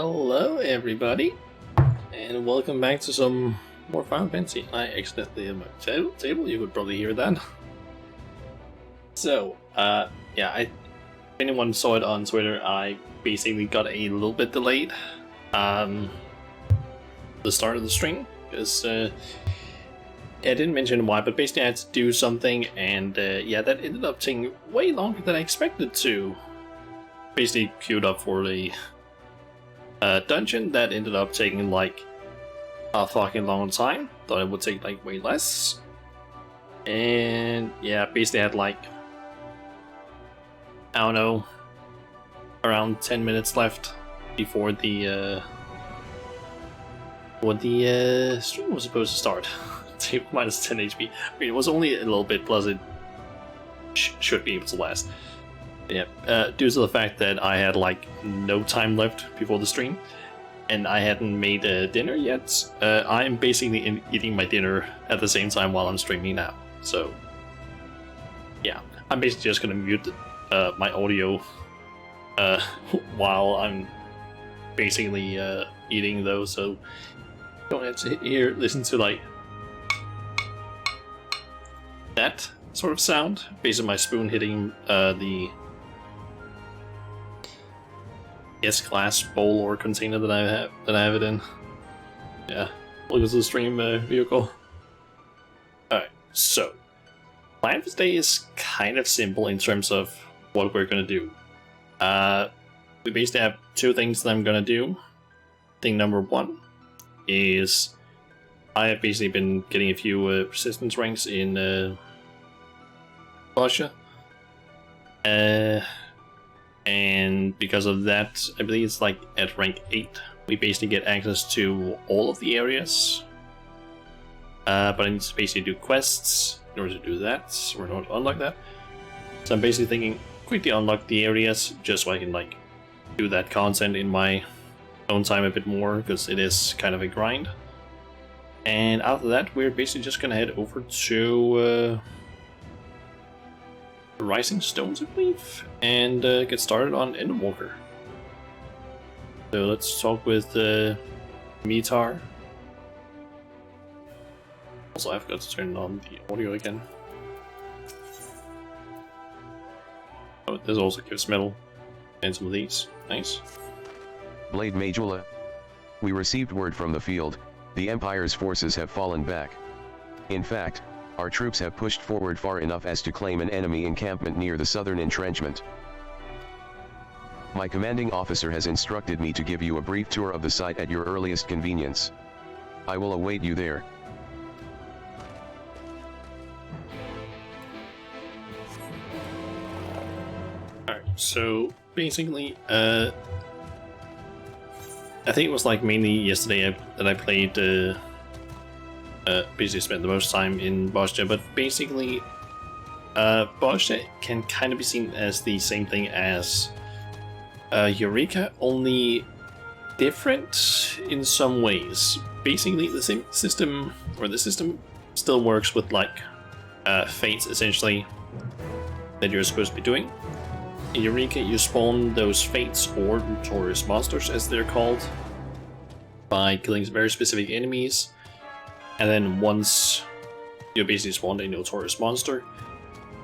Hello everybody, and welcome back to some more Final Fantasy. I accidentally hit my table, you could probably hear that. So, if anyone saw it on Twitter, I basically got a little bit delayed the start of the stream, because I didn't mention why, but basically I had to do something, and that ended up taking way longer than I expected to. Basically queued up for a dungeon that ended up taking like a fucking long time. Thought it would take like way less. And yeah, basically had like, I don't know, around 10 minutes left before the stream was supposed to start. Table minus 10 HP. I mean, it was only a little bit, plus it should be able to last. Yeah, due to the fact that I had like no time left before the stream, and I hadn't made dinner yet, I am basically eating my dinner at the same time while I'm streaming now. So, yeah, I'm basically just gonna mute my audio while I'm basically eating though, so you don't have to listen to like that sort of sound, based on my spoon hitting the glass bowl or container that I have it in. Yeah, look at the stream vehicle. Alright, so plan for today is kind of simple in terms of what we're gonna do. We basically have two things that I'm gonna do. Thing number one is I have basically been getting a few resistance ranks in Russia. And because of that, I believe it's like at rank 8, we basically get access to all of the areas. But I need to basically do quests in order to do that, or not unlock that. So I'm basically thinking, quickly unlock the areas, just so I can like do that content in my own time a bit more, because it is kind of a grind. And after that, we're basically just gonna head over to Rising Stones, I believe, and get started on Endwalker. So let's talk with Mitar. Also, I forgot to turn on the audio again. Oh, this also gives metal and some of these. Nice. Blade Majula. We received word from the field. The Empire's forces have fallen back. In fact, our troops have pushed forward far enough as to claim an enemy encampment near the southern entrenchment. My commanding officer has instructed me to give you a brief tour of the site at your earliest convenience. I will await you there. Alright, so basically, I think it was like mainly yesterday that I played basically spent the most time in Bosnia, but basically Bosnia can kind of be seen as the same thing as Eureka, only different in some ways. Basically the same system, or the system still works with like fates essentially that you're supposed to be doing. In Eureka you spawn those fates, or notorious monsters as they're called, by killing very specific enemies. And then once you basically spawned a notorious monster,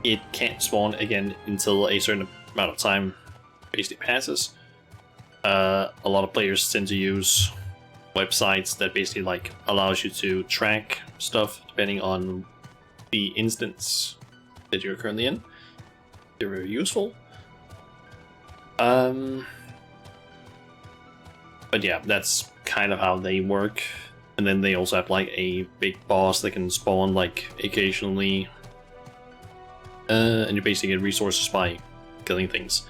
it can't spawn again until a certain amount of time basically passes. A lot of players tend to use websites that basically like allows you to track stuff depending on the instance that you're currently in. They're very useful. But yeah, that's kind of how they work. And then they also have like a big boss that can spawn like occasionally, and you basically get resources by killing things.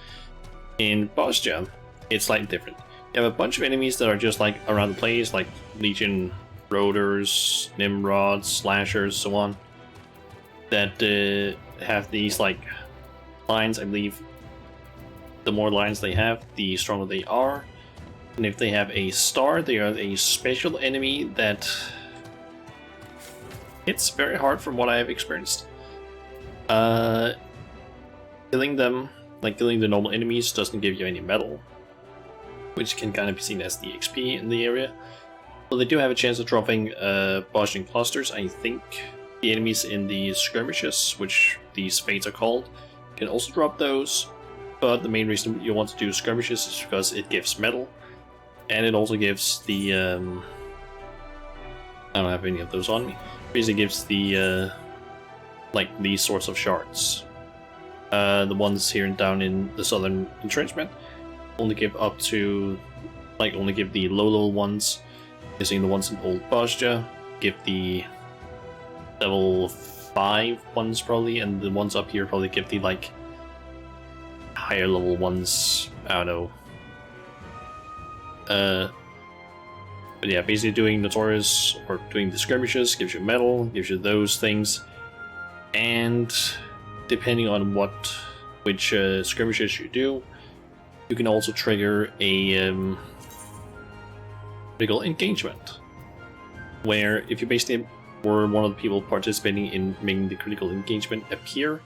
In Bosnia, it's slightly different. You have a bunch of enemies that are just like around the place, like Legion, Roaders, Nimrods, Slashers, so on, that have these like lines. I believe the more lines they have, the stronger they are. And if they have a star, they are a special enemy that it's very hard from what I have experienced. Killing them, like killing the normal enemies, doesn't give you any metal. which can kind of be seen as the XP in the area. Well, they do have a chance of dropping Bosnian clusters. I think the enemies in the skirmishes, which these fates are called, can also drop those. But the main reason you want to do skirmishes is because it gives metal, and it also gives the I don't have any of those on me. Basically gives the like these sorts of shards. The ones here and down in the southern entrenchment only give up to only give the low level ones. You're seeing the ones in Old Bosnia give the level 5 ones probably, and the ones up here probably give the like higher level ones. I don't know. But yeah, basically doing Notorious or doing the skirmishes gives you metal, gives you those things, and depending on which skirmishes you do, you can also trigger a critical engagement, where if you basically were one of the people participating in making the critical engagement appear,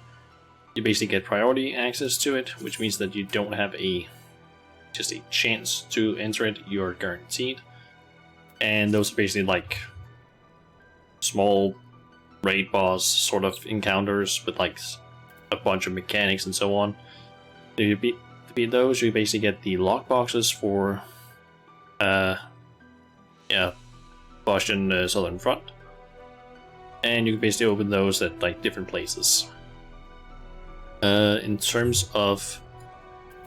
you basically get priority access to it, which means that you don't have just a chance to enter it, you're guaranteed. And those are basically like small raid boss sort of encounters with like a bunch of mechanics and so on. To beat those, you basically get the lockboxes for Bosnian Southern Front, and you can basically open those at like different places. In terms of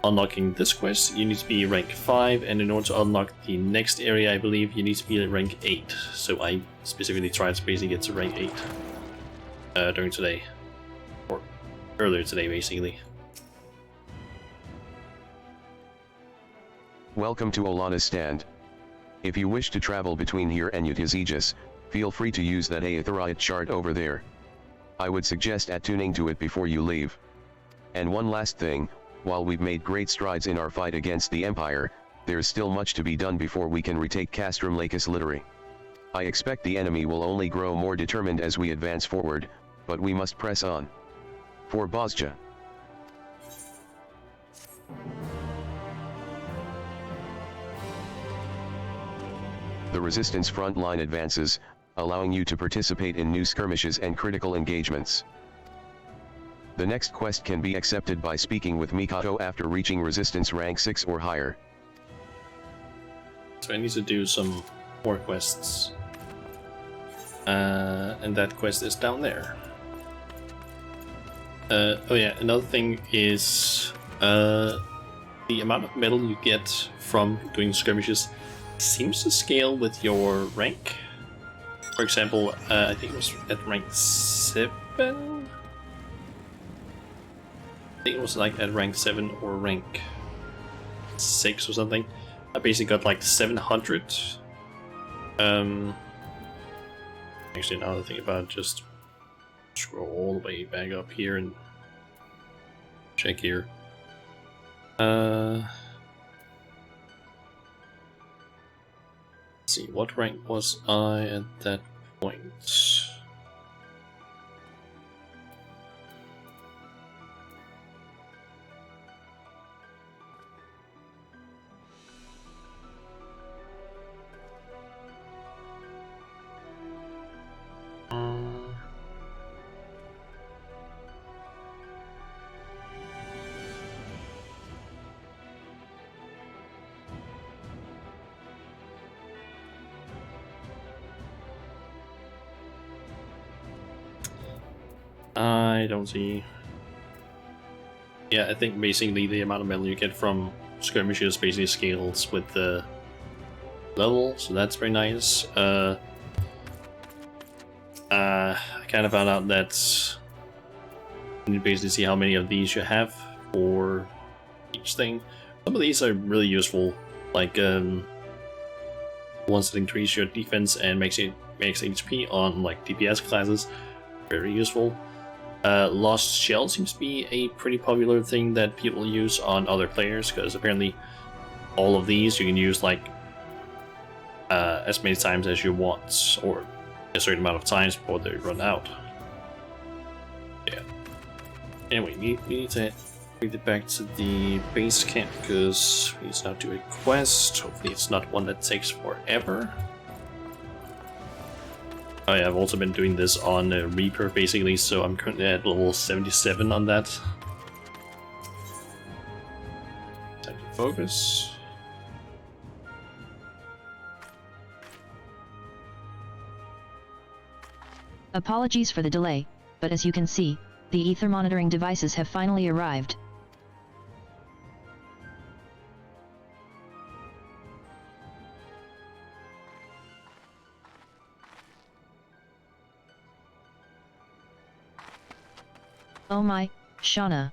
unlocking this quest, you need to be rank 5, and in order to unlock the next area, I believe you need to be at rank 8. So I specifically tried to basically get to rank 8 during today, or earlier today basically. Welcome to Olana's stand. If you wish to travel between here and Utizigis, feel free to use that Aetheriot chart over there. I would suggest attuning to it before you leave. And one last thing, while we've made great strides in our fight against the Empire, there's still much to be done before we can retake Castrum Lacus Literi. I expect the enemy will only grow more determined as we advance forward, but we must press on. For Bosnia. The resistance front line advances, allowing you to participate in new skirmishes and critical engagements. The next quest can be accepted by speaking with Mikato after reaching resistance rank 6 or higher. So I need to do some more quests. And that quest is down there. Oh yeah, another thing is the amount of metal you get from doing skirmishes seems to scale with your rank. For example, I think it was at rank 7? I think it was like at rank 7 or rank 6 or something. I basically got like 700. Actually, now that I think about it, just scroll all the way back up here and check here. Let's see, what rank was I at that point? I don't see. Yeah, I think basically the amount of metal you get from skirmishes basically scales with the level, so that's very nice. I kind of found out that you basically see how many of these you have for each thing. Some of these are really useful, like ones that increase your defense and makes HP on like DPS classes. Very useful. Lost Shell seems to be a pretty popular thing that people use on other players, because apparently all of these you can use like as many times as you want, or a certain amount of times before they run out. Yeah. Anyway, we need to Bring it back to the base camp because we need to now do a quest. Hopefully it's not one that takes forever. Oh yeah, I've also been doing this on Reaper basically, so I'm currently at level 77 on that. Time to focus. Apologies for the delay, but as you can see, the ether monitoring devices have finally arrived. Oh my, Shauna.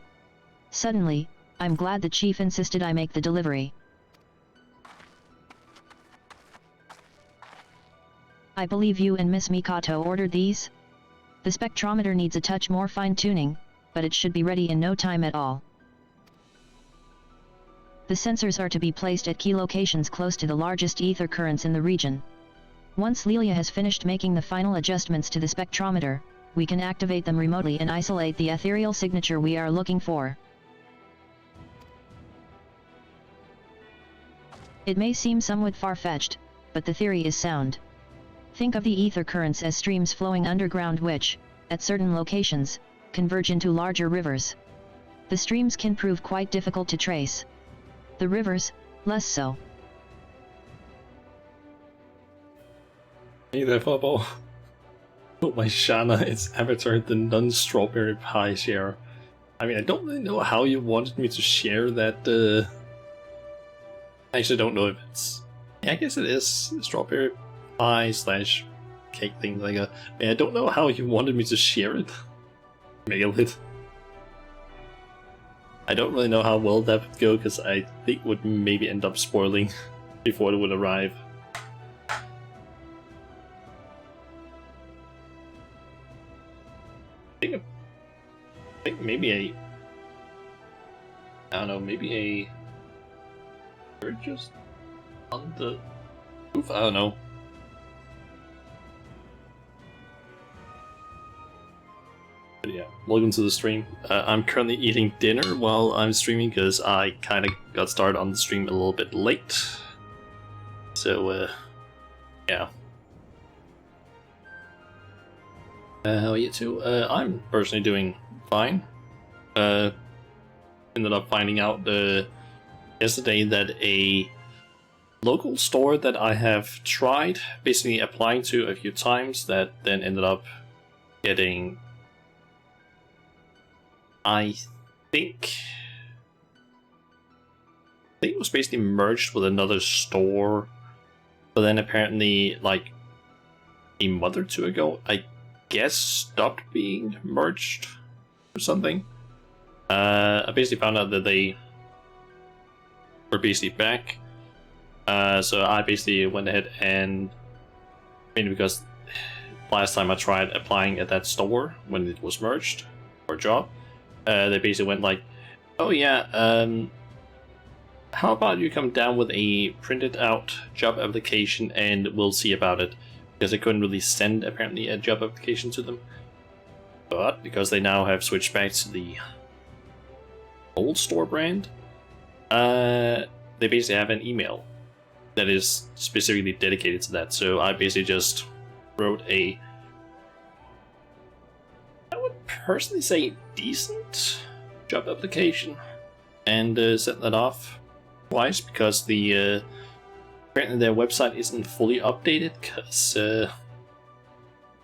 Suddenly, I'm glad the chief insisted I make the delivery. I believe you and Miss Mikato ordered these? The spectrometer needs a touch more fine-tuning, but it should be ready in no time at all. The sensors are to be placed at key locations close to the largest ether currents in the region. Once Lelia has finished making the final adjustments to the spectrometer, we can activate them remotely and isolate the ethereal signature we are looking for. It may seem somewhat far-fetched, but the theory is sound. Think of the ether currents as streams flowing underground which, at certain locations, converge into larger rivers. The streams can prove quite difficult to trace. The rivers, less so. Hey there, Fubbo. Oh my Shana, it's Avatar the non-strawberry pie share. I mean, I don't really know how you wanted me to share that, I actually don't know if it's... Yeah, I guess it is strawberry pie slash cake thing. Like I don't know how you wanted me to share it. Mail it. I don't really know how well that would go, because I think it would maybe end up spoiling before it would arrive. I think maybe I don't know, maybe just on the roof? I don't know. But yeah, welcome to the stream. I'm currently eating dinner while I'm streaming because I kind of got started on the stream a little bit late. So, yeah. How are you two? I'm personally doing fine. Ended up finding out yesterday that a local store that I have tried basically applying to a few times that then ended up getting, I think it was basically merged with another store, but then apparently like a month or two ago, I guess stopped being merged or something. I basically found out that they were basically back. So I basically went ahead and, mainly because last time I tried applying at that store when it was merged for a job, they basically went like, oh yeah, how about you come down with a printed out job application and we'll see about it. Because I couldn't really send apparently a job application to them. But because they now have switched back to the old store brand, they basically have an email that is specifically dedicated to that. So I basically just wrote I would personally say decent job application and sent that off twice because apparently their website isn't fully updated because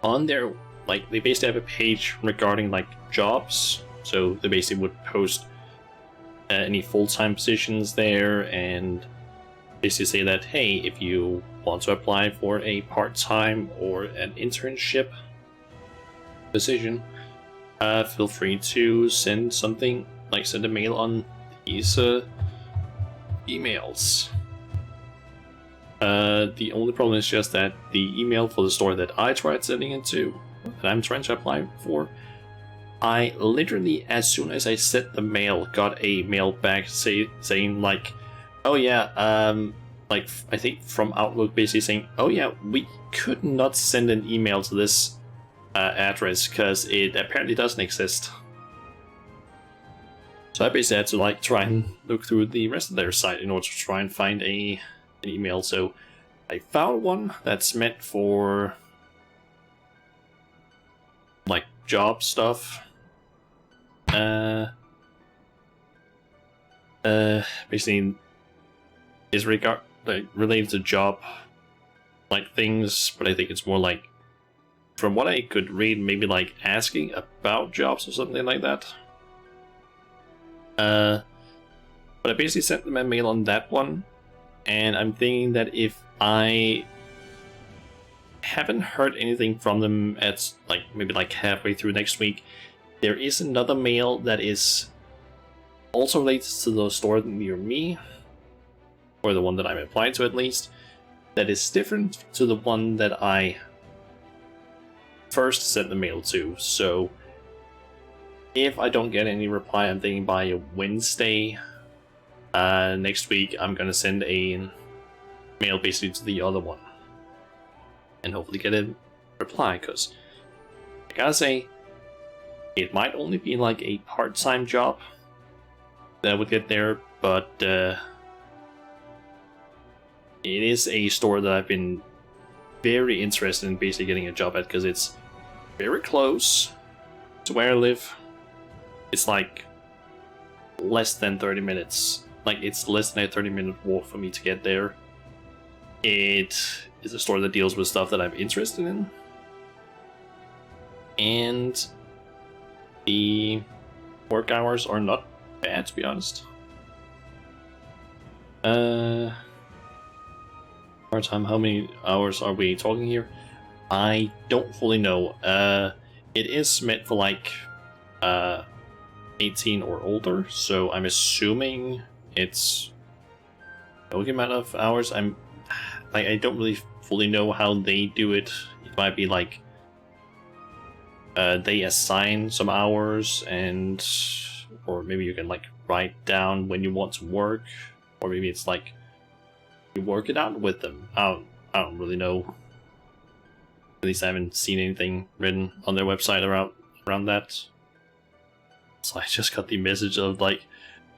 on their, like, they basically have a page regarding like jobs, so they basically would post any full-time positions there and basically say that, hey, if you want to apply for a part-time or an internship position, feel free to send something, like send a mail on these emails. The only problem is just that the email for the store that I tried sending it to, that I'm trying to apply for, I literally, as soon as I sent the mail, got a mail back saying like, oh yeah, like I think from Outlook basically saying, oh yeah, we could not send an email to this address because it apparently doesn't exist. So I basically had to like try and look through the rest of their site in order to try and find an email. So I found one that's meant for like job stuff. Basically is related to job like things, but I think it's more like, from what I could read, maybe like asking about jobs or something like that. But I basically sent them a mail on that one, and I'm thinking that if I haven't heard anything from them at like maybe like halfway through next week, there is another mail that is also related to the store near me, or the one that I'm applied to at least, that is different to the one that I first sent the mail to. So if I don't get any reply, I'm thinking by Wednesday next week, I'm gonna send a mail basically to the other one and hopefully get a reply, because I gotta say, it might only be like a part-time job that I would get there, but it is a store that I've been very interested in basically getting a job at, because it's very close to where I live. It's like less than 30 minutes. Like, it's less than a 30-minute walk for me to get there. It is a store that deals with stuff that I'm interested in. And the work hours are not bad, to be honest. Part-time, how many hours are we talking here? I don't fully know. It is meant for like 18 or older, so I'm assuming it's a good amount of hours. I don't really fully know how they do it. It might be like they assign some hours, and or maybe you can like write down when you want to work, or maybe it's like you work it out with them. I don't really know. At least I haven't seen anything written on their website around that. So I just got the message of like,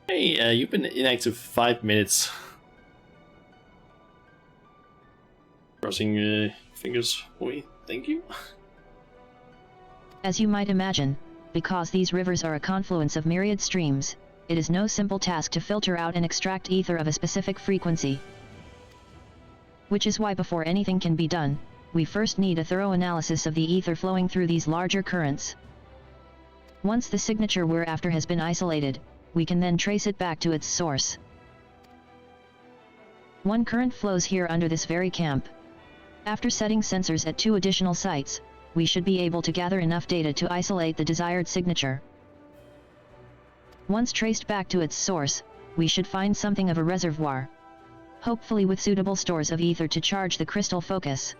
hey, you've been inactive 5 minutes. Crossing fingers for me, thank you. As you might imagine, because these rivers are a confluence of myriad streams, it is no simple task to filter out and extract ether of a specific frequency. Which is why before anything can be done, we first need a thorough analysis of the ether flowing through these larger currents. Once the signature we're after has been isolated, we can then trace it back to its source. One current flows here under this very camp. After setting sensors at 2 additional sites, we should be able to gather enough data to isolate the desired signature. Once traced back to its source, we should find something of a reservoir, hopefully with suitable stores of ether to charge the crystal focus.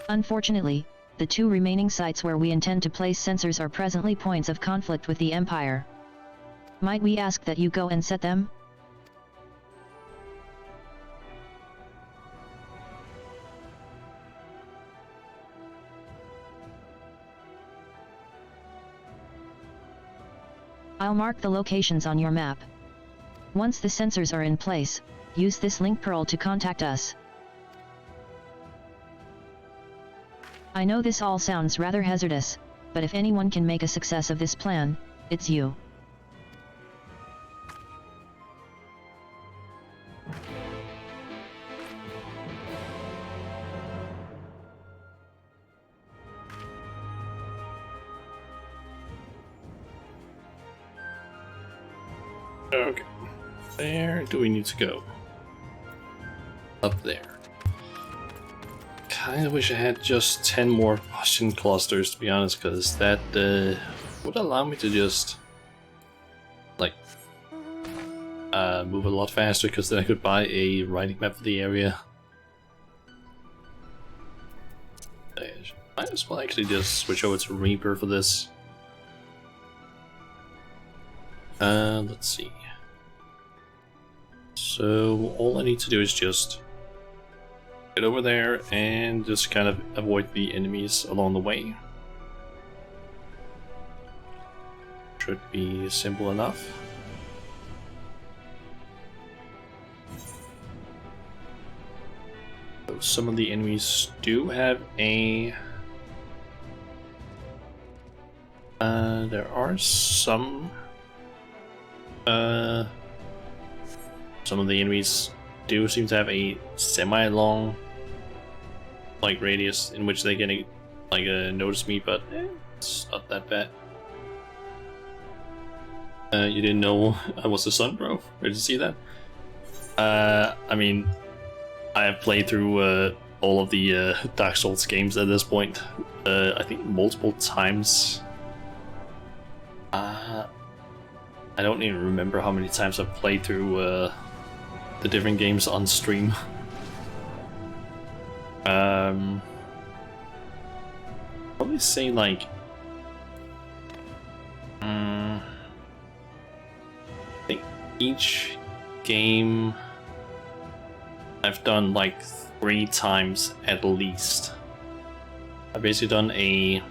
Unfortunately, the 2 remaining sites where we intend to place sensors are presently points of conflict with the Empire. Might we ask that you go and set them? I'll mark the locations on your map. Once the sensors are in place, use this link pearl to contact us. I know this all sounds rather hazardous, but if anyone can make a success of this plan, it's you. Okay, where do we need to go? Up there. Kinda wish I had just 10 more Russian clusters, to be honest, because that would allow me to just like move a lot faster, because then I could buy a writing map for the area. I might as well actually just switch over to Reaper for this. Let's see. So all I need to do is just get over there and just kind of avoid the enemies along the way. Should be simple enough. So some of the enemies do have a... there are some of the enemies do seem to have a semi-long like radius in which they can like notice me, but it's not that bad. You didn't know I was the son, bro? Did you see that? I mean, I have played through all of the Dark Souls games at this point. I think multiple times. I don't even remember how many times I've played through the different games on stream. Probably say like I think each game I've done like 3 times at least. I've basically done a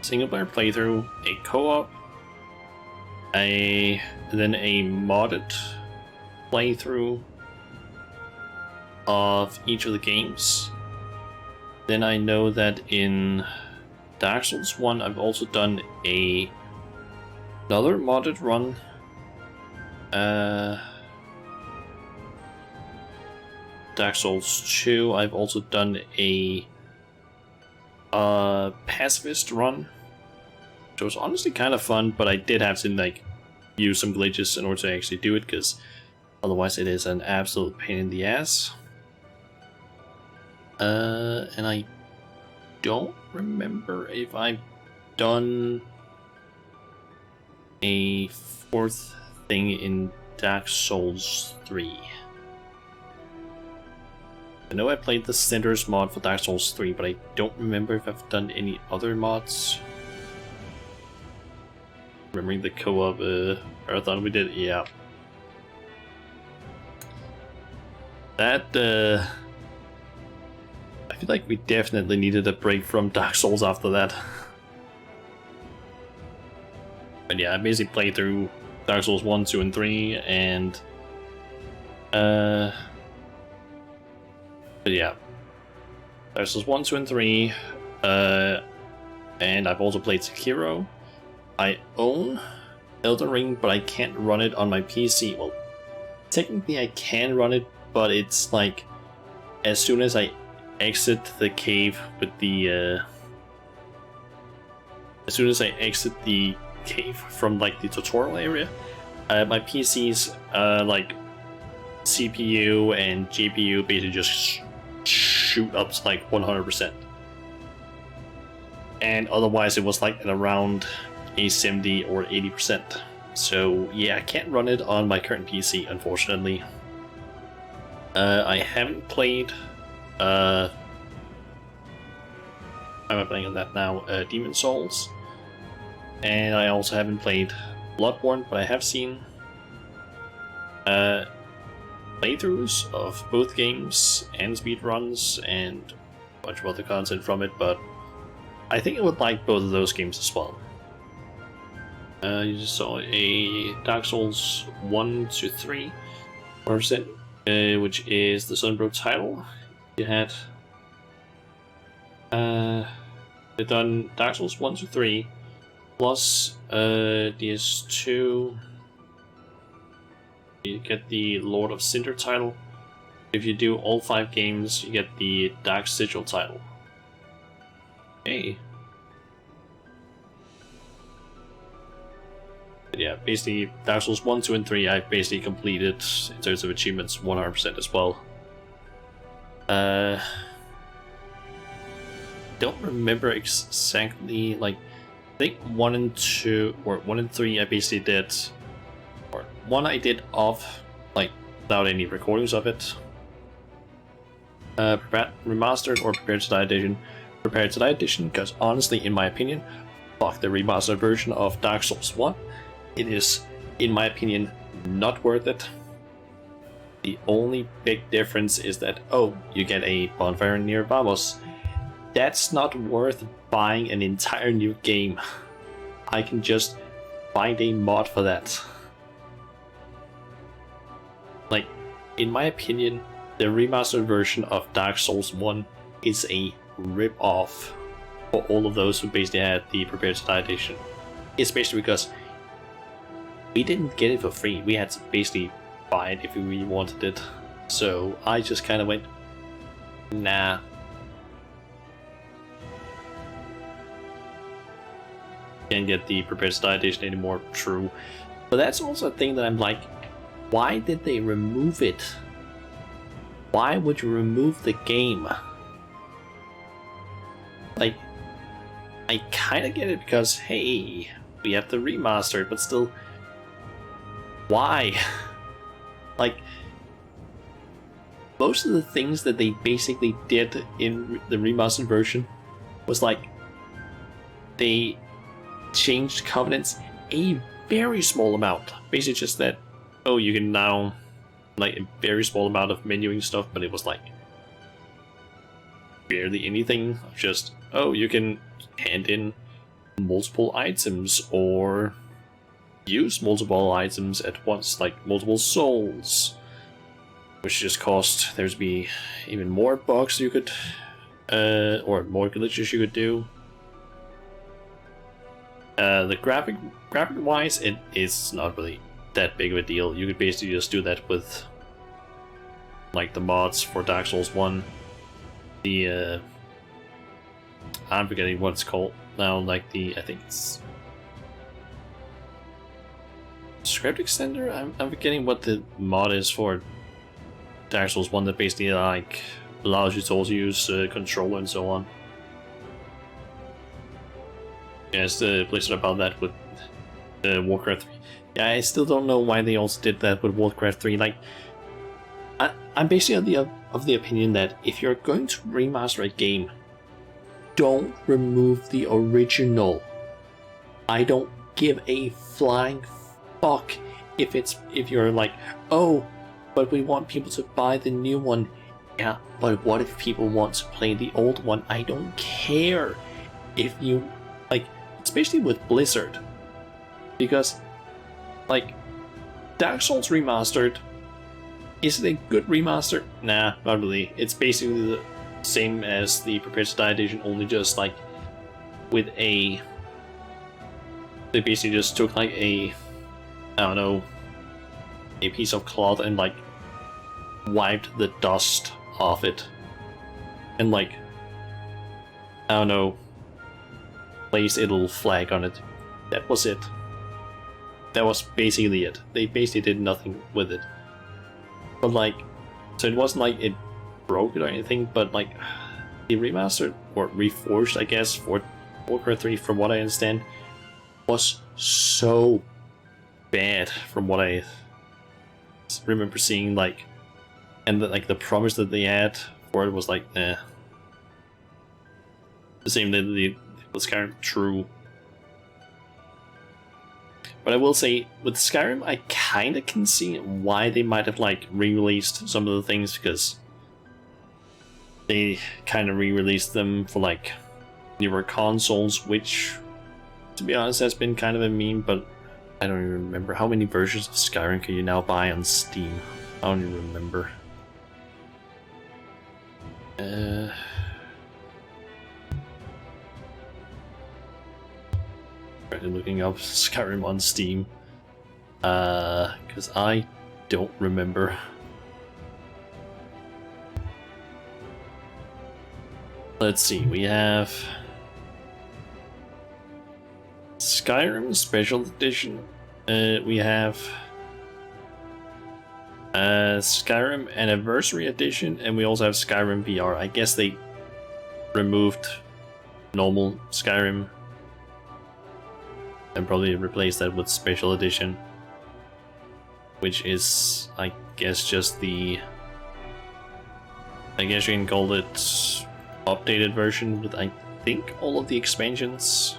single player playthrough, a co-op, then a modded playthrough of each of the games. Then I know that in Dark Souls 1 I've also done another modded run. Dark Souls 2 I've also done a pacifist run, which was honestly kind of fun, but I did have to like use some glitches in order to actually do it, because otherwise it is an absolute pain in the ass. And I don't remember if I've done a 4th thing in Dark Souls 3. I know I played the Cinders mod for Dark Souls 3, but I don't remember if I've done any other mods. Remembering the co-op marathon we did, yeah. That, I feel like we definitely needed a break from Dark Souls after that. But yeah, I basically played through Dark Souls 1, 2, and 3, and but yeah, Dark Souls 1, 2, and 3, and I've also played Sekiro. I own Elden Ring, but I can't run it on my PC. Well, technically I can run it, but it's like, as soon as I exit the cave with the, as soon as I exit the cave from like the tutorial area, my PC's like CPU and GPU basically just shoot up to like 100%, and otherwise it was like at around a 70 or 80%. So yeah, I can't run it on my current PC, unfortunately. I haven't played I'm playing on that now, Demon Souls, and I also haven't played Bloodborne, but I have seen playthroughs of both games and speedruns and a bunch of other content from it, but I think I would like both of those games as well. You just saw a Dark Souls 1 to 3, 100%, which is the Sunbro title. You had they've done Dark Souls 1 to 3 plus DS2. You get the Lord of Cinder title. If you do all 5 games, you get the Dark Sigil title. Okay. But yeah, basically Dark Souls 1, 2, and 3 I've basically completed in terms of achievements 100% as well. Don't remember exactly, like, I think 1 and 2, or 1 and 3 I basically did, or 1 I did off, like, without any recordings of it. Remastered or Prepared to Die Edition. Prepared to Die Edition, because honestly, in my opinion, fuck the remastered version of Dark Souls 1. It is, in my opinion, not worth it. The only big difference is that, oh, you get a bonfire near Vamos. That's not worth buying an entire new game. I can just find a mod for that. Like, in my opinion, the remastered version of Dark Souls 1 is a rip-off for all of those who basically had the Prepared to Die edition. Especially because we didn't get it for free. We had to basically buy it if we really wanted it. So I just kind of went, nah. Can't get the Prepared to Die edition anymore, true. But that's also a thing that I'm like, why did they remove it? Why would you remove the game? Like, I kind of get it because, hey, we have the remastered, but still, why? Like, most of the things that they basically did in the remastered version was like, they changed covenants a very small amount. Basically just that, oh, you can now, like, a very small amount of menuing stuff, but it was like, barely anything. Just, oh, you can hand in multiple items or use multiple items at once, like multiple souls, which just caused there to be even more bugs you could, or more glitches you could do. The graphic wise, it is not really that big of a deal. You could basically just do that with like the mods for Dark Souls 1. The I'm forgetting what it's called now, like the, I think it's script extender? I'm forgetting what the mod is for Dark Souls 1 that basically like allows you to also use controller and so on. Yeah, it's the Blizzard about that with Warcraft 3. Yeah, I still don't know why they also did that with Warcraft 3. Like, I'm basically of the opinion that if you're going to remaster a game, don't remove the original. I don't give a flying fuck if you're like, oh, but we want people to buy the new one. Yeah, but what if people want to play the old one? I don't care if you, like, especially with Blizzard, because like Dark Souls Remastered, is it a good remaster? Nah, not really. It's basically the same as the Prepared to Die edition, only just like with a, they basically just took like a, I don't know, a piece of cloth and like wiped the dust off it and like, I don't know, placed a little flag on it. That was it. That was basically it. They basically did nothing with it. But like, so it wasn't like it broke it or anything, but like the remastered or reforged, I guess, for Warcraft 3, from what I understand, was so bad from what I remember seeing, like, and like the promise that they had for it was like, eh. The same that it was kind of true. But I will say, with Skyrim, I kind of can see why they might have like re-released some of the things, because they kind of re-released them for like newer consoles, which, to be honest, has been kind of a meme. But I don't even remember how many versions of Skyrim can you now buy on Steam. I don't even remember. Looking up Skyrim on Steam, because I don't remember. Let's see, we have Skyrim Special Edition, we have Skyrim Anniversary Edition, and we also have Skyrim VR. I guess they removed normal Skyrim and probably replace that with Special Edition, which is, I guess, just the, I guess you can call it updated version with, I think, all of the expansions,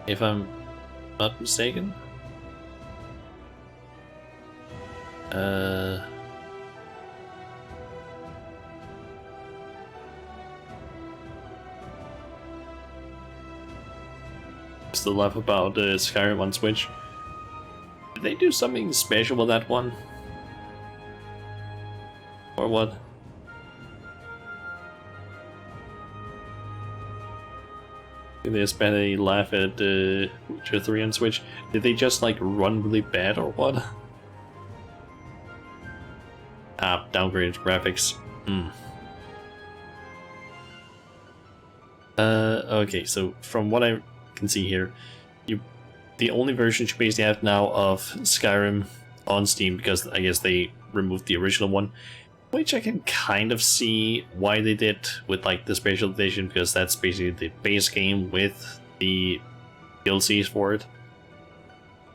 if I'm not mistaken. still laugh about Skyrim on Switch. Did they do something special with that one? Or what? Did they spend a laugh at Witcher 3 on Switch? Did they just like run really bad or what? Ah, downgraded graphics. Hmm. Okay, so from what I can see here, the only version you basically have now of Skyrim on Steam, because I guess they removed the original one, which I can kind of see why they did with like the special edition, because that's basically the base game with the DLCs for it.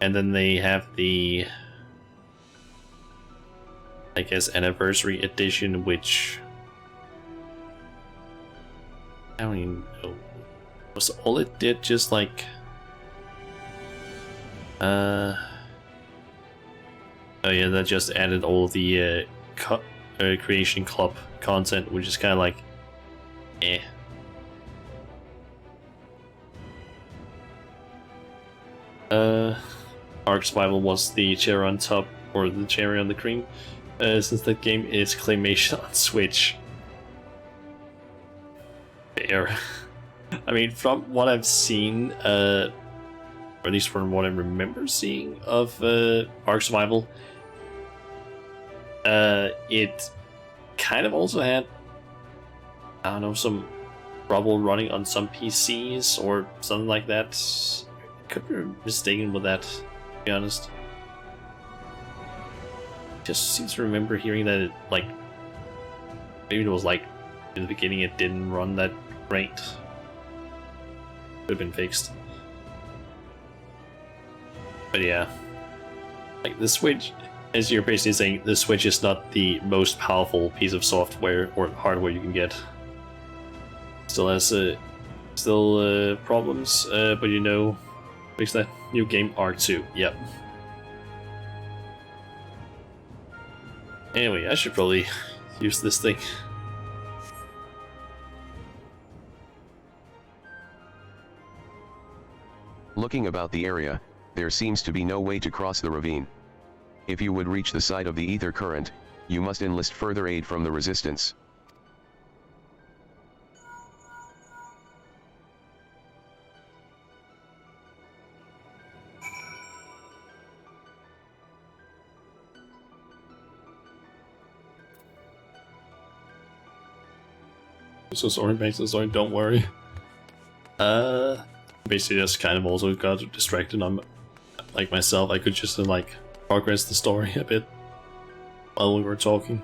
And then they have the, I guess, anniversary edition, which I don't even know. Was all it did just like oh yeah, that just added all the Creation Club content, which is kind of like eh. Ark Survival was the cherry on top, or the cherry on the cream, since that game is claymation on Switch. Fair. I mean, from what I've seen, or at least from what I remember seeing of Ark Survival, it kind of also had, I don't know, some trouble running on some PCs or something like that. Could be mistaken with that, to be honest. Just seems to remember hearing that it, like, maybe it was like in the beginning it didn't run that great. Could have been fixed. But yeah, like the Switch, as you're basically saying, the Switch is not the most powerful piece of software or hardware you can get. Still has problems, but you know, fix that. New game Ark 2. Yep. Anyway, I should probably use this thing. Looking about the area, there seems to be no way to cross the ravine. If you would reach the site of the ether current, you must enlist further aid from the resistance. So sorry, mate, so sorry, don't worry. Basically just kind of also got distracted on, like myself. I could just like progress the story a bit while we were talking.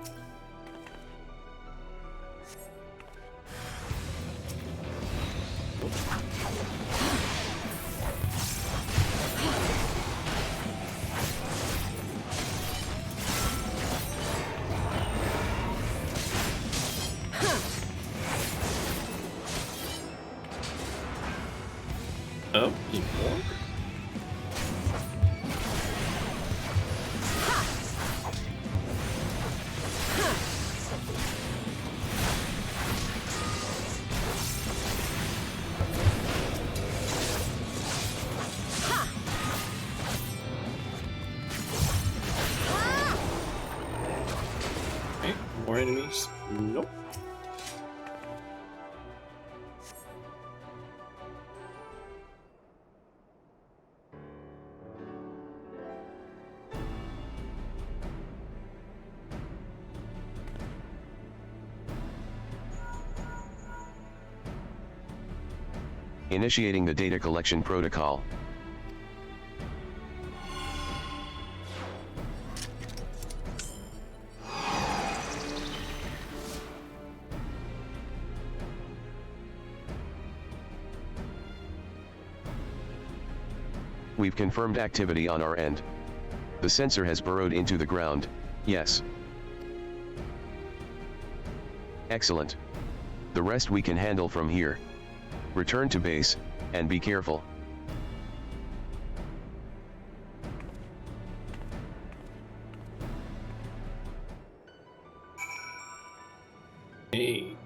Oh, even more? Okay, more enemies? Nope. Initiating the data collection protocol. We've confirmed activity on our end. The sensor has burrowed into the ground, yes. Excellent. The rest we can handle from here. Return to base, and be careful. Hey,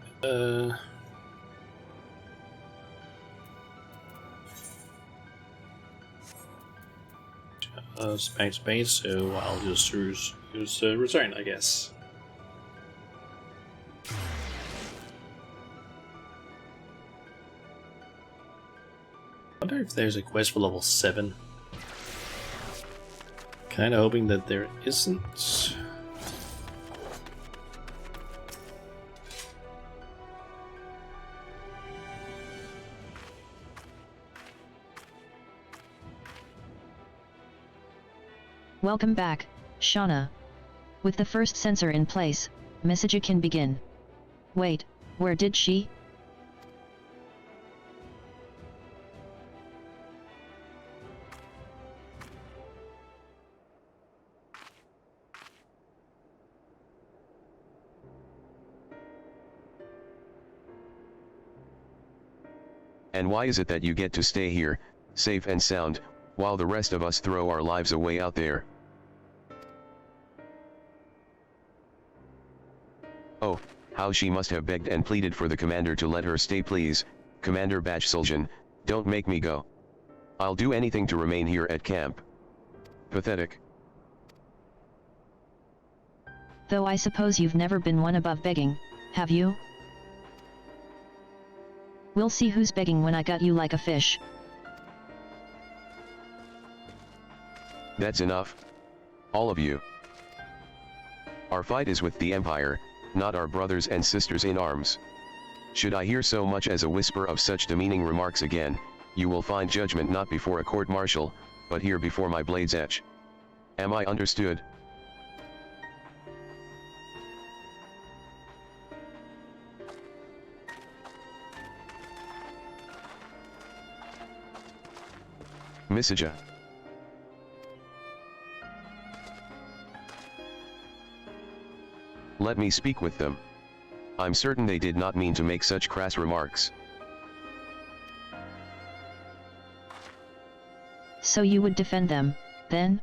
space, so I'll just use return, I guess. I wonder if there's a quest for level 7. Kinda hoping that there isn't. Welcome back, Shauna. With the first sensor in place, message can begin. Wait, where did she? And why is it that you get to stay here, safe and sound, while the rest of us throw our lives away out there? Oh, how she must have begged and pleaded for the commander to let her stay, please. Commander Bajsuljan, don't make me go. I'll do anything to remain here at camp. Pathetic. Though I suppose you've never been one above begging, have you? We'll see who's begging when I got you like a fish. That's enough. All of you. Our fight is with the Empire, not our brothers and sisters in arms. Should I hear so much as a whisper of such demeaning remarks again, you will find judgment not before a court-martial, but here before my blade's edge. Am I understood? Messager. Let me speak with them. I'm certain they did not mean to make such crass remarks. So you would defend them, then?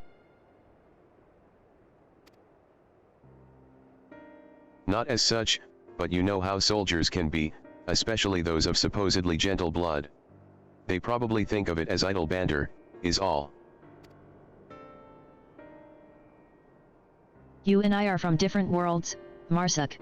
Not as such, but you know how soldiers can be, especially those of supposedly gentle blood. They probably think of it as idle banter, is all. You and I are from different worlds, Marsuk.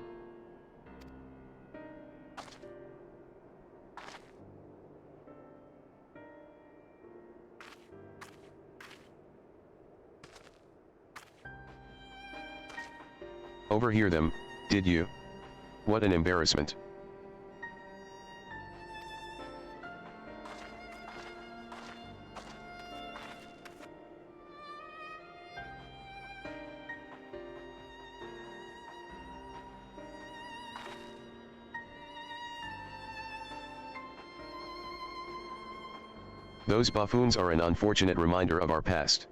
Overhear them, did you? What an embarrassment. Those buffoons are an unfortunate reminder of our past.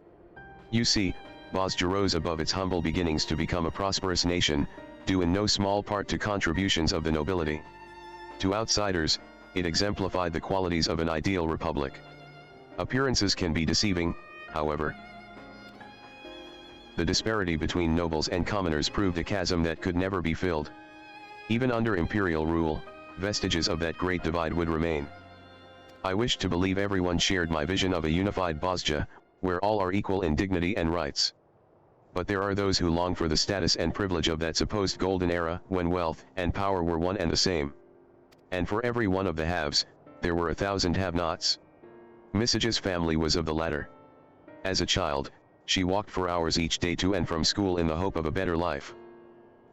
You see, Bosja rose above its humble beginnings to become a prosperous nation, due in no small part to contributions of the nobility. To outsiders, it exemplified the qualities of an ideal republic. Appearances can be deceiving, however. The disparity between nobles and commoners proved a chasm that could never be filled. Even under imperial rule, vestiges of that great divide would remain. I wished to believe everyone shared my vision of a unified Bosja, where all are equal in dignity and rights. But there are those who long for the status and privilege of that supposed golden era, when wealth and power were one and the same. And for every one of the haves, there were 1,000 have-nots. Misage's family was of the latter. As a child, she walked for hours each day to and from school in the hope of a better life.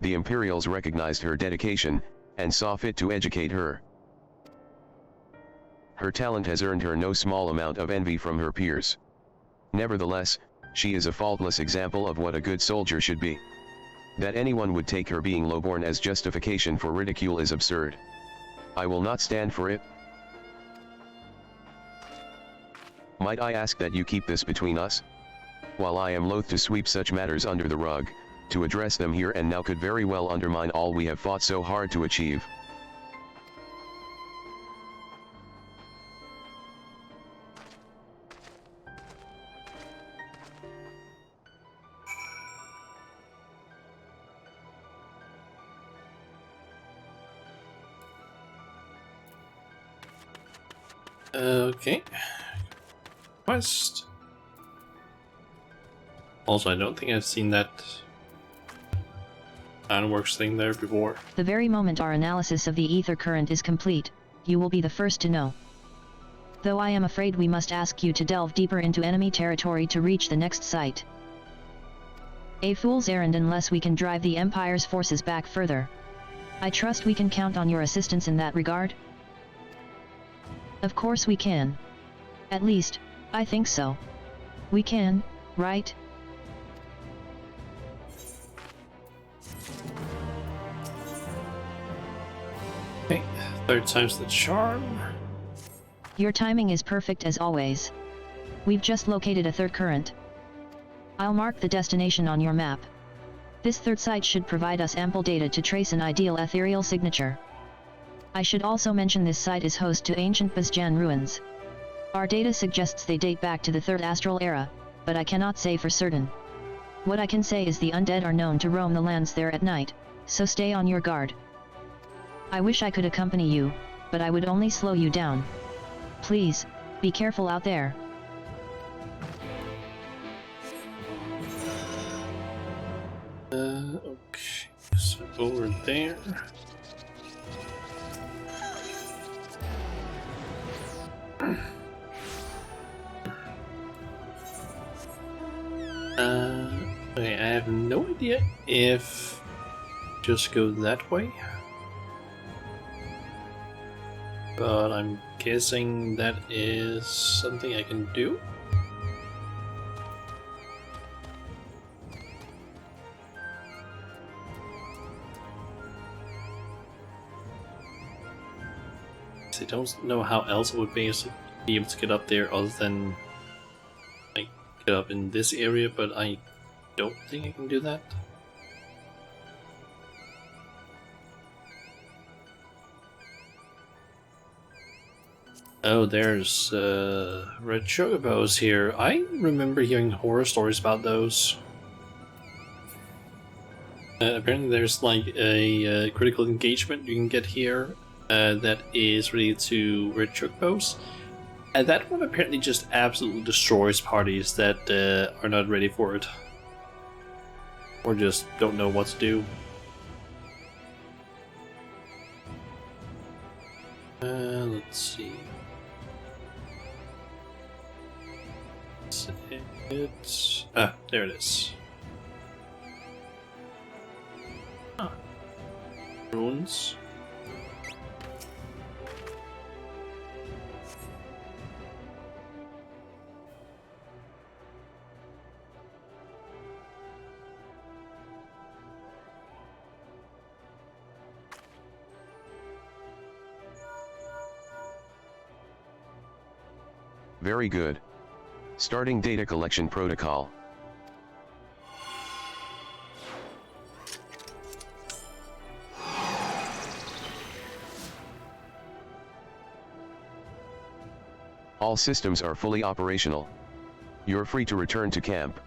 The Imperials recognized her dedication, and saw fit to educate her. Her talent has earned her no small amount of envy from her peers. Nevertheless, she is a faultless example of what a good soldier should be. That anyone would take her being lowborn as justification for ridicule is absurd. I will not stand for it. Might I ask that you keep this between us? While I am loath to sweep such matters under the rug, to address them here and now could very well undermine all we have fought so hard to achieve. Okay. Quest. Also, I don't think I've seen that Ironworks thing there before. The very moment our analysis of the ether current is complete, you will be the first to know. Though I am afraid we must ask you to delve deeper into enemy territory to reach the next site. A fool's errand unless we can drive the Empire's forces back further. I trust we can count on your assistance in that regard? Of course we can. At least, I think so. We can, right? Okay, third time's the charm. Your timing is perfect as always. We've just located a third current. I'll mark the destination on your map. This third site should provide us ample data to trace an ideal ethereal signature. I should also mention this site is host to ancient Bazjan ruins. Our data suggests they date back to the Third Astral Era, but I cannot say for certain. What I can say is the undead are known to roam the lands there at night, so stay on your guard. I wish I could accompany you, but I would only slow you down. Please, be careful out there. Okay, so over there. Okay, I have no idea if just go that way, but I'm guessing that is something I can do. I don't know how else I would be able to get up there other than like get up in this area, but I don't think I can do that. Oh, there's red chocobos here. I remember hearing horror stories about those. Apparently there's like a critical engagement you can get here that is related to red chocobos. And that one apparently just absolutely destroys parties that are not ready for it. Or just don't know what to do. Let's see. It's there it is. Ah. Runes. Very good. Starting data collection protocol. All systems are fully operational. You're free to return to camp.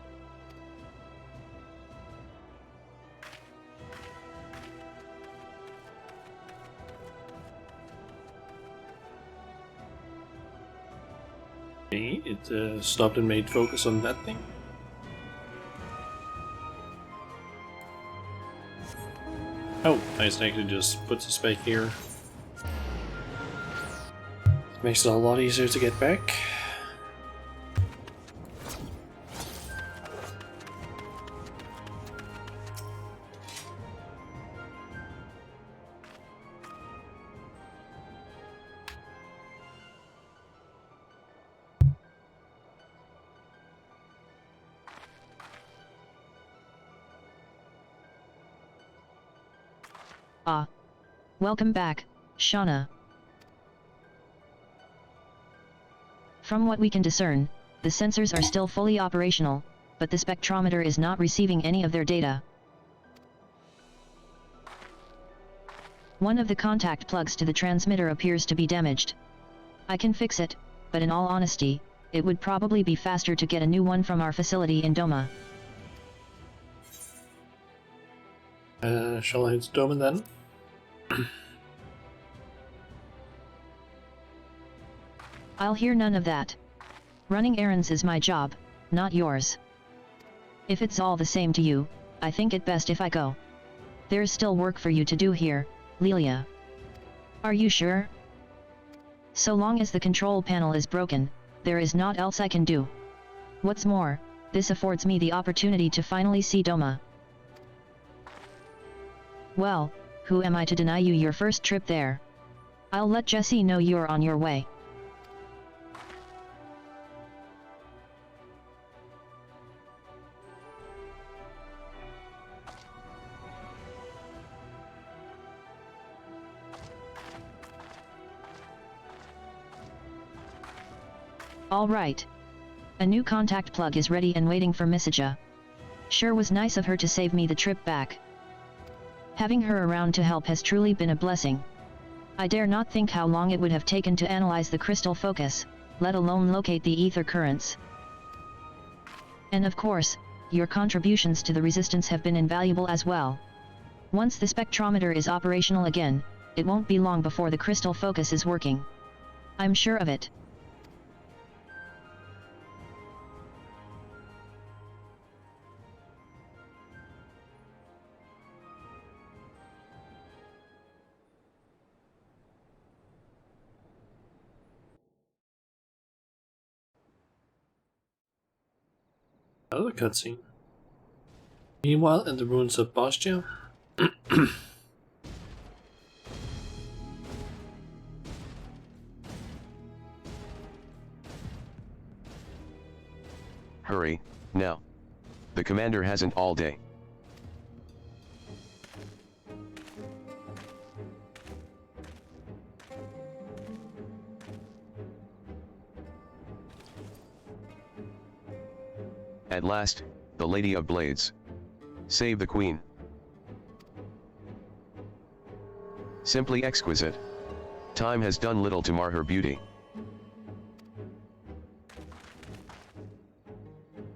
It stopped and made focus on that thing. Oh, nice, I can just put this back here. Makes it a lot easier to get back. Ah. Welcome back, Shauna. From what we can discern, the sensors are still fully operational, but the spectrometer is not receiving any of their data. One of the contact plugs to the transmitter appears to be damaged. I can fix it, but in all honesty, it would probably be faster to get a new one from our facility in Doma. Shall I head to Doma then? I'll hear none of that. Running errands is my job, not yours. If it's all the same to you, I think it best if I go. There's still work for you to do here, Lilia. Are you sure? So long as the control panel is broken, there is naught else I can do. What's more, this affords me the opportunity to finally see Doma. Well, who am I to deny you your first trip there? I'll let Jessie know you're on your way. All right. A new contact plug is ready and waiting for Misija. Sure was nice of her to save me the trip back. Having her around to help has truly been a blessing. I dare not think how long it would have taken to analyze the crystal focus, let alone locate the ether currents. And of course, your contributions to the resistance have been invaluable as well. Once the spectrometer is operational again, it won't be long before the crystal focus is working. I'm sure of it. Another cutscene. Meanwhile, in the ruins of Bastia. Hurry, now. The commander hasn't all day. At last, the Lady of Blades. Save the Queen. Simply exquisite. Time has done little to mar her beauty.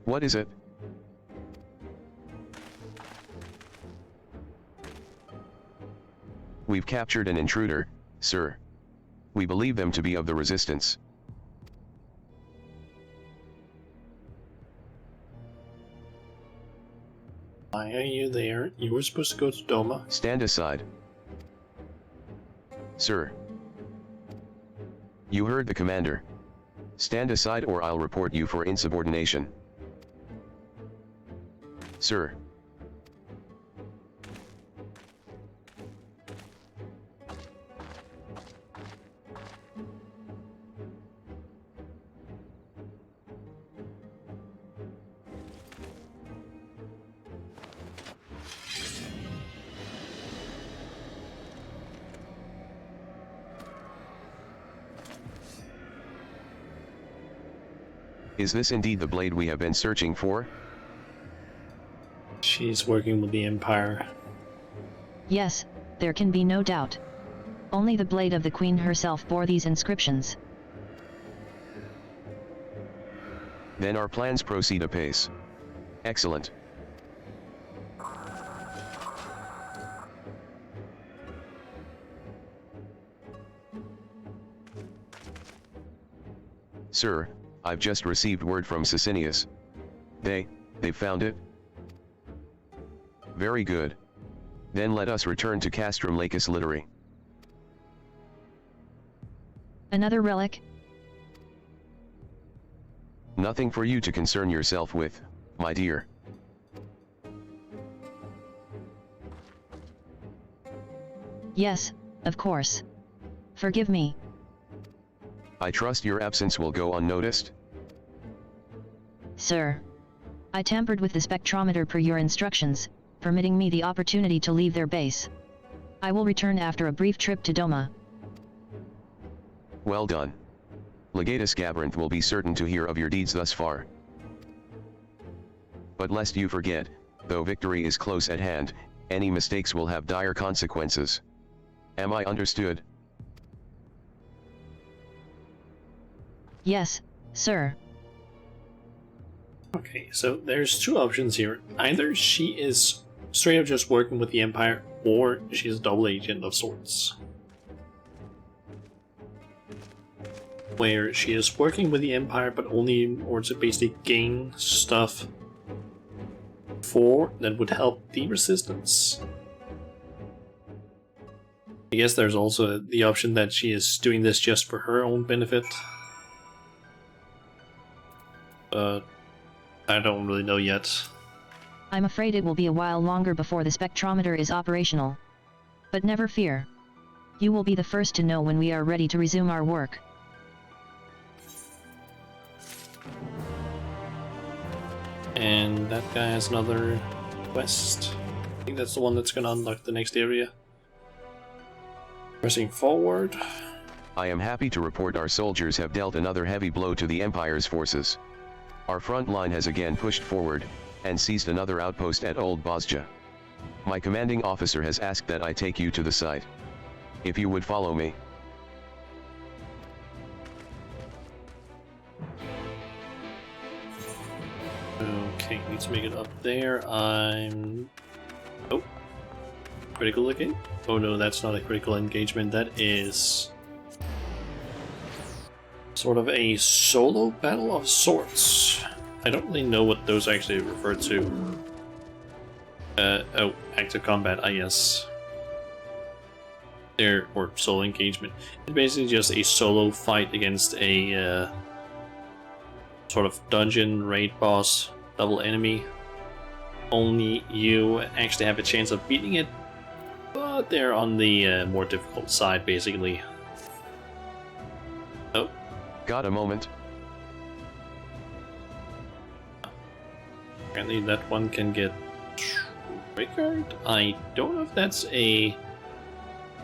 What is it? We've captured an intruder, sir. We believe them to be of the Resistance. Why are you there? You were supposed to go to Doma. Stand aside. Sir. You heard the commander. Stand aside or I'll report you for insubordination. Sir. Is this indeed the blade we have been searching for? She's working with the Empire. Yes, there can be no doubt. Only the blade of the Queen herself bore these inscriptions. Then our plans proceed apace. Excellent. Sir, I've just received word from Sicinius. They've found it? Very good. Then let us return to Castrum Lacus Literi. Another relic? Nothing for you to concern yourself with, my dear. Yes, of course. Forgive me. I trust your absence will go unnoticed? Sir. I tampered with the spectrometer per your instructions, permitting me the opportunity to leave their base. I will return after a brief trip to Doma. Well done. Legatus Gabarinth will be certain to hear of your deeds thus far. But lest you forget, though victory is close at hand, any mistakes will have dire consequences. Am I understood? Yes, sir. Okay, so there's two options here. Either she is straight up just working with the Empire, or she's a double agent of sorts. Where she is working with the Empire, but only in order to basically gain stuff 4 that would help the resistance. I guess there's also the option that she is doing this just for her own benefit. But I don't really know yet. I'm afraid it will be a while longer before the spectrometer is operational. But never fear. You will be the first to know when we are ready to resume our work. And that guy has another quest. I think that's the one that's gonna unlock the next area. Pressing forward. I am happy to report our soldiers have dealt another heavy blow to the Empire's forces. Our front line has again pushed forward, and seized another outpost at Old Bosja. My commanding officer has asked that I take you to the site. If you would follow me. Okay, need to make it up there. Oh, critical looking? Oh no, that's not a critical engagement. That is sort of a solo battle of sorts. I don't really know what those actually refer to. Oh, active combat, I guess. Or solo engagement. It's basically just a solo fight against a sort of dungeon raid boss, double enemy. Only you actually have a chance of beating it, but they're on the more difficult side, basically. Oh. Got a moment? Apparently that one can get triggered. I don't know if that's a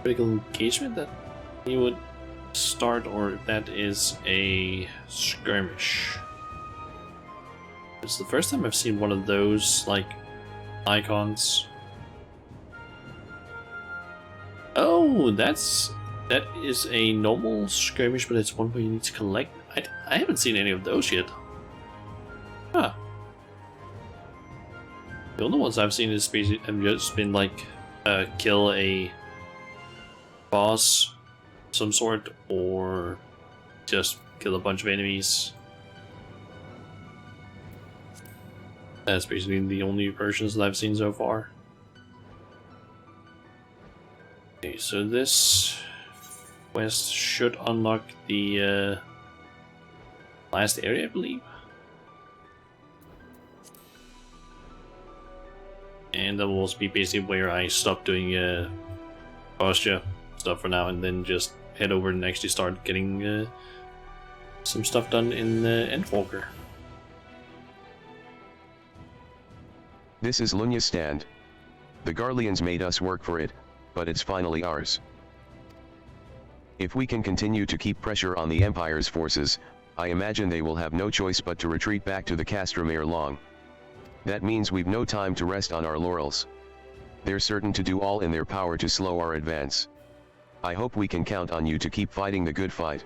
critical engagement that he would start, or if that is a skirmish. It's the first time I've seen one of those, like, icons. Oh, that is a normal skirmish, but it's one where you need to collect. I haven't seen any of those yet. Huh. The only ones I've seen is basically have just been like kill a boss of some sort, or just kill a bunch of enemies. That's basically the only versions that I've seen so far. Okay, so this quest should unlock the last area, I believe. And that will also be basically where I stop doing posture stuff for now, and then just head over and actually start getting some stuff done in Endwalker. This is Lunya's stand. The Garleans made us work for it, but it's finally ours. If we can continue to keep pressure on the Empire's forces, I imagine they will have no choice but to retreat back to the Castromere long. That means we've no time to rest on our laurels. They're certain to do all in their power to slow our advance. I hope we can count on you to keep fighting the good fight.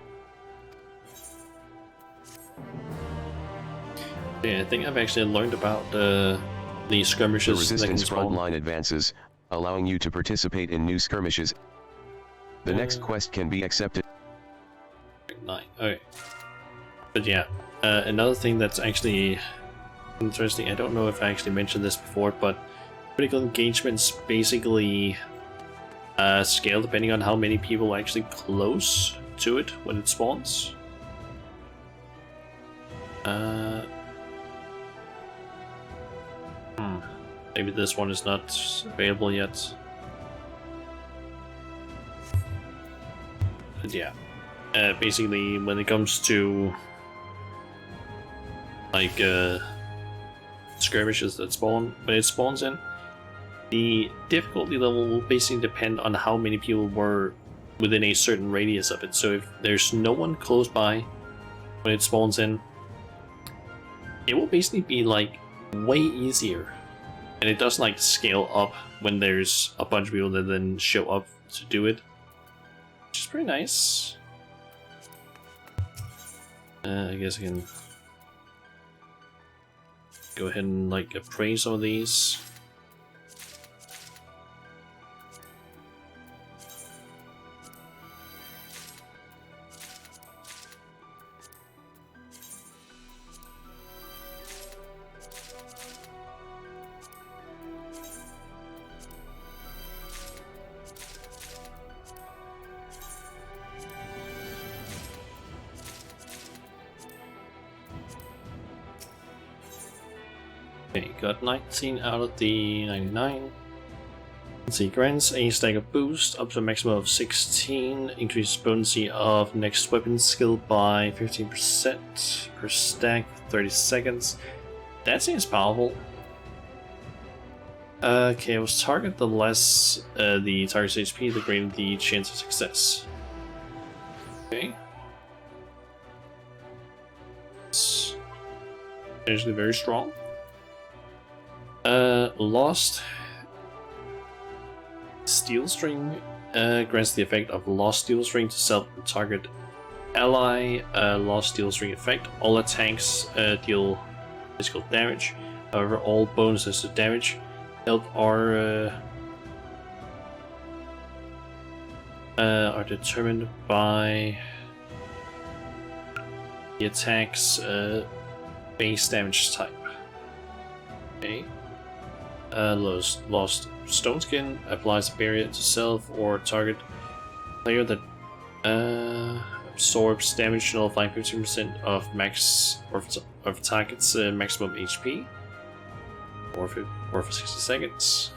Yeah, I think I've actually learned about the skirmishes. The resistance that can spawn. frontline advances, allowing you to participate in new skirmishes. The next quest can be accepted. Okay. But yeah, another thing that's actually interesting, I don't know if I actually mentioned this before, but critical engagements basically scale depending on how many people are actually close to it when it spawns. Maybe this one is not available yet. But yeah, basically when it comes to like skirmishes that spawn, when it spawns in, the difficulty level will basically depend on how many people were within a certain radius of it. So if there's no one close by when it spawns in, it will basically be like way easier. And it does like scale up when there's a bunch of people that then show up to do it, which is pretty nice. I guess I can go ahead and like appraise some of these. Okay, got 19 out of the 99. Let's see, grants a stagger boost up to a maximum of 16, increases potency of next weapon skill by 15% per stack, 30 seconds. That seems powerful. Okay, was target the less the target's HP, the greater the chance of success. Okay. It's potentially very strong. Lost Steel String grants the effect of Lost Steel String to self-target ally. Lost Steel String effect. All attacks deal physical damage. However, all bonuses to damage dealt are determined by the attack's base damage type. Okay. Lost Stone Skin applies a barrier to self or target player that absorbs damage, nullifying 15% of max of target's maximum HP, or for 60 seconds.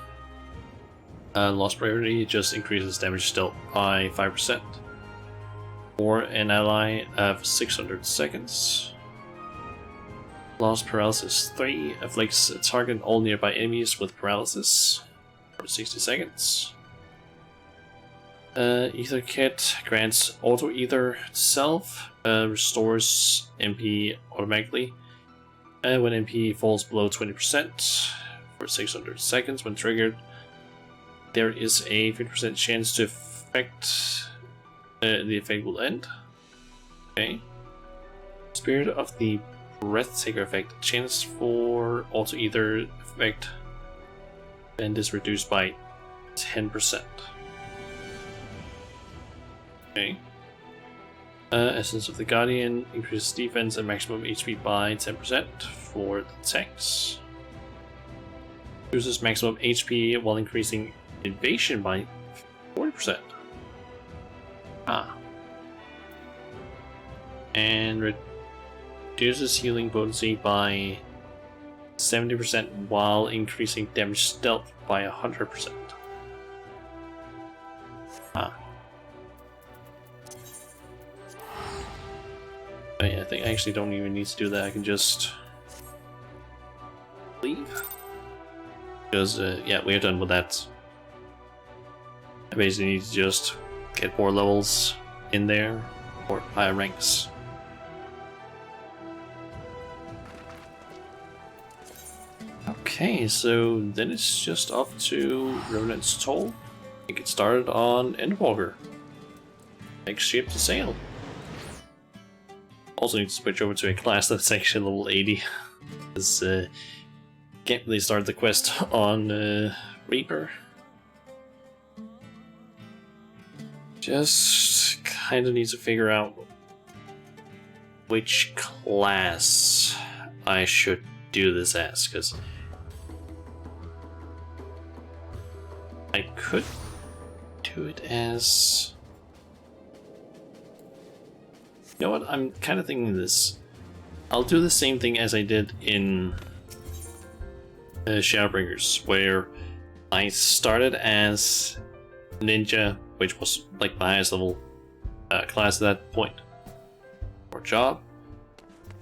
Lost Priority just increases damage dealt by 5%, or an ally for 600 seconds. Lost Paralysis 3 afflicts a target and all nearby enemies with paralysis for 60 seconds. Ether Kit grants Auto Ether to self, restores MP automatically, and when MP falls below 20% for 600 seconds when triggered, there is a 50% chance to affect the effect will end. Okay. Spirit of the Breathtaker effect. Chance for Auto Ether effect and is reduced by 10%. Okay. Essence of the Guardian increases defense and maximum HP by 10% for the tanks. Uses maximum HP while increasing evasion by 40%. And reduces healing potency by 70% while increasing damage stealth by 100%. I think I actually don't even need to do that. I can just leave. Because, yeah, we're done with that. I basically need to just get more levels in there, or higher ranks. Okay, so then it's just up to Revenant's Toll and get started on Endwalker. Next ship to sail. Also need to switch over to a class that's actually level 80. Because can't really start the quest on Reaper. Just kind of need to figure out which class I should do this as, because I could do it as... You know what, I'm kind of thinking this. I'll do the same thing as I did in Shadowbringers, where I started as Ninja, which was like my highest level class at that point, or job,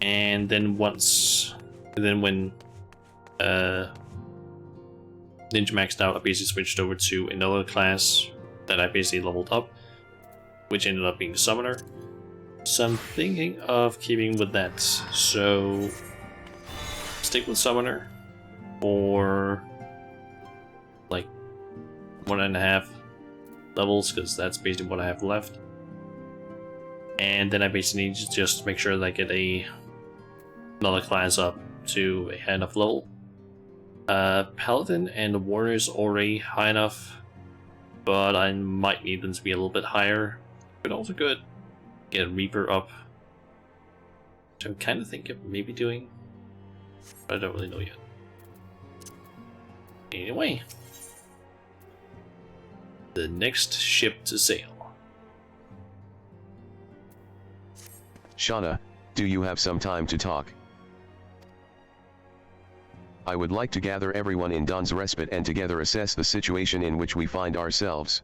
and then when Ninja maxed out, I basically switched over to another class that I basically leveled up, which ended up being Summoner. So I'm thinking of keeping with that. So stick with Summoner for like 1.5 levels, because that's basically what I have left. And then I basically need to just make sure that I get another class up to a high enough level. Paladin and Warrior is already high enough, but I might need them to be a little bit higher. But also good. Get Reaper up, which I'm kind of thinking of maybe doing, but I don't really know yet. Anyway, the next ship to sail. Shauna, do you have some time to talk? I would like to gather everyone in Dawn's Respite and together assess the situation in which we find ourselves.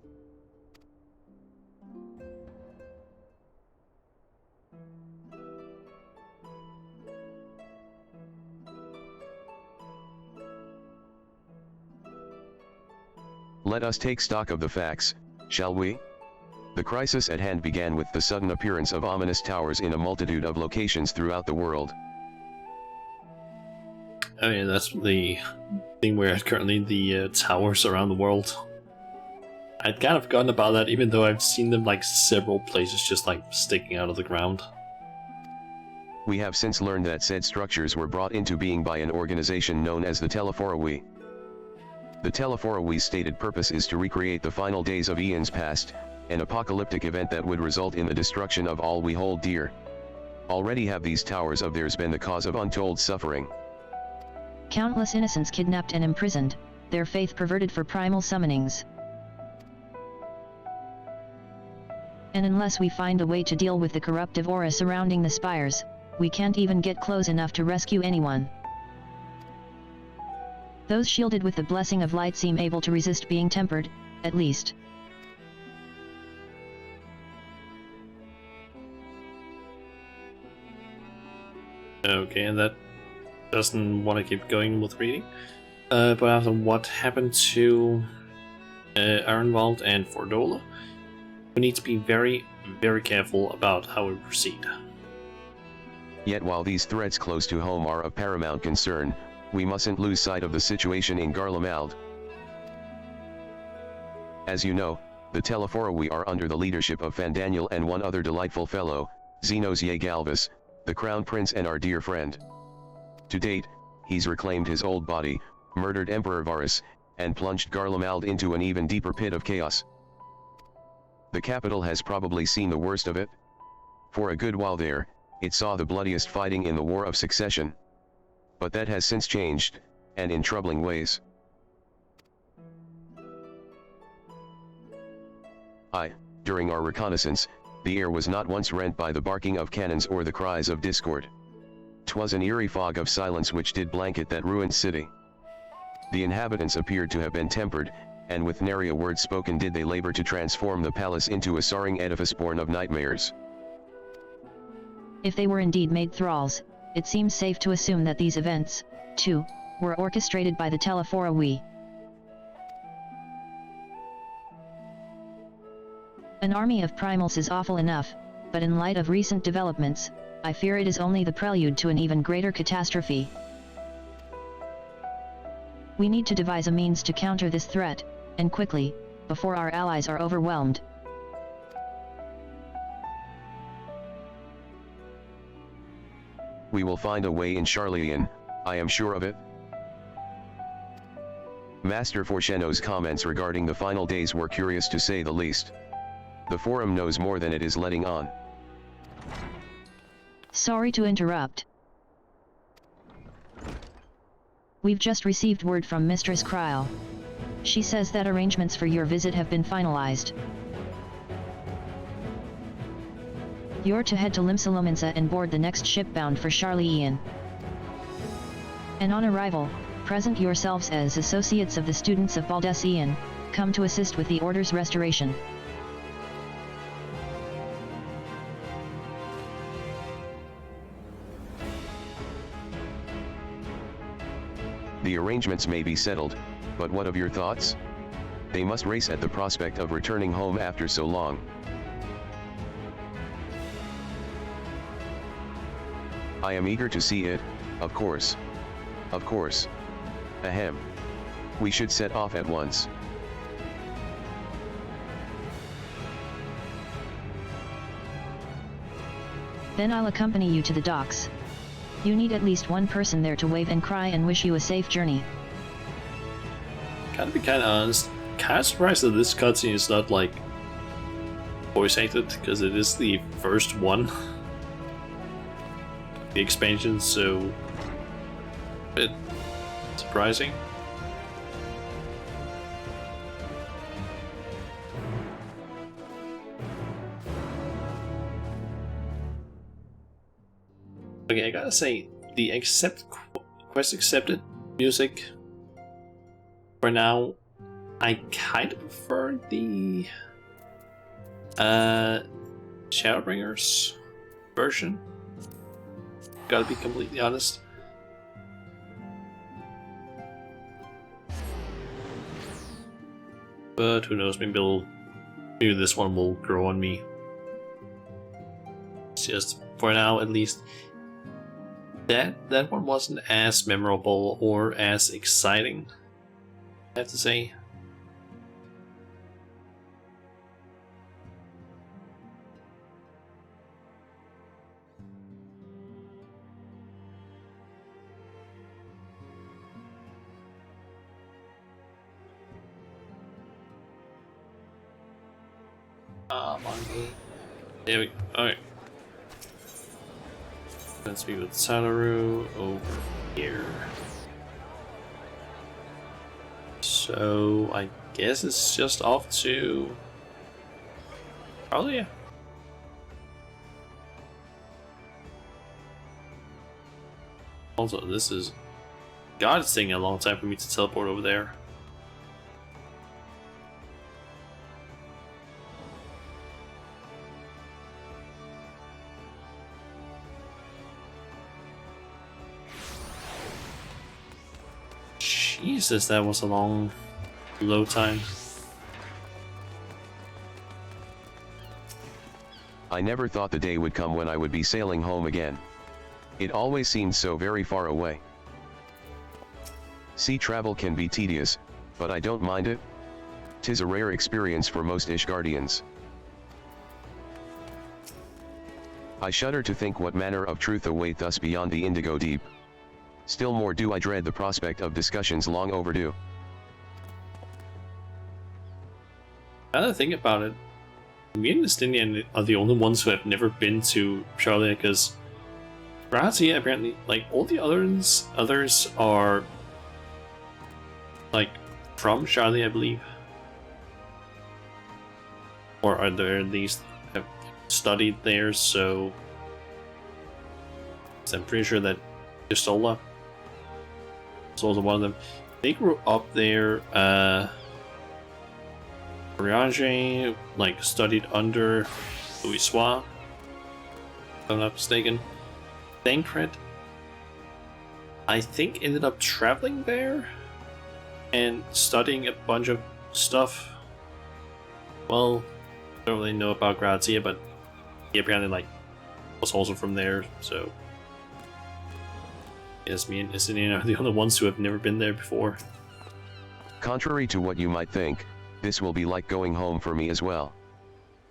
Let us take stock of the facts, shall we? The crisis at hand began with the sudden appearance of ominous towers in a multitude of locations throughout the world. Oh yeah, that's the thing we're at currently, the towers around the world. I'd kind of forgotten about that, even though I've seen them like several places just like sticking out of the ground. We have since learned that said structures were brought into being by an organization known as the Teleforawi. The Teleforawi's stated purpose is to recreate the final days of eons past, an apocalyptic event that would result in the destruction of all we hold dear. Already have these towers of theirs been the cause of untold suffering. Countless innocents kidnapped and imprisoned, their faith perverted for primal summonings. And unless we find a way to deal with the corruptive aura surrounding the spires, we can't even get close enough to rescue anyone. Those shielded with the blessing of light seem able to resist being tempered, at least. Okay, and that doesn't want to keep going with reading. But after what happened to Ironwald and Fordola, we need to be very, very careful about how we proceed. Yet while these threats close to home are of paramount concern, we mustn't lose sight of the situation in Garlemald. As you know, the Teleforawi are under the leadership of Fandaniel and one other delightful fellow, Xenos Galvus, the Crown Prince and our dear friend. To date, he's reclaimed his old body, murdered Emperor Varus, and plunged Garlemald into an even deeper pit of chaos. The capital has probably seen the worst of it. For a good while there, it saw the bloodiest fighting in the War of Succession. But that has since changed, and in troubling ways. During our reconnaissance, the air was not once rent by the barking of cannons or the cries of discord. 'Twas an eerie fog of silence which did blanket that ruined city. The inhabitants appeared to have been tempered, and with nary a word spoken did they labor to transform the palace into a soaring edifice born of nightmares. If they were indeed made thralls, it seems safe to assume that these events, too, were orchestrated by the Teleforawi. An army of primals is awful enough, but in light of recent developments, I fear it is only the prelude to an even greater catastrophe. We need to devise a means to counter this threat, and quickly, before our allies are overwhelmed. We will find a way in Charlian, I am sure of it. Master Forsheno's comments regarding the final days were curious to say the least. The forum knows more than it is letting on. Sorry to interrupt. We've just received word from Mistress Kryl. She says that arrangements for your visit have been finalized. You're to head to Limsalominsa and board the next ship bound for Charlian. And on arrival, present yourselves as associates of the students of Baldessian, come to assist with the Order's restoration. The arrangements may be settled, but what of your thoughts? They must race at the prospect of returning home after so long. I am eager to see it, of course. Of course. Ahem. We should set off at once. Then I'll accompany you to the docks. You need at least one person there to wave and cry and wish you a safe journey. Gotta be kind of honest, kind of surprised that this cutscene is not like voice acted, because it is the first one. The expansion, so a bit surprising. Okay, I gotta say, the quest accepted music. For now, I kind of prefer the Shadowbringers version. Gotta be completely honest. But who knows, maybe this one will grow on me. It's just, for now at least, that one wasn't as memorable or as exciting, I have to say. Monkey. There we go. Alright. Let's be with Sadaru over here. So I guess it's just off to Australia. Also, this is God, it's taking a long time for me to teleport over there. Jesus, that was a long load time. I never thought the day would come when I would be sailing home again. It always seemed so very far away. Sea travel can be tedious, but I don't mind it. 'Tis a rare experience for most Ishgardians. I shudder to think what manner of truth await us beyond the Indigo Deep. Still more do I dread the prospect of discussions long overdue. Now that I think about it, me and Justinian are the only ones who have never been to Charlotte, because Grazia apparently, like, all the others are like from Charlie, I believe, or are there at least have studied there. So I'm pretty sure that Gistola is also one of them. They grew up there. Riage, like, studied under Louis Sois, if I'm not mistaken. Thancred, I think, ended up traveling there and studying a bunch of stuff. Well, I don't really know about Grazia, but he apparently, like, was also from there, so yes, me and Justinian are the only ones who have never been there before. Contrary to what you might think, this will be like going home for me as well.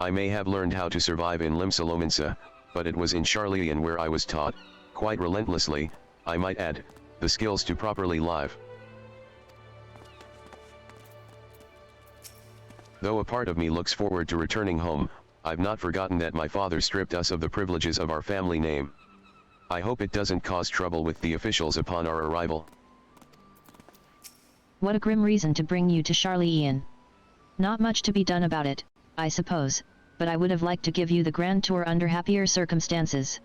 I may have learned how to survive in Limsa, but it was in Charlian where I was taught, quite relentlessly, I might add, the skills to properly live. Though a part of me looks forward to returning home, I've not forgotten that my father stripped us of the privileges of our family name. I hope it doesn't cause trouble with the officials upon our arrival. What a grim reason to bring you to Charlian. Not much to be done about it, I suppose, but I would have liked to give you the grand tour under happier circumstances.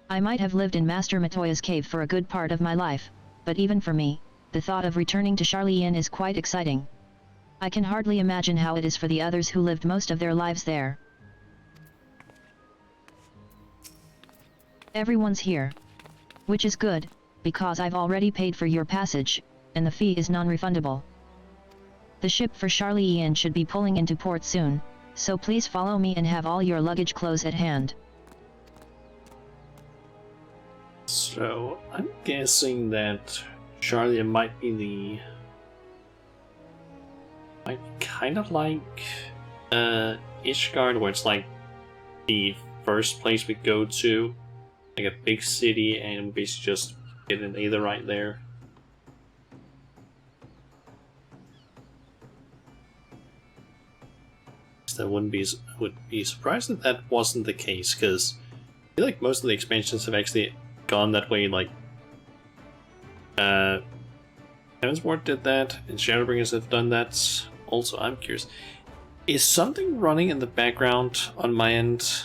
I might have lived in Master Matoya's cave for a good part of my life, but even for me, the thought of returning to Charlian is quite exciting. I can hardly imagine how it is for the others who lived most of their lives there. Everyone's here. Which is good, because I've already paid for your passage, and the fee is non-refundable. The ship for Charlian should be pulling into port soon, so please follow me and have all your luggage close at hand. So I'm guessing that Charlian might be kind of like Ishgard, where it's like the first place we go to, like a big city, and basically just get an either right there. I would be surprised if that wasn't the case, because I feel like most of the expansions have actually gone that way. Like Heavensward did that, and Shadowbringers have done that. Also, I'm curious, is something running in the background on my end?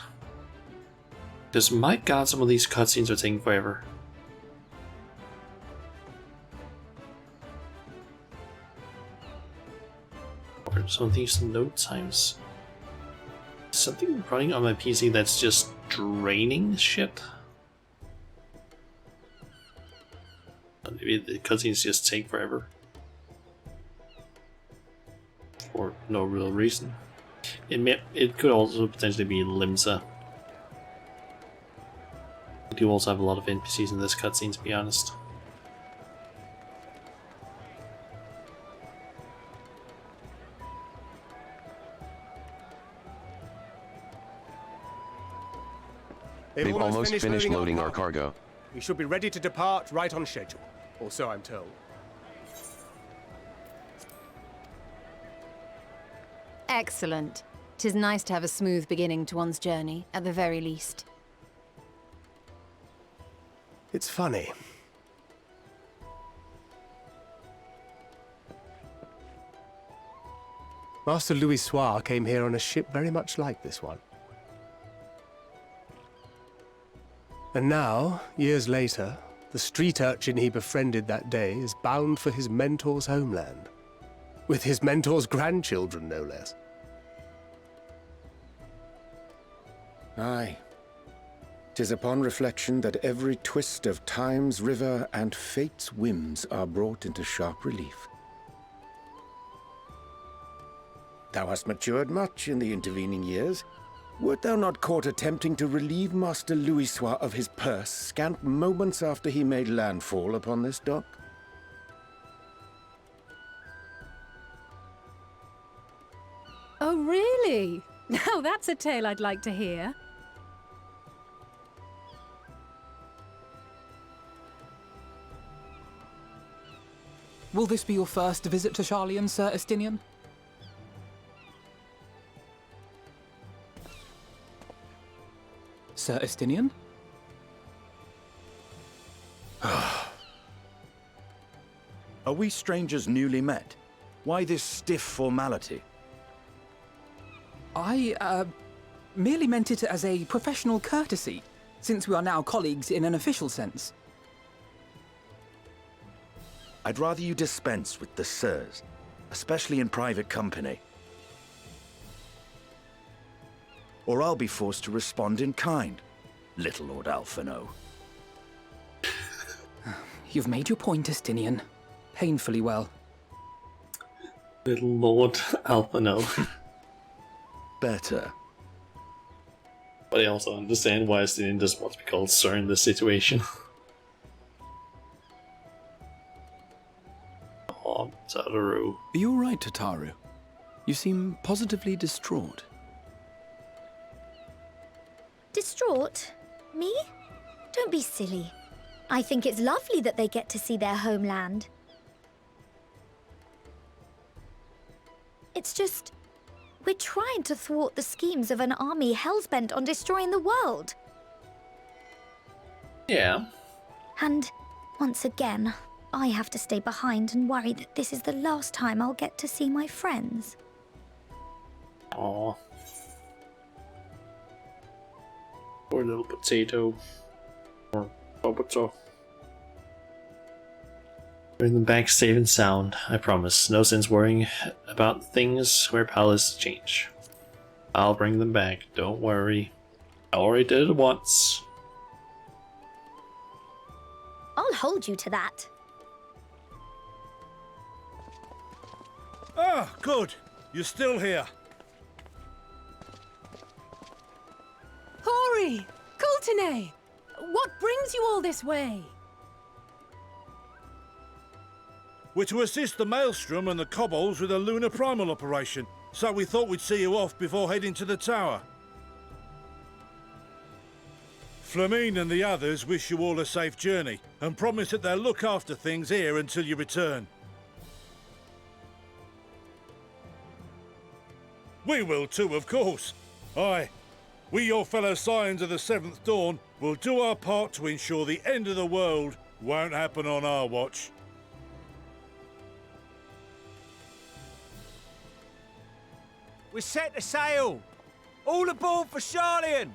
Because my god, some of these cutscenes are taking forever. So these load times. Something running on my PC that's just draining shit. Maybe the cutscenes just take forever. For no real reason. It could also potentially be Limsa. We do also have a lot of NPCs in this cutscene, to be honest. They've almost finished loading our cargo. We should be ready to depart right on schedule, or so I'm told. Excellent. 'Tis nice to have a smooth beginning to one's journey, at the very least. It's funny. Master Louis Soir came here on a ship very much like this one. And now, years later, the street urchin he befriended that day is bound for his mentor's homeland. With his mentor's grandchildren, no less. Aye. 'Tis upon reflection that every twist of time's river and fate's whims are brought into sharp relief. Thou hast matured much in the intervening years. Wert thou not caught attempting to relieve Master Louis Soir of his purse scant moments after he made landfall upon this dock? Oh, really? Now that's a tale I'd like to hear. Will this be your first visit to Charlian, Sir Estinian? Sir Estinian? Are we strangers newly met? Why this stiff formality? I, merely meant it as a professional courtesy, since we are now colleagues in an official sense. I'd rather you dispense with the sirs, especially in private company. Or I'll be forced to respond in kind, little Lord Alphino. You've made your point, Estinian. Painfully well. Little Lord Alphino. Better. But I also understand why Estinian doesn't want to be called Sir in this situation. Oh, Tataru. Are you alright, Tataru? You seem positively distraught. Distraught? Me? Don't be silly. I think it's lovely that they get to see their homeland. It's just, we're trying to thwart the schemes of an army hellbent on destroying the world. Yeah. And once again, I have to stay behind and worry that this is the last time I'll get to see my friends. Aww. Poor little potato. Or potato. Bring them back safe and sound, I promise. No sense worrying about things where palaces change. I'll bring them back, don't worry. I already did it once. I'll hold you to that. Ah, good. You're still here. Hori! Coulternay! What brings you all this way? We're to assist the Maelstrom and the Kobolds with a lunar primal operation, so we thought we'd see you off before heading to the tower. Flamine and the others wish you all a safe journey, and promise that they'll look after things here until you return. We will too, of course. Aye. We, your fellow Scions of the Seventh Dawn, will do our part to ensure the end of the world won't happen on our watch. We're set to sail! All aboard for Charlian!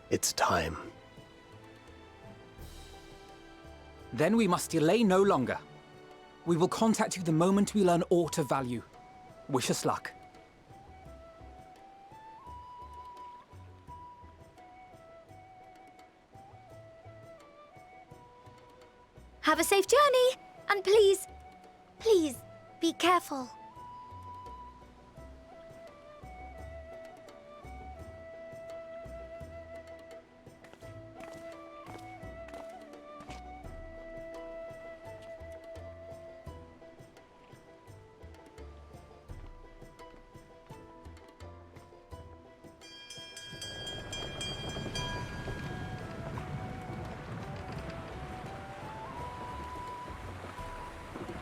It's time. Then we must delay no longer. We will contact you the moment we learn aught of value. Wish us luck. Have a safe journey, and please, please, be careful.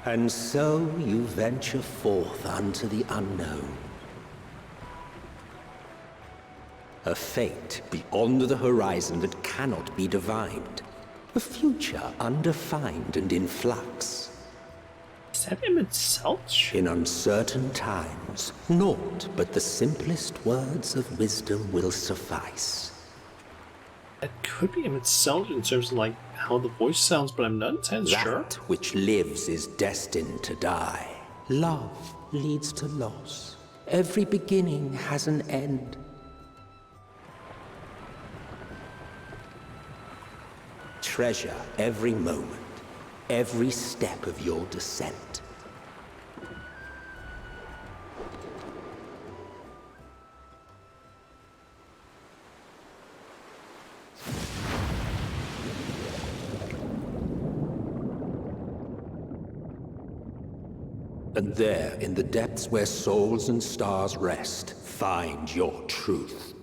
And so you venture forth unto the unknown. A fate beyond the horizon that cannot be divined. A future undefined and in flux. Is that Emmett Selch? In uncertain times, naught but the simplest words of wisdom will suffice. That could be Emmett Selch in terms of like how the voice sounds, but I'm not entirely sure. That which lives is destined to die. Love leads to loss. Every beginning has an end. Treasure every moment, every step of your descent. And there, in the depths where souls and stars rest, find your truth.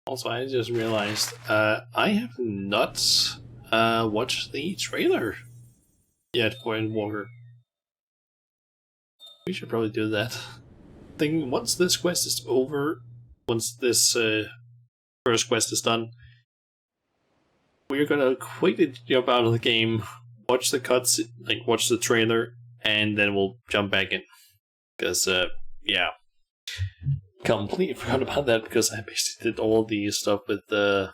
Also, I just realized I have not watched the trailer yet for Endwalker. We should probably do that. I think once this quest is over, once this first quest is done, we're gonna quickly jump out of the game, watch the cuts, like watch the trailer, and then we'll jump back in. Because, yeah. Completely forgot about that because I basically did all the stuff with the...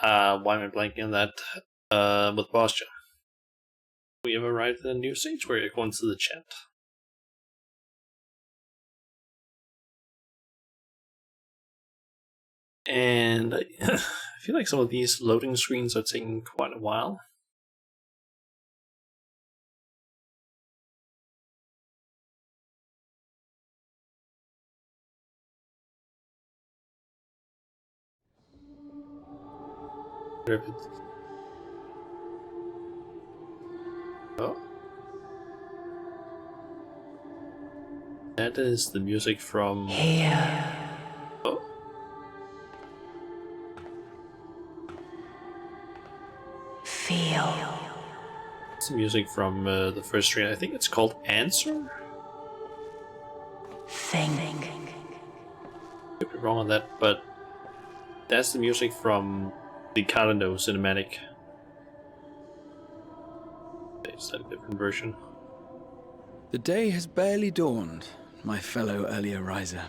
why am I blanking on that? With Bostia. We have arrived at a new stage where you're going to the chat. And I feel like some of these loading screens are taking quite a while. Oh. That is the music from... Here. Oh. Feel. It's the music from the first train. I think it's called Answer? Think. Could be wrong on that, but that's the music from the Calendar cinematic. Is that a different version? The day has barely dawned, my fellow earlier riser.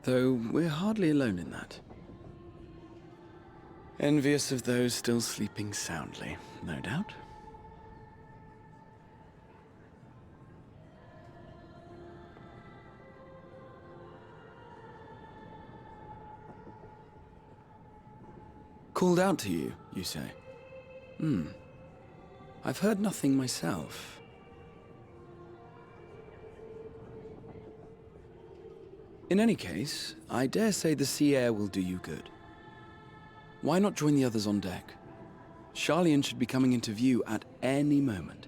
Though we're hardly alone in that. Envious of those still sleeping soundly, no doubt. Called out to you, you say? I've heard nothing myself. In any case, I dare say the sea air will do you good. Why not join the others on deck? Charlian should be coming into view at any moment.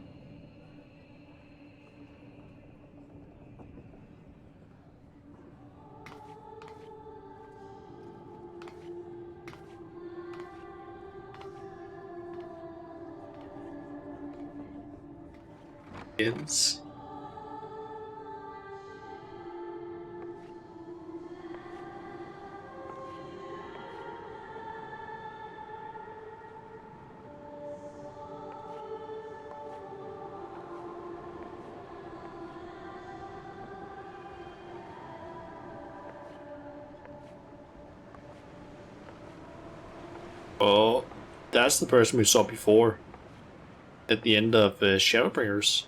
Kids. that's the person we saw before. At the end of Shadowbringers.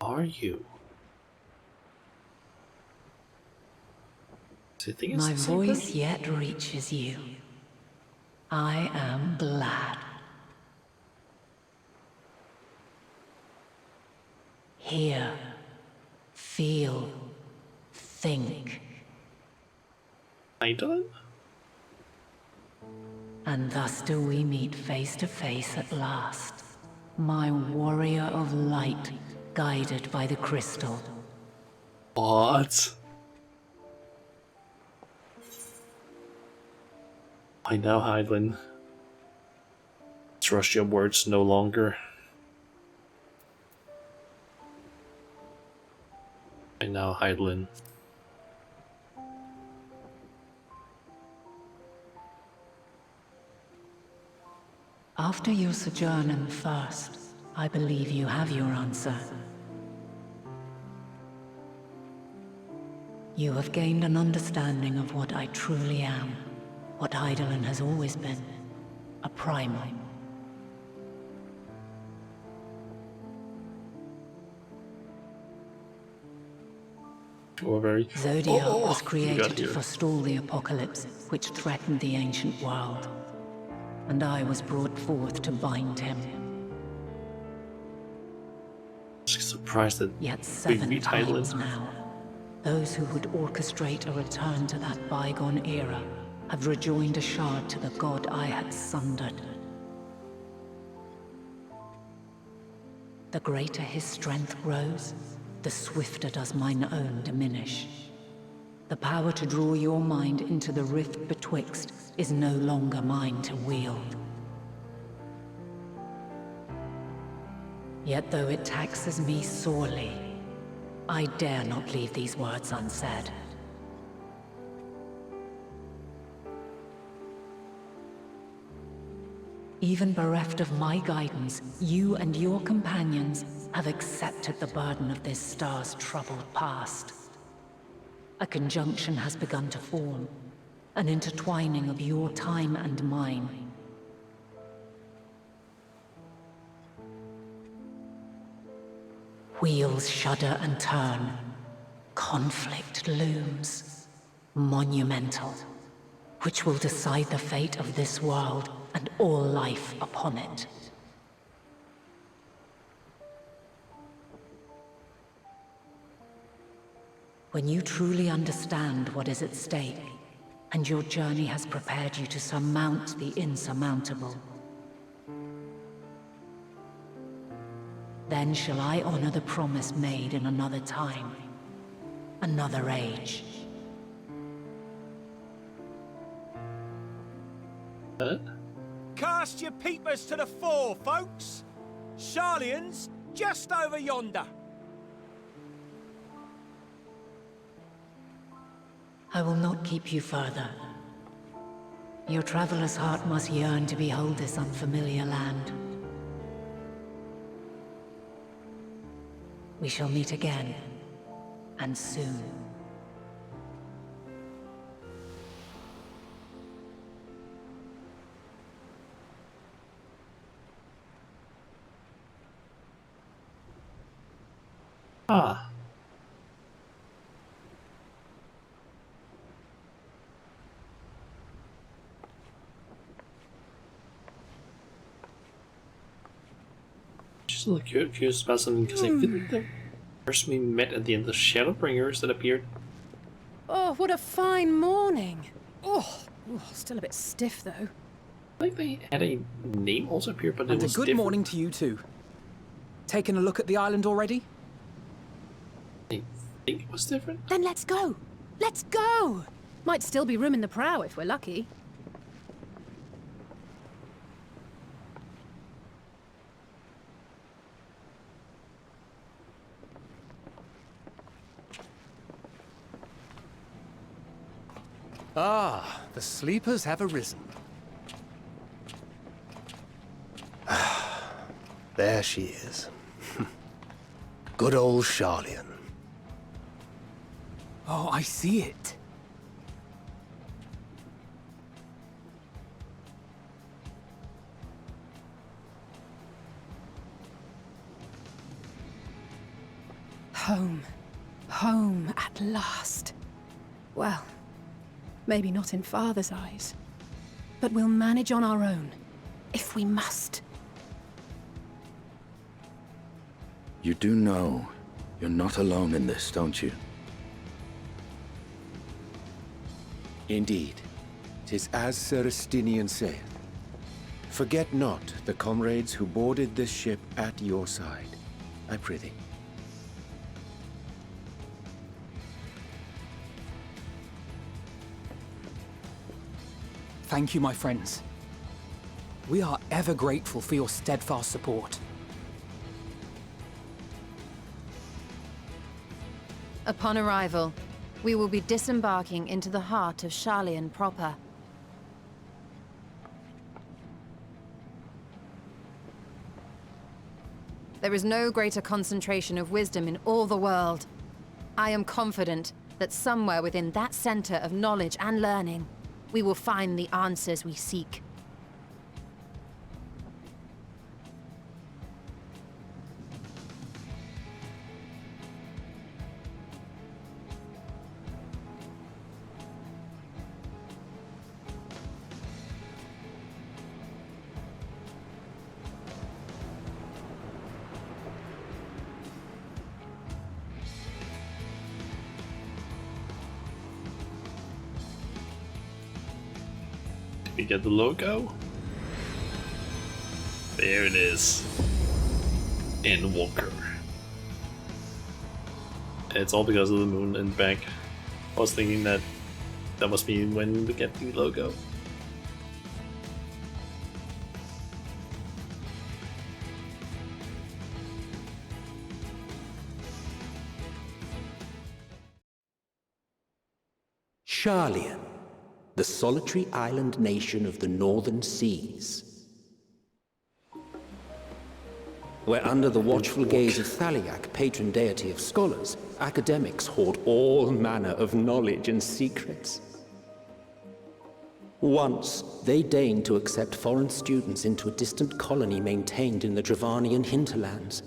Are you? My voice yet reaches you. I am glad. Hear, feel, think. Idol? And thus do we meet face to face at last. My warrior of light, guided by the crystal. What? I know, Hydaelyn. Trust your words no longer. I know, Hydaelyn. After your sojourn in the First, I believe you have your answer. You have gained an understanding of what I truly am, what Hydaelyn has always been, a primal. Zodiac was created to forestall the apocalypse which threatened the ancient world. And I was brought forth to bind him. Surprised that Yet 7 times now, those who would orchestrate a return to that bygone era have rejoined a shard to the god I had sundered. The greater his strength grows, the swifter does mine own diminish. The power to draw your mind into the rift betwixt is no longer mine to wield. Yet though it taxes me sorely, I dare not leave these words unsaid. Even bereft of my guidance, you and your companions have accepted the burden of this star's troubled past. A conjunction has begun to form, an intertwining of your time and mine. Wheels shudder and turn. Conflict looms. Monumental. Which will decide the fate of this world and all life upon it. When you truly understand what is at stake, and your journey has prepared you to surmount the insurmountable, then shall I honor the promise made in another time, another age. Cast your peepers to the fore, folks. Sharlayan's just over yonder. I will not keep you further. Your traveler's heart must yearn to behold this unfamiliar land. We shall meet again, and soon. Ah. Just a little curious about something because I feel like the person we met at the end of Shadowbringers that appeared. Oh, what a fine morning. Oh, still a bit stiff though. I think they had a name also appear, but it And was a good different. morning to you too. Taking a look at the island already? I think it was different. Then let's go. Let's go. Might still be room in the prow if we're lucky. Ah, the sleepers have arisen. There she is. Good old Sharlayan. Oh, I see it. Home. Home at last. Well, maybe not in Father's eyes, but we'll manage on our own, if we must. You do know you're not alone in this, don't you? Indeed. 'Tis as Sir Estinian saith. Forget not the comrades who boarded this ship at your side, I prithee. Thank you, my friends. We are ever grateful for your steadfast support. Upon arrival, we will be disembarking into the heart of Sharlayan proper. There is no greater concentration of wisdom in all the world. I am confident that somewhere within that center of knowledge and learning, we will find the answers we seek. We get the logo. There it is. Endwalker. It's all because of the moon and back. I was thinking that must be when we get the logo. Sharlayan, the solitary island nation of the northern seas. Where under the watchful gaze of Thaliak, patron deity of scholars, academics hoard all manner of knowledge and secrets. Once, they deigned to accept foreign students into a distant colony maintained in the Dravanian hinterlands.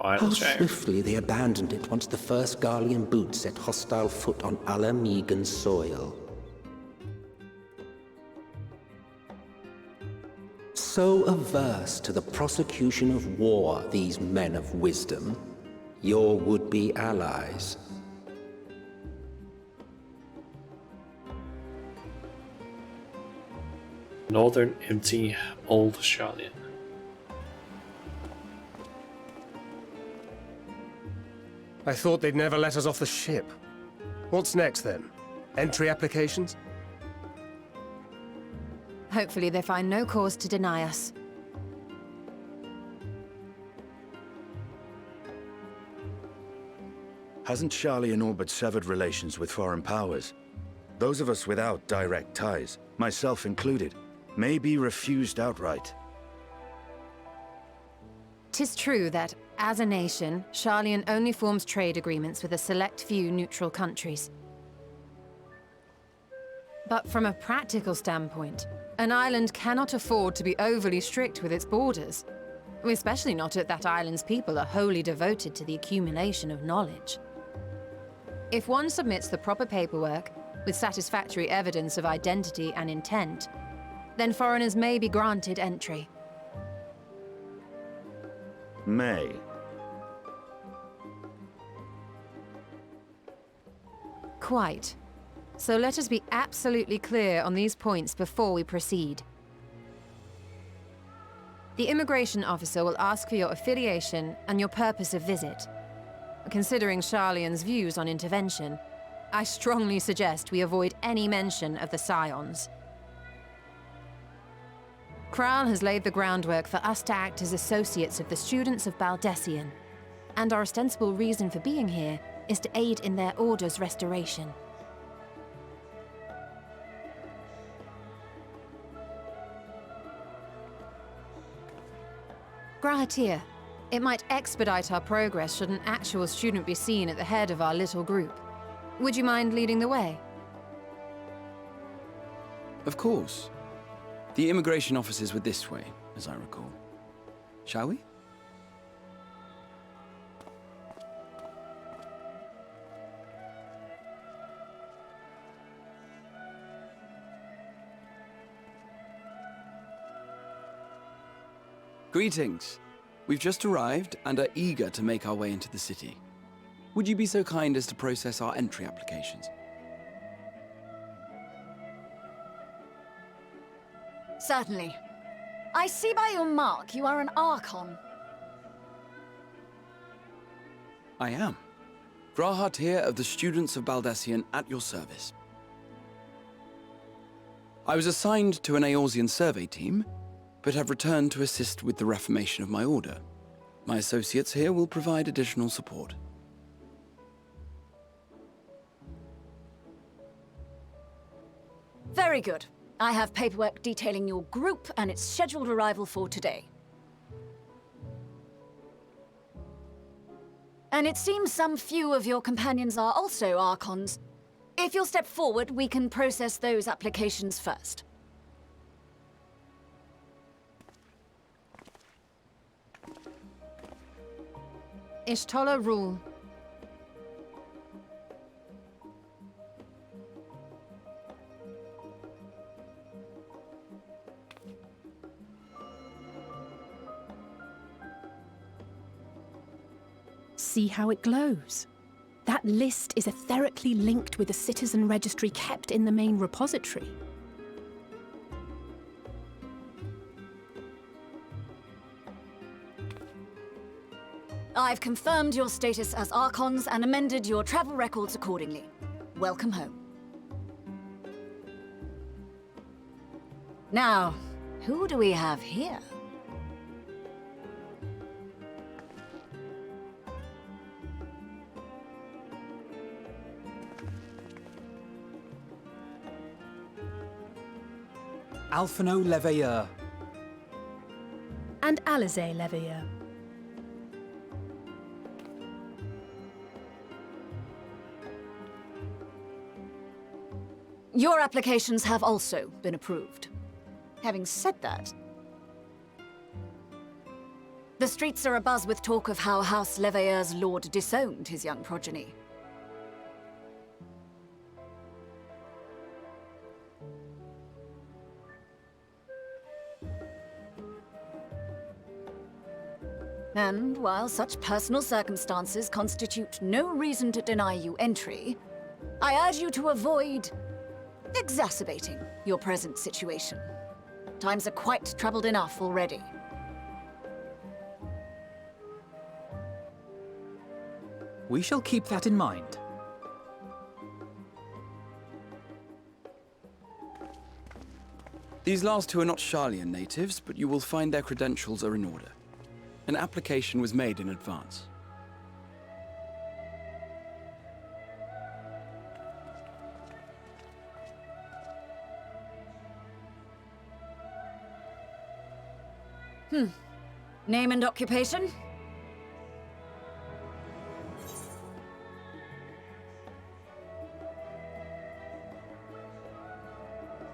How swiftly they abandoned it once the first Garlean boot set hostile foot on Alamegan soil. So averse to the prosecution of war, these men of wisdom, your would-be allies. Northern empty old Sharlayan. I thought they'd never let us off the ship. What's next then? Entry applications? Hopefully they find no cause to deny us. Hasn't Sharlayan all but severed relations with foreign powers? Those of us without direct ties, myself included, may be refused outright. 'Tis true that, as a nation, Sharlayan only forms trade agreements with a select few neutral countries. But from a practical standpoint, an island cannot afford to be overly strict with its borders, especially not if that island's people are wholly devoted to the accumulation of knowledge. If one submits the proper paperwork, with satisfactory evidence of identity and intent, then foreigners may be granted entry. May. Quite. So let us be absolutely clear on these points before we proceed. The immigration officer will ask for your affiliation and your purpose of visit. Considering Sharlayan's views on intervention, I strongly suggest we avoid any mention of the Scions. Kral has laid the groundwork for us to act as associates of the students of Baldessian, and our ostensible reason for being here is to aid in their order's restoration. Grahatir, It might expedite our progress should an actual student be seen at the head of our little group. Would you mind leading the way? Of course. The immigration offices were this way, as I recall. Shall we? Greetings. We've just arrived and are eager to make our way into the city. Would you be so kind as to process our entry applications? Certainly. I see by your mark you are an Archon. I am. Grahat here of the Students of Baldesion at your service. I was assigned to an Eorzean survey team, but have returned to assist with the reformation of my order. My associates here will provide additional support. Very good. I have paperwork detailing your group and its scheduled arrival for today. And it seems some few of your companions are also Archons. If you'll step forward, we can process those applications first. Ishtola rule. See how it glows? That list is etherically linked with the citizen registry kept in the main repository. I've confirmed your status as Archons and amended your travel records accordingly. Welcome home. Now, who do we have here? Alphino Leveilleur. And Alize Leveilleur. Your applications have also been approved. Having said that, the streets are abuzz with talk of how House Leveilleur's lord disowned his young progeny. And while such personal circumstances constitute no reason to deny you entry, I urge you to avoid exacerbating your present situation. Times are quite troubled enough already. We shall keep that in mind. These last two are not Sharlayan natives, but you will find their credentials are in order. An application was made in advance. Name and occupation?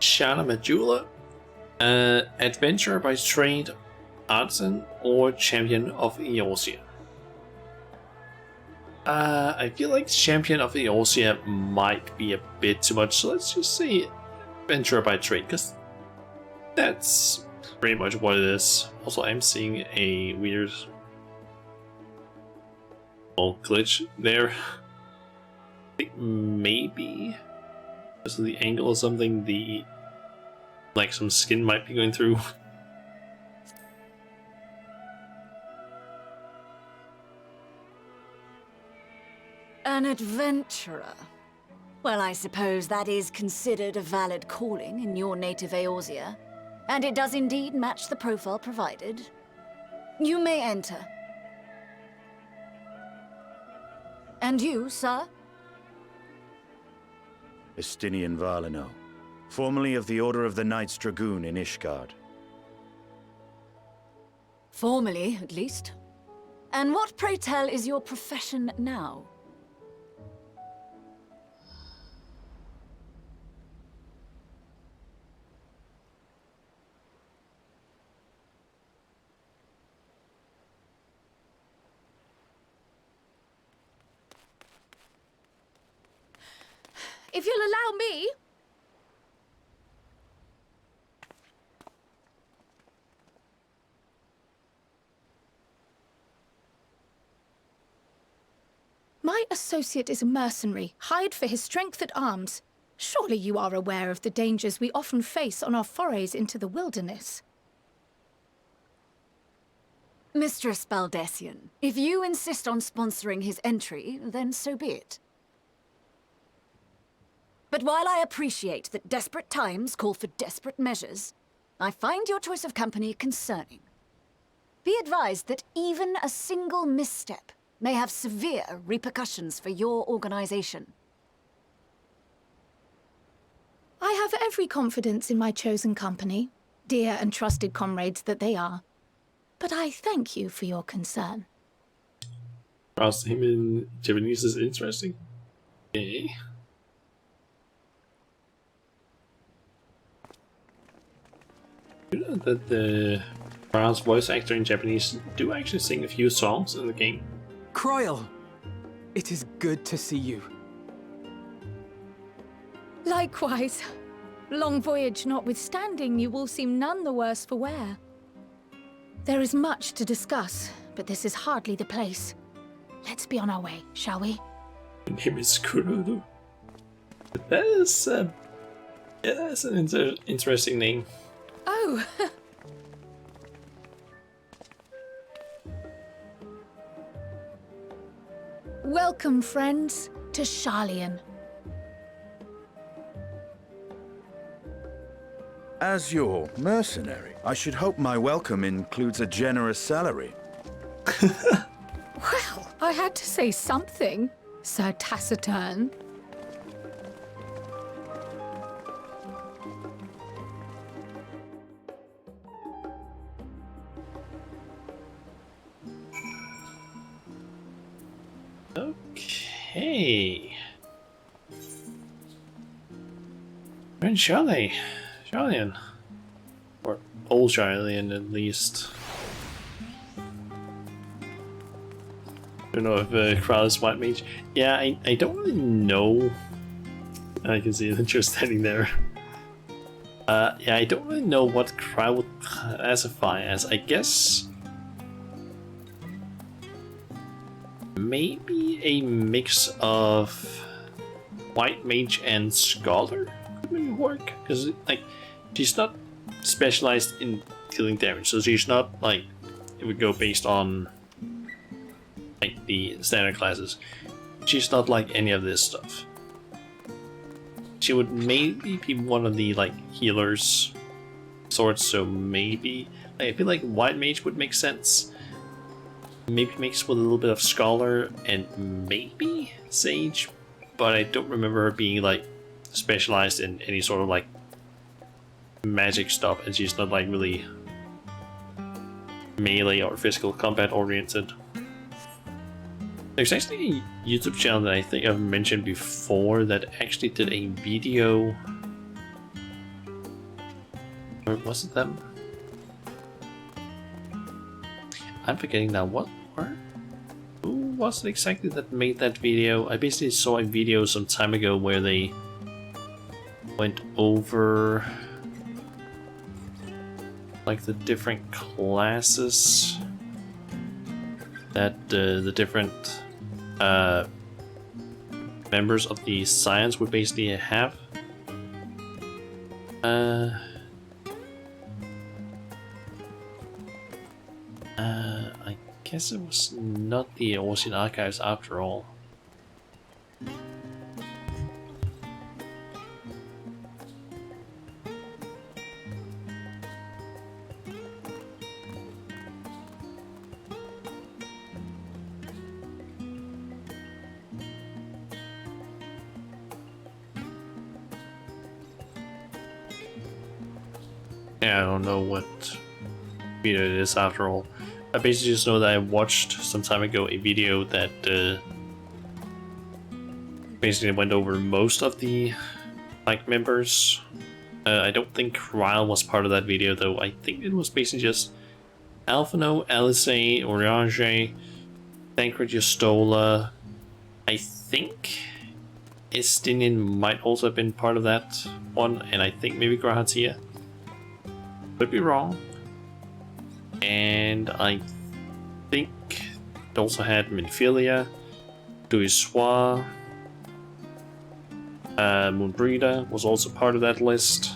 Shana Majula, adventurer by trade, artisan, or champion of Eorzea. I feel like champion of Eorzea might be a bit too much, so let's just say adventurer by trade, because that's pretty much what it is. Also, I'm seeing a weird glitch there. I think maybe because of the angle or something, like some skin might be going through. An adventurer. Well, I suppose that is considered a valid calling in your native Eorzea, and it does indeed match the profile provided. You may enter. And you, sir? Estinian Valino, formerly of the Order of the Knights Dragoon in Ishgard. Formally, at least. And what, pray tell, is your profession now? If you'll allow me... My associate is a mercenary, hired for his strength at arms. Surely you are aware of the dangers we often face on our forays into the wilderness. Mistress Baldessian, if you insist on sponsoring his entry, then so be it. But while I appreciate that desperate times call for desperate measures, I find your choice of company concerning. Be advised that even a single misstep may have severe repercussions for your organization. I have every confidence in my chosen company, dear and trusted comrades that they are. But I thank you for your concern. Asked him in Japanese is interesting. Okay. You know that the Brown's voice actor in Japanese do actually sing a few songs in the game. Croyle! It is good to see you. Likewise. Long voyage notwithstanding, you all seem none the worse for wear. There is much to discuss, but this is hardly the place. Let's be on our way, shall we? My name is Kurodo. That is, yeah, that's an interesting name. Oh! Welcome, friends, to Sharlayan. As your mercenary, I should hope my welcome includes a generous salary. Well, I had to say something, Sir Taciturn. Okay. We're in Sharlayan. Or old Sharlayan, at least. Don't know if Crowl is White Mage. Yeah, I don't really know. I can see that you're standing there. Yeah, I don't really know what Crowl would classify as. I guess maybe a mix of White Mage and Scholar could maybe work, because like she's not specialized in dealing damage, so she's not like it would go based on like the standard classes. She's not like any of this stuff. She would maybe be one of the like healers sorts, so maybe I feel like White Mage would make sense. Maybe mixed with a little bit of Scholar and maybe Sage, but I don't remember her being like specialized in any sort of like magic stuff, and she's not like really melee or physical combat oriented. There's actually a YouTube channel that I think I've mentioned before that actually did a video, or was it them? I'm forgetting now. Who was it exactly that made that video? I basically saw a video some time ago where they went over like the different classes that the different members of the science would basically have. I guess it was not the Ocean Archives after all. Yeah, I don't know what video it is after all. I basically just know that I watched some time ago a video that basically went over most of the like members. I don't think Ryle was part of that video though. I think it was basically just Alphino, Alice, Orange, Tancred, Justola. I think Estinian might also have been part of that one, and I think maybe Grahatia. Could be wrong. And I think it also had Minfilia, Duissois, Moonbreeder was also part of that list.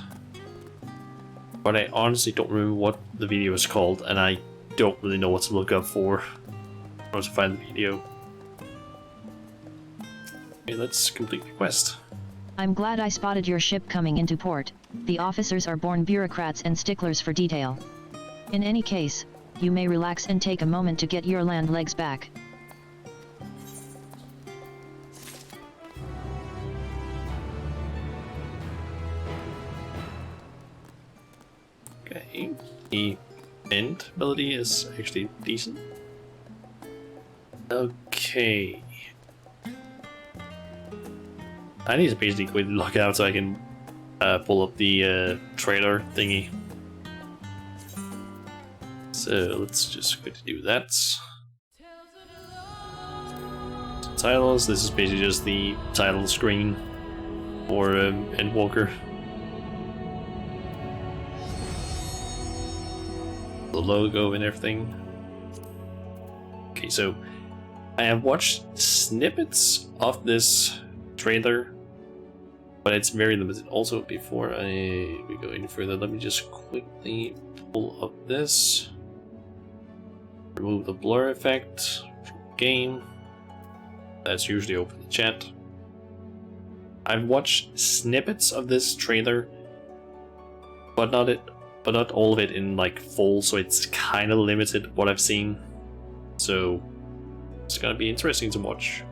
But I honestly don't remember what the video is called, and I don't really know what to look up for in order to find the video. Okay, let's complete the quest. I'm glad I spotted your ship coming into port. The officers are born bureaucrats and sticklers for detail. In any case, you may relax and take a moment to get your land legs back. Okay, the end ability is actually decent. Okay. I need to basically quickly log out so I can pull up the trailer thingy. So let's just quickly do that. Titles, this is basically just the title screen for Endwalker. The logo and everything. Okay, so I have watched snippets of this trailer, but it's very limited. Also, before we go any further, let me just quickly pull up this. Remove the blur effect from the game. That's usually open the chat. I've watched snippets of this trailer, but not all of it in like full, so it's kind of limited what I've seen. So it's gonna be interesting to watch.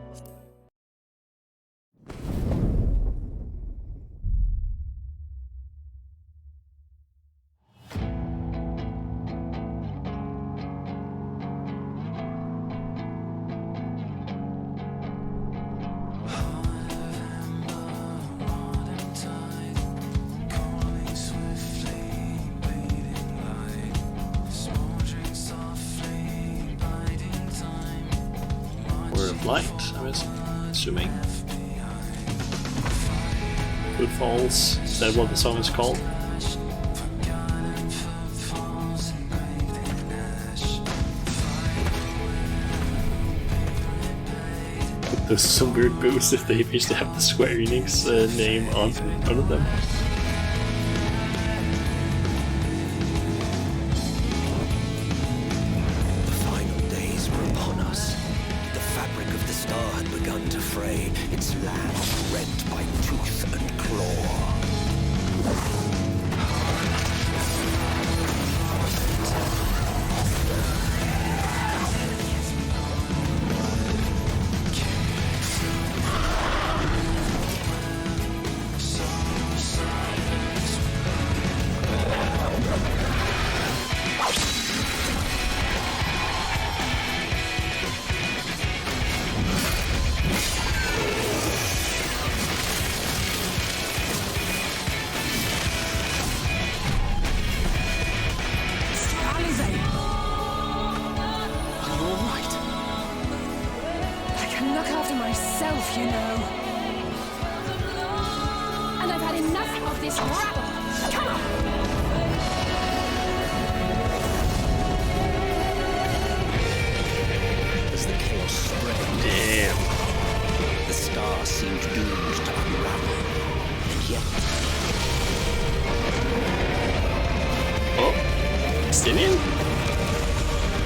Light, I'm assuming. Good Falls, is that what the song is called? There's some weird boosts if they used to have the Square Enix name on front of them.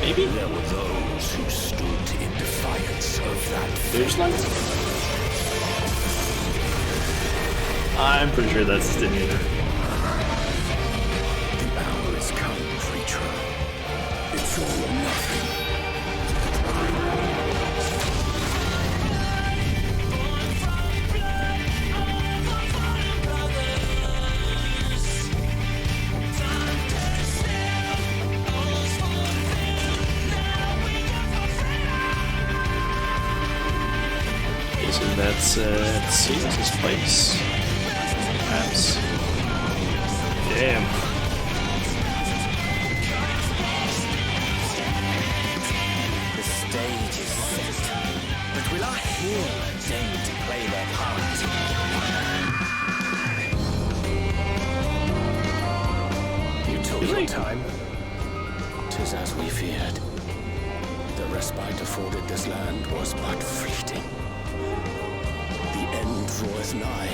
Maybe? There were those who stood in defiance of that. There's like... I'm pretty sure that's Stinianer. The hour is come, creature. It's all or nothing. let's see what's this place. Perhaps. Damn. The stage is set, but will our hero deign to play their part? You took your time. 'Tis as we feared. The respite afforded this land was but fleeting. The end draweth nigh.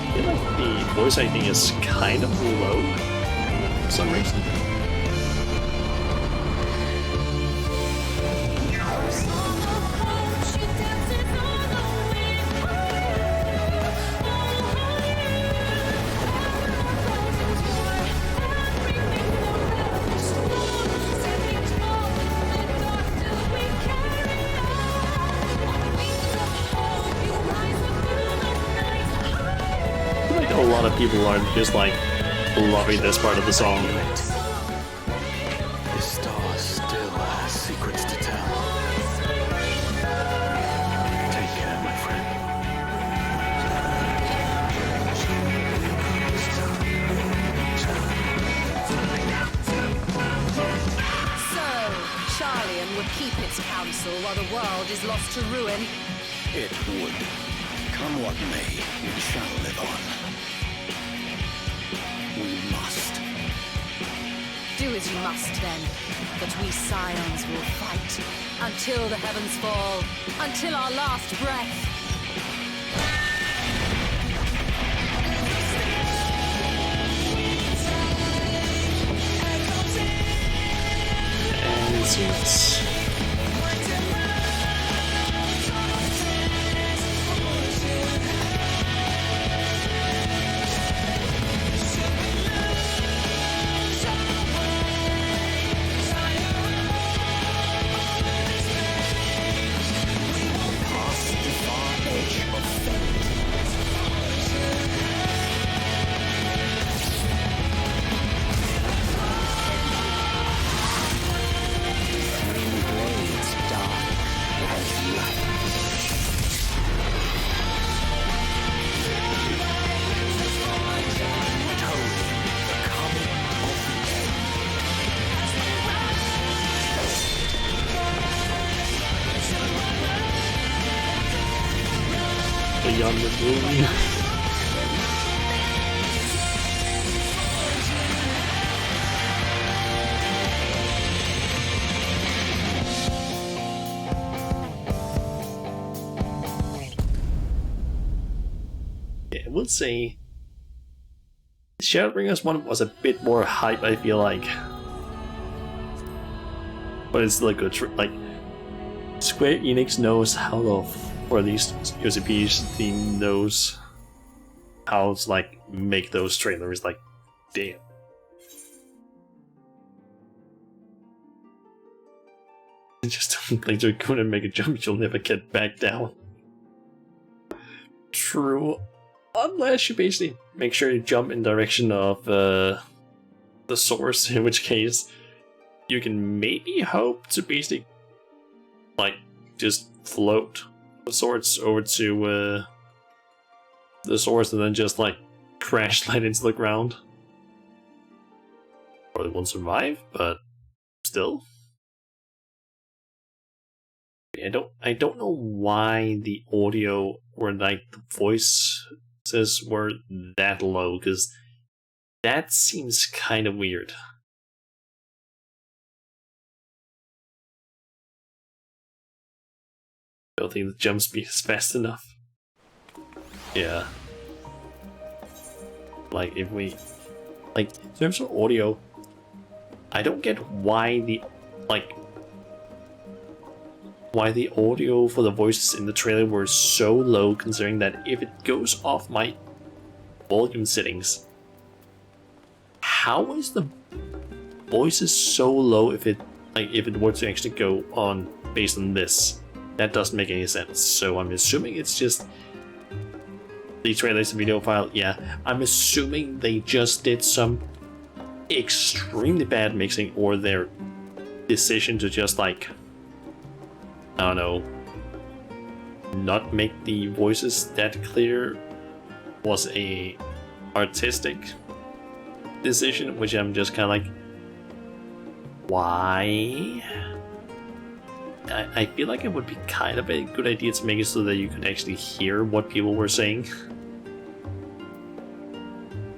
I feel like the voice acting is kind of low for some reason. A lot of people are just like loving this part of the song. This star still has secrets to tell. Take care, my friend. So, Charlian would keep its counsel while the world is lost to ruin. It would. Come what may, we shall live on. We must. Do as you must then, but we scions will fight until the heavens fall, until our last breath. And it seems. Beyond the movie. Yeah, I would say Shadowbringers one was a bit more hype, I feel like. But it's like a like Square Enix knows how to, or at least UCP's team knows how to like make those trailers like damn. Just don't think they're gonna make a jump you'll never get back down. True. Unless you basically make sure you jump in direction of the source, in which case you can maybe hope to basically like just float the swords over to the source and then just like crash right into the ground. Probably won't survive, but still. I don't know why the audio or like the voices were that low, because that seems kind of weird. Don't think the jump speed is fast enough. Yeah. Like if we like in terms of audio, I don't get why the audio for the voices in the trailer were so low, considering that if it goes off my volume settings, how is the voices so low if it were to actually go on based on this? That doesn't make any sense. So I'm assuming it's just the trailer's video file. Yeah, I'm assuming they just did some extremely bad mixing, or their decision to just like, I don't know, not make the voices that clear was a artistic decision, which I'm just kind of like, why? I feel like it would be kind of a good idea to make it so that you could actually hear what people were saying.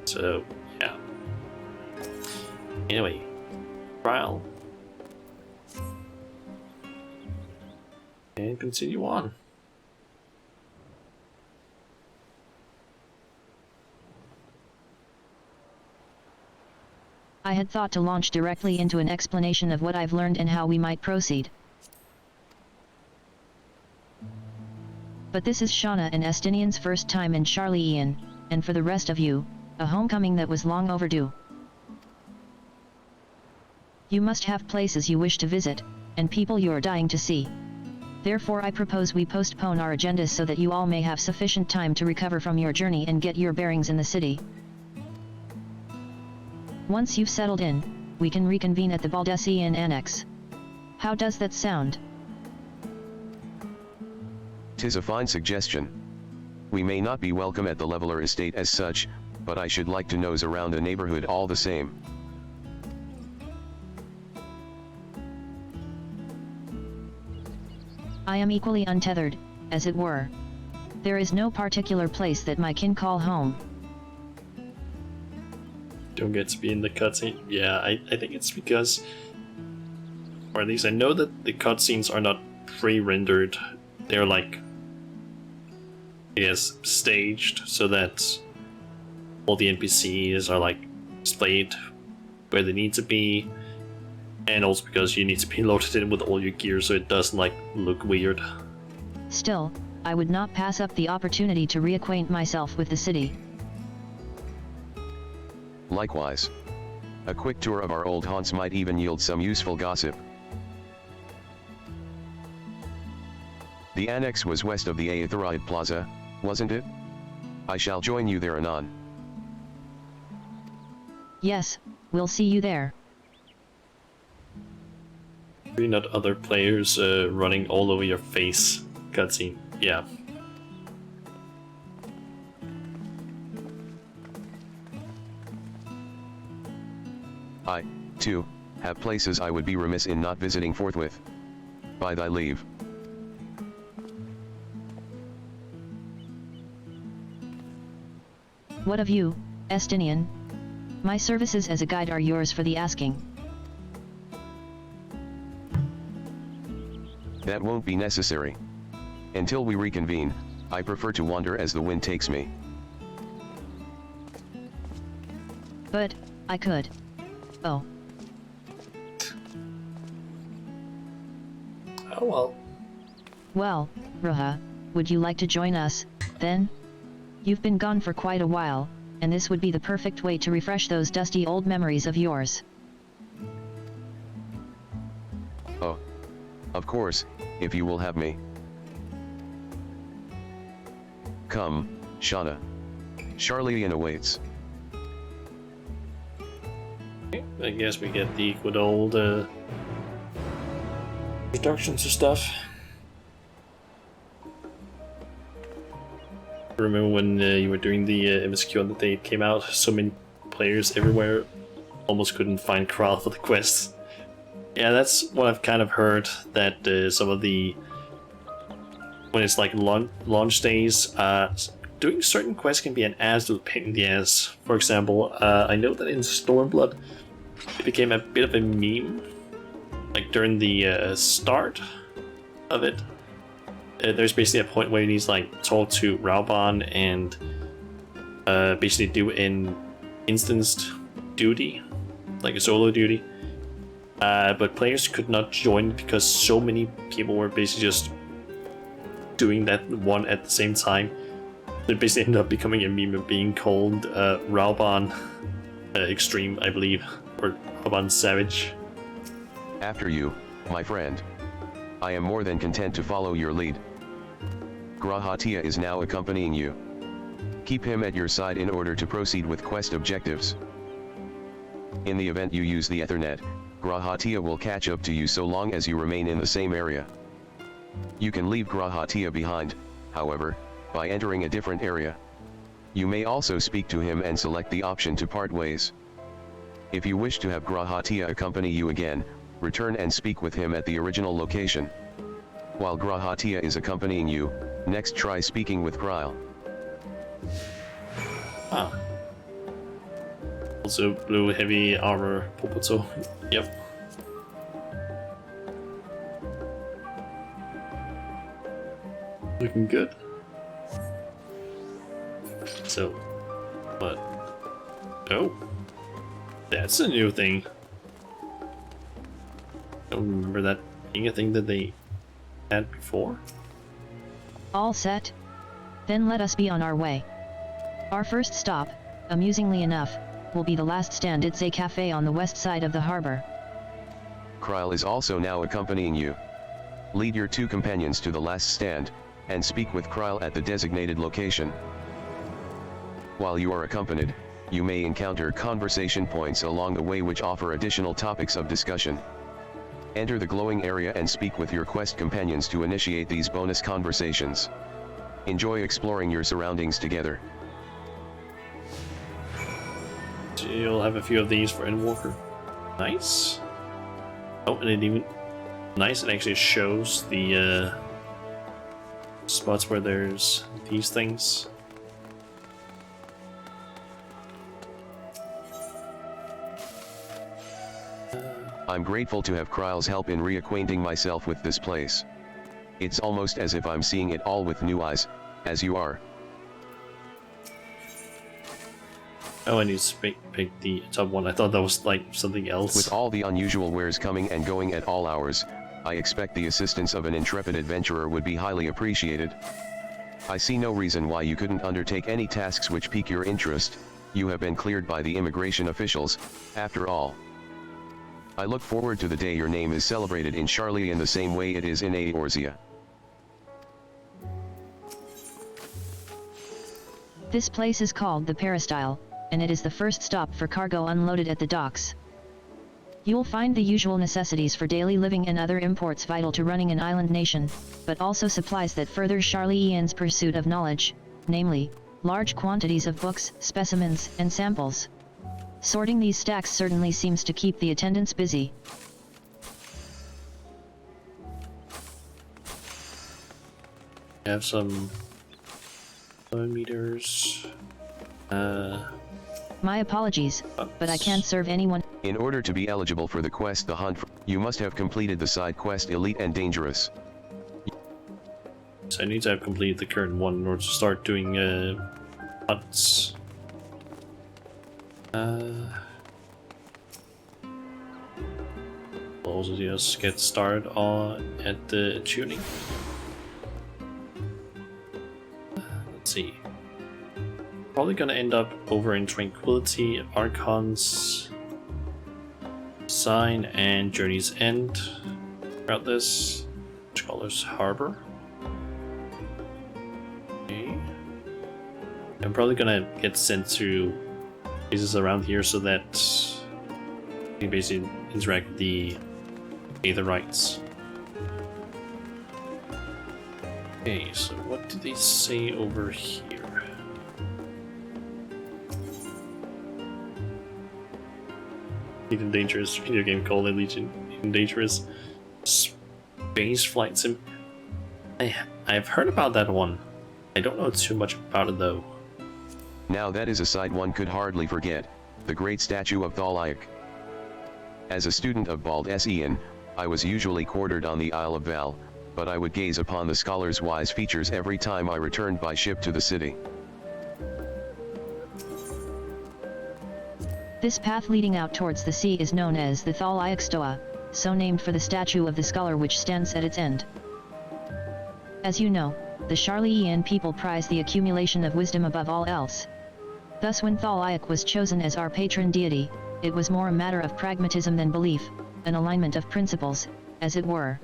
So, yeah. Anyway, trial. And continue on. I had thought to launch directly into an explanation of what I've learned and how we might proceed. But this is Shauna and Estinian's first time in Charliean, and for the rest of you, a homecoming that was long overdue. You must have places you wish to visit, and people you are dying to see. Therefore I propose we postpone our agendas so that you all may have sufficient time to recover from your journey and get your bearings in the city. Once you've settled in, we can reconvene at the Baldessian Annex. How does that sound? 'Tis a fine suggestion. We may not be welcome at the Leveler estate as such, but I should like to nose around the neighborhood all the same. I am equally untethered, as it were. There is no particular place that my kin call home. Don't get to be in the cutscene. Yeah, I think it's because, or at least I know that the cutscenes are not pre-rendered. They're like, yes, staged so that all the NPCs are like displayed where they need to be, and also because you need to be loaded in with all your gear so it doesn't like look weird. Still, I would not pass up the opportunity to reacquaint myself with the city. Likewise. A quick tour of our old haunts might even yield some useful gossip. The annex was west of the Aetheride Plaza, wasn't it? I shall join you there anon. Yes, we'll see you there. Maybe not other players running all over your face cutscene. Yeah. I, too, have places I would be remiss in not visiting forthwith. By thy leave. What of you, Estinian? My services as a guide are yours for the asking. That won't be necessary. Until we reconvene, I prefer to wander as the wind takes me. But, I could. Oh. Oh well. Well, Roja, would you like to join us, then? You've been gone for quite a while, and this would be the perfect way to refresh those dusty old memories of yours. Oh. Of course, if you will have me. Come, Shauna. Charliean awaits. I guess we get the good old introductions to stuff. Remember when you were doing the MSQ on the day it came out, so many players everywhere almost couldn't find Kral for the quests. Yeah, that's what I've kind of heard, that some of the, when it's like launch days, doing certain quests can be an absolute pain in the ass. For example, I know that in Stormblood it became a bit of a meme, like during the start of it. There's basically a point where you need to like talk to Rauban and basically do an instanced duty, like a solo duty. But players could not join because so many people were basically just doing that one at the same time. It basically ended up becoming a meme of being called Rauban Extreme, I believe, or Rauban Savage. After you, my friend. I am more than content to follow your lead. Grahatia is now accompanying you. Keep him at your side in order to proceed with quest objectives. In the event you use the Ethernet, Grahatia will catch up to you so long as you remain in the same area. You can leave Grahatia behind, however, by entering a different area. You may also speak to him and select the option to part ways. If you wish to have Grahatia accompany you again, return and speak with him at the original location. While Grahatia is accompanying you, next try speaking with Kryle. Ah. Also blue heavy armor Popoto. Yep. Looking good. So, what? Oh. That's a new thing. I don't remember that being a thing that they had before. All set? Then let us be on our way. Our first stop, amusingly enough, will be the last stand. It's a cafe on the west side of the harbor. Kryle is also now accompanying you. Lead your two companions to the last stand, and speak with Kryle at the designated location. While you are accompanied, you may encounter conversation points along the way which offer additional topics of discussion. Enter the glowing area and speak with your quest companions to initiate these bonus conversations. Enjoy exploring your surroundings together. So you'll have a few of these for Endwalker. Nice. Oh, and it even... Nice, it actually shows the spots where there's these things. I'm grateful to have Kryle's help in reacquainting myself with this place. It's almost as if I'm seeing it all with new eyes, as you are. Oh, I need to pick the top one. I thought that was like something else. With all the unusual wares coming and going at all hours, I expect the assistance of an intrepid adventurer would be highly appreciated. I see no reason why you couldn't undertake any tasks which pique your interest. You have been cleared by the immigration officials, after all. I look forward to the day your name is celebrated in Charlie in the same way it is in Eorzea. This place is called the Peristyle, and it is the first stop for cargo unloaded at the docks. You will find the usual necessities for daily living and other imports vital to running an island nation, but also supplies that further Charlie's pursuit of knowledge, namely, large quantities of books, specimens, and samples. Sorting these stacks certainly seems to keep the attendants busy. I have some meters. My apologies, but I can't serve anyone. In order to be eligible for the quest The Hunt, you must have completed the side quest Elite and Dangerous. So I need to have completed the current one in order to start doing hunts. We'll also just get started on at the tuning. Let's see. Probably gonna end up over in Tranquility, Archon's Sign, and Journey's End. Throughout this, Scholar's Harbor. Okay. I'm probably gonna get sent to places around here so that you can basically interact with the Rights. Okay, so what did they say over here? Even dangerous video game called Legion. Even dangerous space flight sim. I've heard about that one. I don't know too much about it though. Now that is a sight one could hardly forget, the great statue of Thaliak. As a student of Bald Sen, I was usually quartered on the Isle of Val, but I would gaze upon the scholar's wise features every time I returned by ship to the city. This path leading out towards the sea is known as the Thaliak Stoa, so named for the statue of the scholar which stands at its end. As you know, the Charliean people prize the accumulation of wisdom above all else. Thus when Thaliak was chosen as our patron deity, it was more a matter of pragmatism than belief, an alignment of principles, as it were.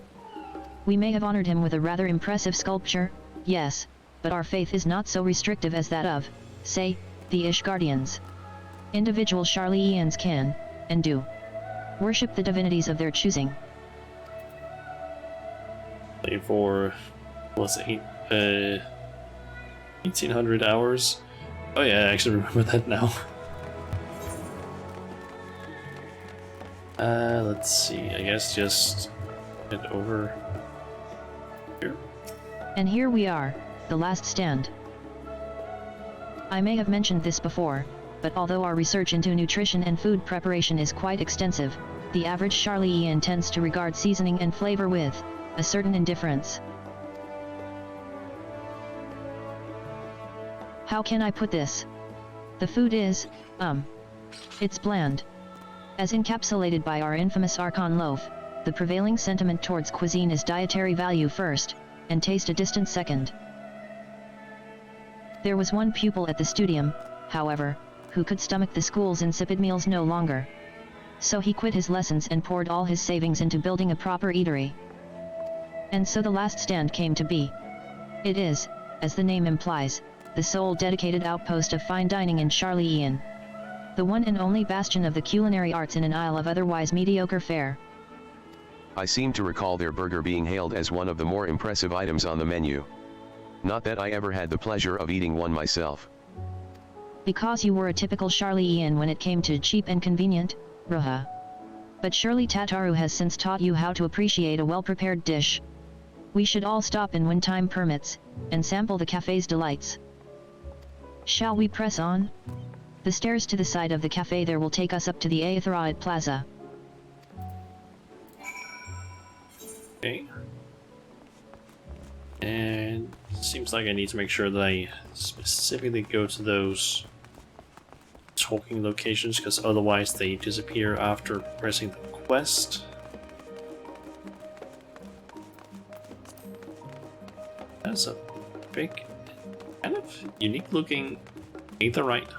We may have honored him with a rather impressive sculpture, yes, but our faith is not so restrictive as that of, say, the Ishgardians. Individual Charlieans can, and do, worship the divinities of their choosing. Play for, what's it, 1800 hours. Oh yeah, I actually remember that now. Let's see, I guess just head over here. And here we are, the last stand. I may have mentioned this before, but although our research into nutrition and food preparation is quite extensive, the average Charlian tends to regard seasoning and flavor with a certain indifference. How can I put this? The food is, it's bland. As encapsulated by our infamous Archon loaf, the prevailing sentiment towards cuisine is dietary value first, and taste a distant second. There was one pupil at the studium, however, who could stomach the school's insipid meals no longer. So he quit his lessons and poured all his savings into building a proper eatery. And so the last stand came to be. It is, as the name implies, the sole dedicated outpost of fine dining in Charlian. The one and only bastion of the culinary arts in an isle of otherwise mediocre fare. I seem to recall their burger being hailed as one of the more impressive items on the menu. Not that I ever had the pleasure of eating one myself. Because you were a typical Charlian when it came to cheap and convenient, Ruha. But surely Tataru has since taught you how to appreciate a well-prepared dish. We should all stop in when time permits, and sample the cafe's delights. Shall we press on? The stairs to the side of the cafe there will take us up to the Aetheraid Plaza. Okay. And seems like I need to make sure that I specifically go to those talking locations, because otherwise they disappear after pressing the quest. That's a big, kind of unique looking Aetherite.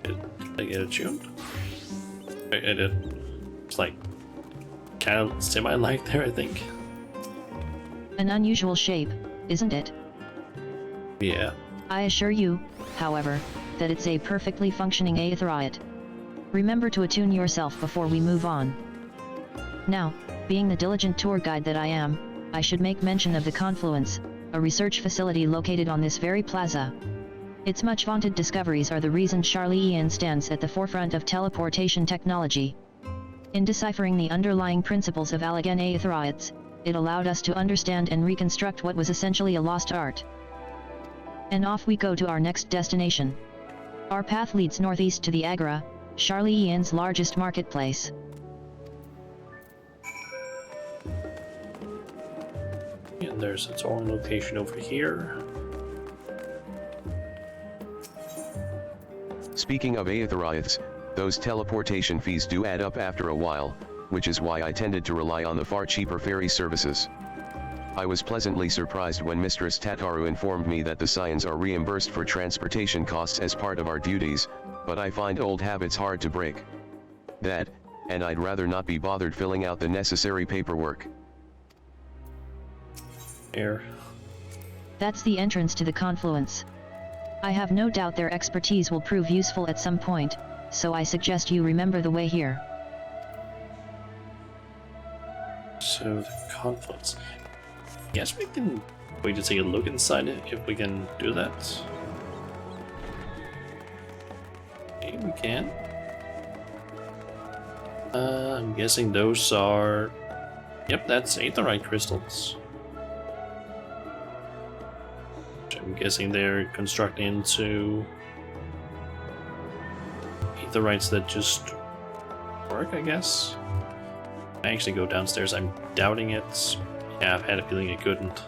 Did I get it tuned? I did. It's like kind of semi-light there, I think. An unusual shape, isn't it? Yeah. I assure you, however, that it's a perfectly functioning Aetheriot. Remember to attune yourself before we move on. Now, being the diligent tour guide that I am, I should make mention of the Confluence, a research facility located on this very plaza. Its much vaunted discoveries are the reason Charlian stands at the forefront of teleportation technology. In deciphering the underlying principles of Allegan Aetheriots, it allowed us to understand and reconstruct what was essentially a lost art. And off we go to our next destination. Our path leads northeast to the Agora, Charlian's largest marketplace. And there's its own location over here. Speaking of Aetheriots, those teleportation fees do add up after a while, which is why I tended to rely on the far cheaper ferry services. I was pleasantly surprised when Mistress Tataru informed me that the Scions are reimbursed for transportation costs as part of our duties, but I find old habits hard to break. That, and I'd rather not be bothered filling out the necessary paperwork. Here. That's the entrance to the Confluence. I have no doubt their expertise will prove useful at some point, so I suggest you remember the way here. So the Confluence. Guess we can wait to take a look inside it if we can do that. Okay, we can. I'm guessing those are. Yep, that's Aetherite crystals. I'm guessing they're constructed into Aetherites that just work, I guess. I actually go downstairs, I'm doubting it. Yeah, I've had a feeling it couldn't.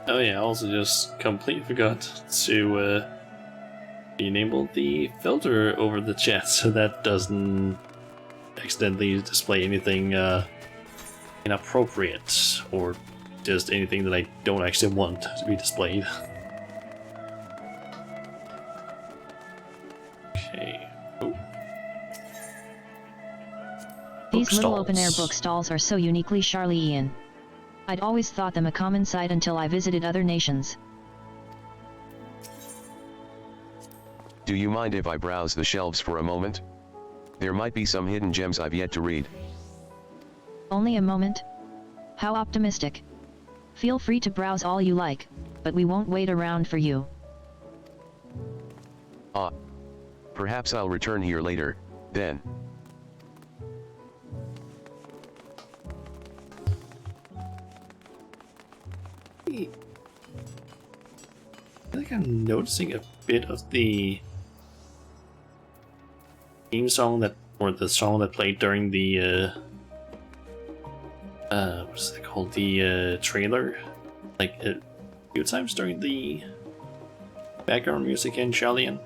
Oh yeah, I also just completely forgot to enable the filter over the chat so that doesn't accidentally display anything inappropriate or just anything that I don't actually want to be displayed. Okay. Oh. These little Bookstalls. open-air bookstalls are so uniquely Charleyan. I'd always thought them a common sight until I visited other nations. Do you mind if I browse the shelves for a moment? There might be some hidden gems I've yet to read. Only a moment? How optimistic. Feel free to browse all you like, but we won't wait around for you. Ah. Perhaps I'll return here later, then. I feel like I'm noticing a bit of the theme song that, or the song that played during the what's it called? The trailer, like a few times during the background music in Charleyan.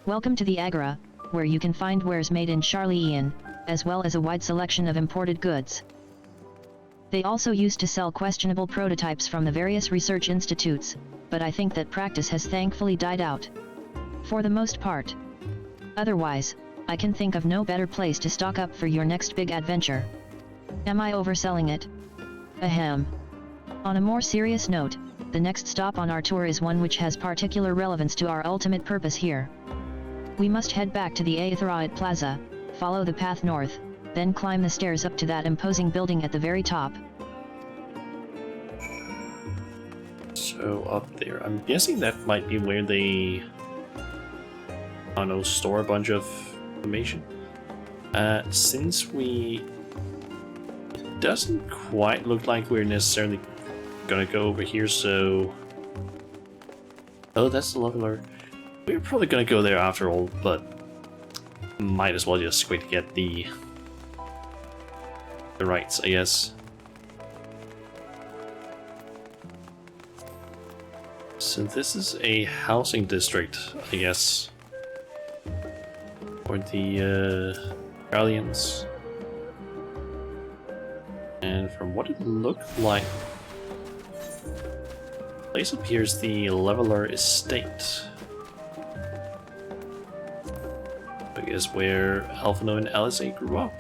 Welcome to the Agora, where you can find wares made in Charleyan, as well as a wide selection of imported goods. They also used to sell questionable prototypes from the various research institutes, but I think that practice has thankfully died out. For the most part. Otherwise, I can think of no better place to stock up for your next big adventure. Am I overselling it? Ahem. On a more serious note, the next stop on our tour is one which has particular relevance to our ultimate purpose here. We must head back to the Aetheraid Plaza, follow the path north, then climb the stairs up to that imposing building at the very top. So up there, I'm guessing that might be where they, I don't know, store a bunch of information. Since it doesn't quite look like we're necessarily gonna go over here, so... Oh, that's the leveler. We're probably gonna go there after all, but might as well just quick get the rights, I guess. So this is a housing district, I guess, for the Aliens. And from what it looked like, the place appears the Leveler Estate. I guess where Alphino and Alizé grew up.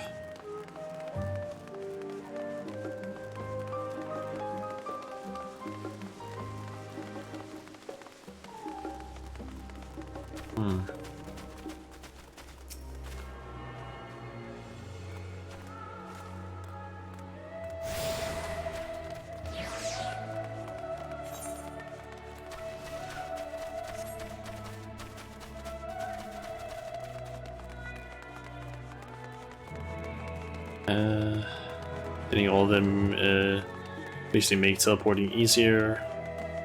Getting all of them basically make teleporting easier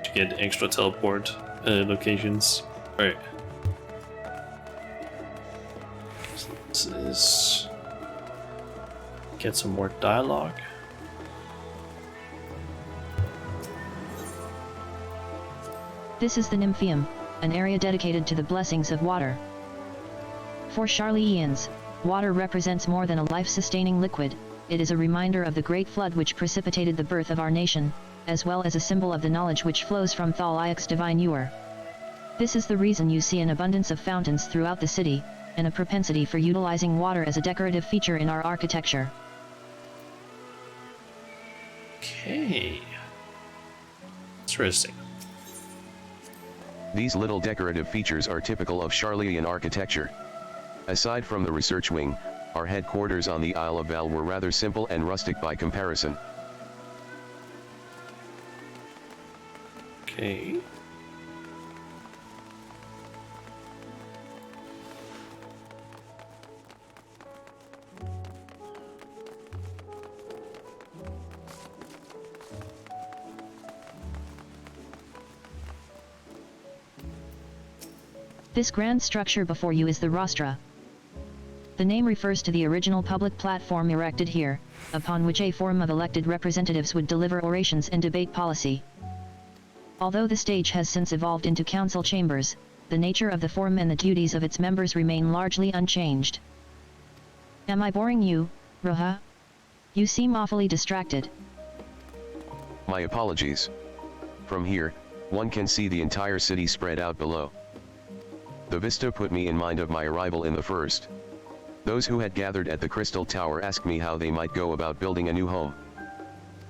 to get extra teleport locations. Alright. So this is get some more dialogue. This is the Nymphium, an area dedicated to the blessings of water. For Charleyans, water represents more than a life-sustaining liquid. It is a reminder of the great flood which precipitated the birth of our nation, as well as a symbol of the knowledge which flows from Thaliak's divine ewer. This is the reason you see an abundance of fountains throughout the city, and a propensity for utilizing water as a decorative feature in our architecture. Okay. Interesting. These little decorative features are typical of Charleyan architecture. Aside from the research wing, our headquarters on the Isle of Val were rather simple and rustic by comparison. Okay. This grand structure before you is the rostra. The name refers to the original public platform erected here, upon which a forum of elected representatives would deliver orations and debate policy. Although the stage has since evolved into council chambers, the nature of the forum and the duties of its members remain largely unchanged. Am I boring you, Roja? You seem awfully distracted. My apologies. From here, one can see the entire city spread out below. The vista put me in mind of my arrival in the first. Those who had gathered at the Crystal Tower asked me how they might go about building a new home.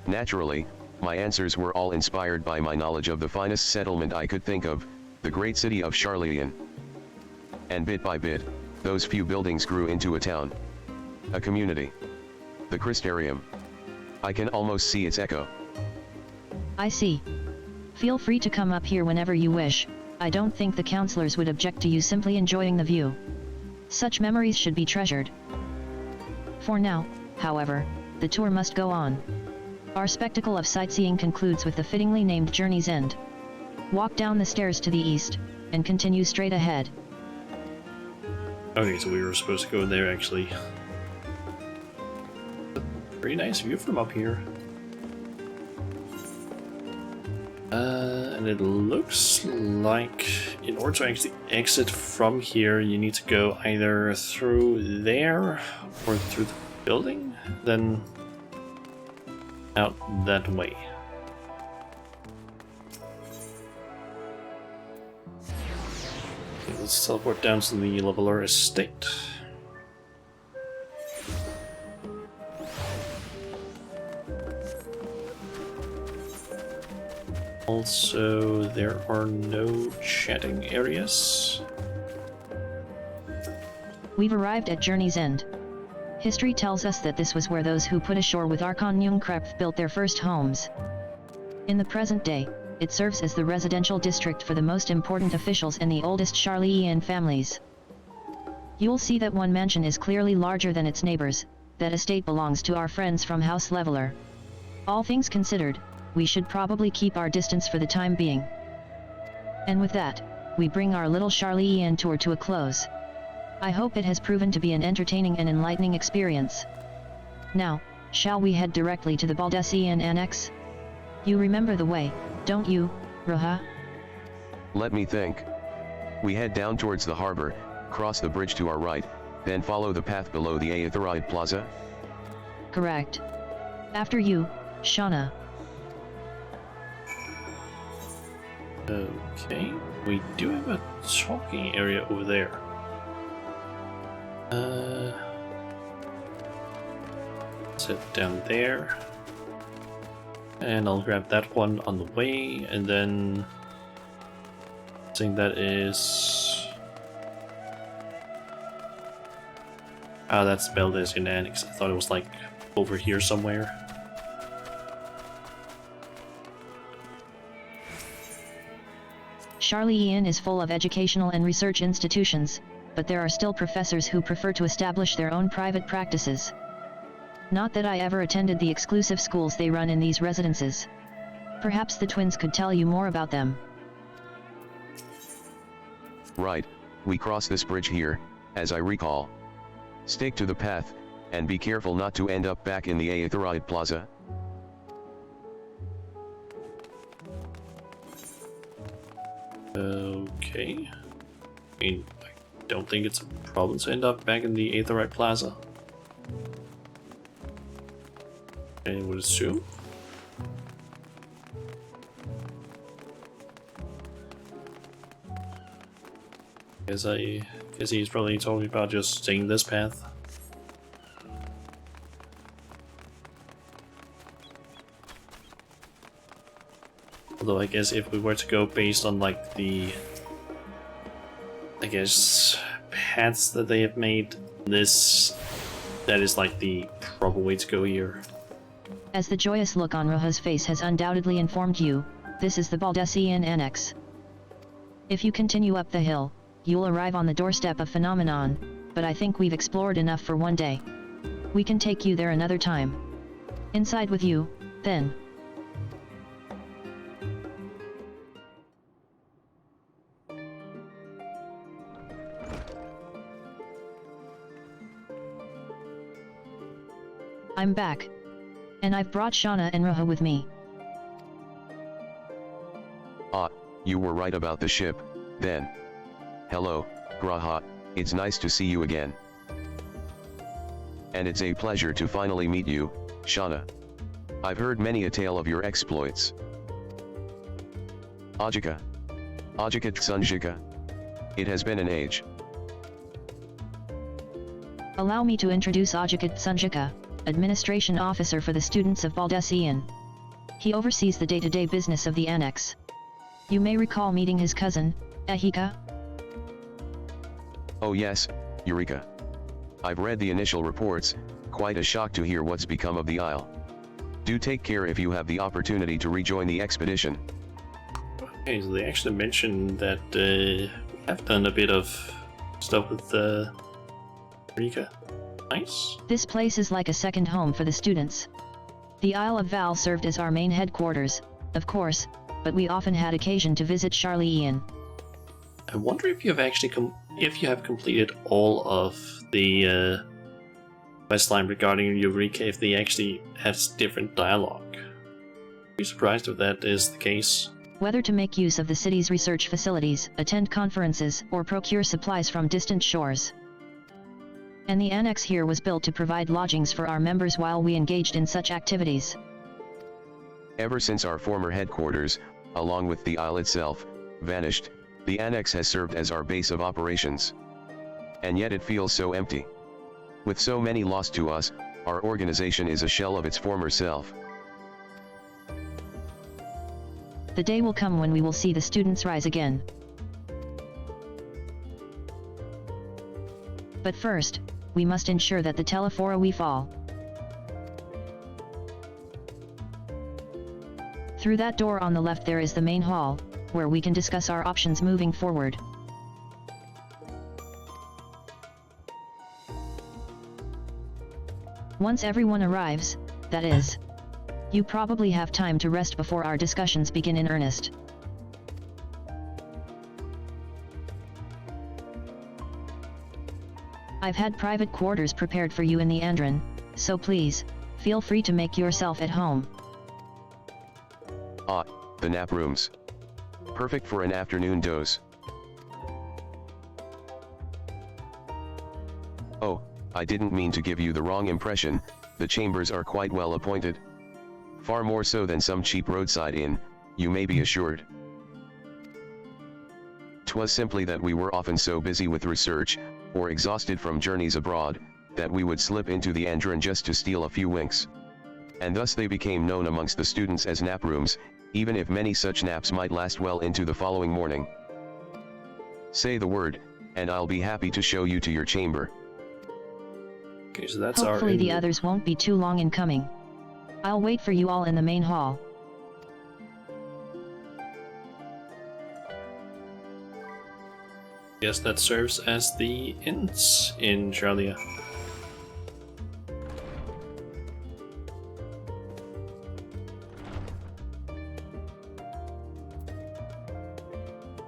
Naturally, my answers were all inspired by my knowledge of the finest settlement I could think of, the great city of Charlene. And bit by bit, those few buildings grew into a town. A community. The Crystarium. I can almost see its echo. I see. Feel free to come up here whenever you wish. I don't think the counselors would object to you simply enjoying the view. Such memories should be treasured. For now, however, the tour must go on. Our spectacle of sightseeing concludes with the fittingly named Journey's End. Walk down the stairs to the east, and continue straight ahead. Okay, so we were supposed to go there actually. Pretty nice view from up here. And it looks like in order to actually exit from here, you need to go either through there or through the building, then out that way. Okay, let's teleport down to the Leveler Estate. Also, there are no chatting areas. We've arrived at Journey's End. History tells us that this was where those who put ashore with Archon Jungkrep built their first homes. In the present day, it serves as the residential district for the most important officials and the oldest Charlene families. You'll see that one mansion is clearly larger than its neighbors. That estate belongs to our friends from House Leveler. All things considered, we should probably keep our distance for the time being. And with that, we bring our little Charlene tour to a close. I hope it has proven to be an entertaining and enlightening experience. Now, shall we head directly to the Baldessian Annex? You remember the way, don't you, Raha? Let me think. We head down towards the harbor, cross the bridge to our right, then follow the path below the Aetherite Plaza? Correct. After you, Shauna. Okay, we do have a talking area over there. Sit down there. And I'll grab that one on the way, and then I think that is... Ah, that's Baldessian Annex. I thought it was like over here somewhere. Charlene is full of educational and research institutions, but there are still professors who prefer to establish their own private practices. Not that I ever attended the exclusive schools they run in these residences. Perhaps the twins could tell you more about them. Right, we cross this bridge here, as I recall. Stick to the path, and be careful not to end up back in the Aetherite Plaza. Okay. I mean, I don't think it's a problem to end up back in the Aetherite Plaza. I would assume. I guess he's probably talking about just staying this path. Although I guess if we were to go based on like the, I guess, paths that they have made, that is like the proper way to go here. As the joyous look on Raha's face has undoubtedly informed you, this is the Baldessian Annex. If you continue up the hill, you'll arrive on the doorstep of Phenomenon, but I think we've explored enough for one day. We can take you there another time. Inside with you, then. I'm back. And I've brought Shauna and Raha with me. Ah, you were right about the ship, then. Hello, Graha, it's nice to see you again. And it's a pleasure to finally meet you, Shauna. I've heard many a tale of your exploits. Ajika. Ajika Tsunjika. It has been an age. Allow me to introduce Ajika Tsunjika, Administration Officer for the students of Baldessian. He oversees the day-to-day business of the Annex. You may recall meeting his cousin, Ahika? Oh yes, Eureka. I've read the initial reports, quite a shock to hear what's become of the Isle. Do take care if you have the opportunity to rejoin the expedition. Okay, so they actually mentioned that we have done a bit of stuff with Rika. Nice. This place is like a second home for the students. The Isle of Val served as our main headquarters, of course, but we often had occasion to visit Charliean. I wonder if you have actually completed all of the questline regarding Eureka, if they actually have different dialogue. I'd be surprised if that is the case. Whether to make use of the city's research facilities, attend conferences, or procure supplies from distant shores. And the annex here was built to provide lodgings for our members while we engaged in such activities. Ever since our former headquarters, along with the Isle itself, vanished, the annex has served as our base of operations. And yet it feels so empty. With so many lost to us, our organization is a shell of its former self. The day will come when we will see the students rise again. But first, we must ensure that the Telephora we fall. Through that door on the left there is the main hall, where we can discuss our options moving forward. Once everyone arrives, that is. You probably have time to rest before our discussions begin in earnest. I've had private quarters prepared for you in the Andron, so please, feel free to make yourself at home. Ah, the nap rooms. Perfect for an afternoon doze. Oh, I didn't mean to give you the wrong impression, the chambers are quite well appointed. Far more so than some cheap roadside inn, you may be assured. 'Twas simply that we were often so busy with research, or exhausted from journeys abroad, that we would slip into the Andron just to steal a few winks. And thus they became known amongst the students as nap rooms, even if many such naps might last well into the following morning. Say the word, and I'll be happy to show you to your chamber. Okay, so that's Hopefully the others won't be too long in coming. I'll wait for you all in the main hall. Yes, that serves as the inns in Charlia.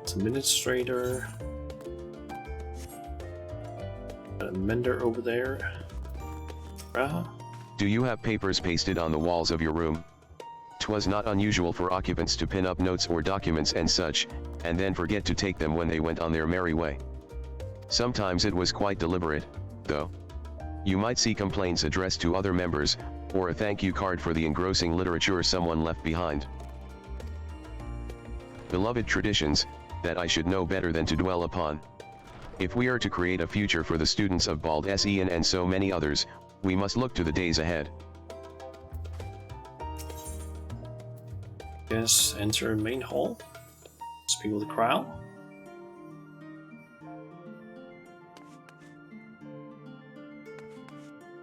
It's administrator. Got a mender over there. Do you have papers pasted on the walls of your room? 'Twas not unusual for occupants to pin up notes or documents and such, and then forget to take them when they went on their merry way. Sometimes it was quite deliberate, though. You might see complaints addressed to other members, or a thank you card for the engrossing literature someone left behind. Beloved traditions, that I should know better than to dwell upon. If we are to create a future for the students of Baldessian and so many others, we must look to the days ahead. Yes, enter main hall. Speak with the crowd.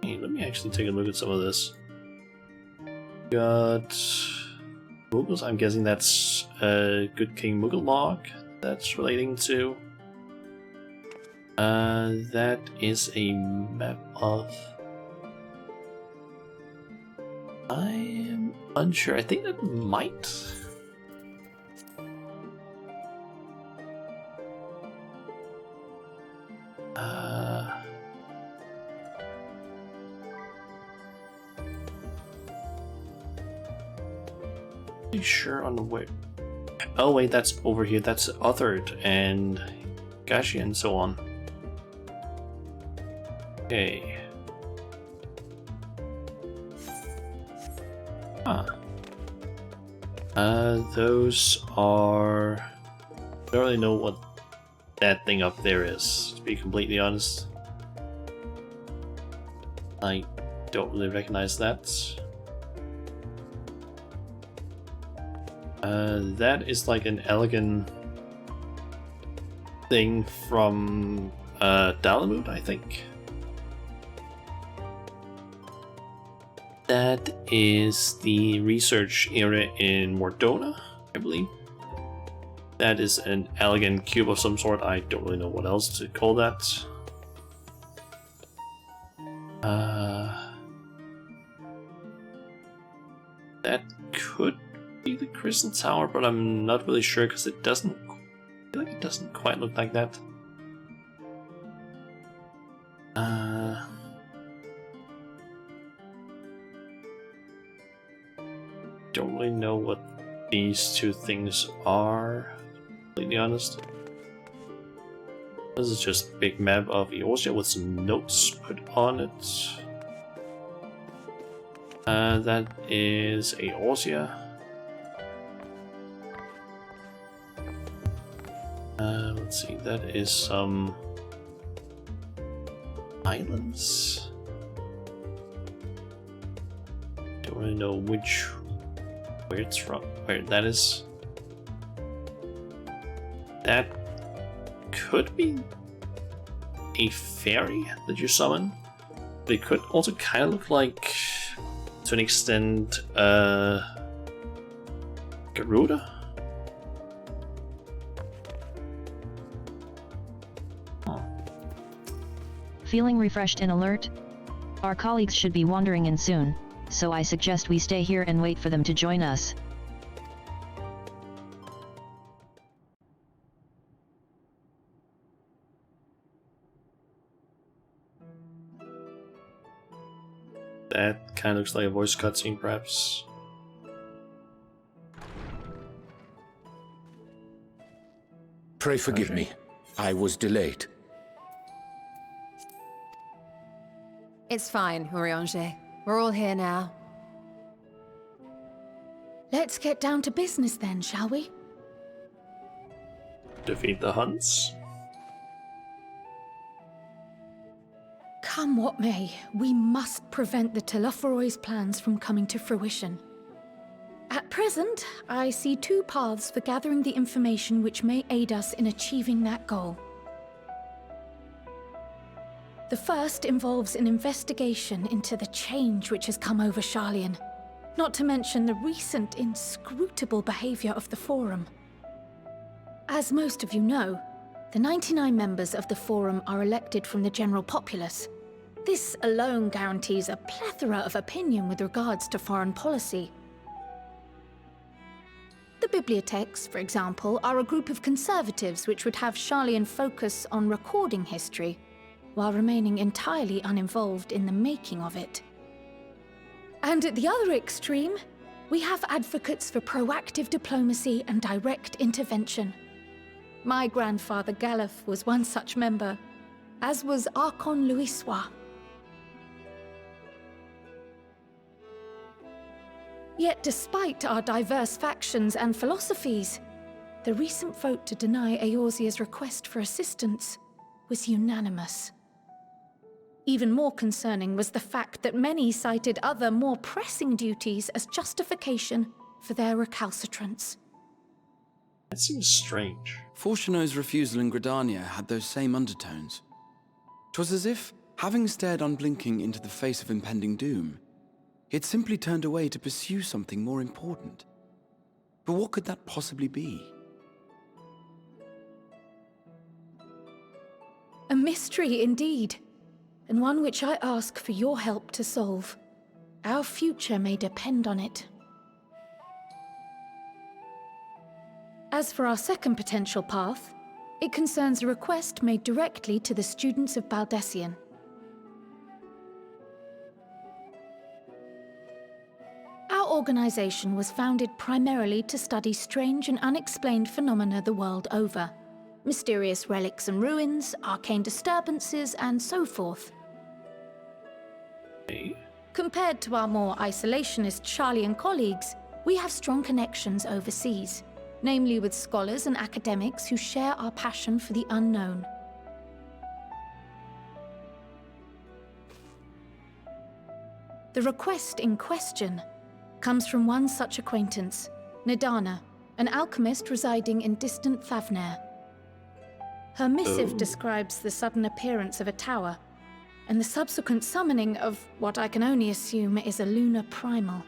Hey, let me actually take a look at some of this. Got Muggles. I'm guessing that's a Good King Muggle log that's relating to. That is a map of. I am unsure. I think that might. Pretty sure on the way. Oh wait, that's over here. That's Othered and Gashi and so on. Okay. Those are... I don't really know what that thing up there is, to be completely honest. I don't really recognize that. That is like an elegant thing from Dalamud, I think. That is the research area in Mordona, I believe. That is an elegant cube of some sort. I don't really know what else to call that. That could be the Crystal Tower, but I'm not really sure because it doesn't. I feel like it doesn't quite look like that. Don't really know what these two things are, to be completely honest. This is just a big map of Eorzea with some notes put on it. That is Eorzea. Let's see, that is some islands. Don't really know where it's from, where that is. That could be a fairy that you summon. They could also kind of look like, to an extent, Garuda. Feeling refreshed and alert? Our colleagues should be wandering in soon, so I suggest we stay here and wait for them to join us. That kind of looks like a voice cutscene, perhaps. Pray forgive me. I was delayed. It's fine, Urianger. We're all here now. Let's get down to business then, shall we? Defeat the Hunts. Come what may, we must prevent the Telophoroi's plans from coming to fruition. At present, I see two paths for gathering the information which may aid us in achieving that goal. The first involves an investigation into the change which has come over Sharlayan, not to mention the recent inscrutable behavior of the Forum. As most of you know, the 99 members of the Forum are elected from the general populace. This alone guarantees a plethora of opinion with regards to foreign policy. The bibliotheques, for example, are a group of conservatives which would have Sharlayan focus on recording history, while remaining entirely uninvolved in the making of it. And at the other extreme, we have advocates for proactive diplomacy and direct intervention. My grandfather Galef was one such member, as was Archon Louisois. Yet despite our diverse factions and philosophies, the recent vote to deny Eorzea's request for assistance was unanimous. Even more concerning was the fact that many cited other, more pressing duties as justification for their recalcitrance. That seems strange. Fortuno's refusal in Gridania had those same undertones. 'Twas as if, having stared unblinking into the face of impending doom, he had simply turned away to pursue something more important. But what could that possibly be? A mystery indeed, and one which I ask for your help to solve. Our future may depend on it. As for our second potential path, it concerns a request made directly to the students of Baldessian. Our organization was founded primarily to study strange and unexplained phenomena the world over. Mysterious relics and ruins, arcane disturbances, and so forth. Compared to our more isolationist Charlian colleagues, we have strong connections overseas, namely with scholars and academics who share our passion for the unknown. The request in question comes from one such acquaintance, Nadana, an alchemist residing in distant Thavnair. Her missive describes the sudden appearance of a tower, and the subsequent summoning of what I can only assume is a lunar primal.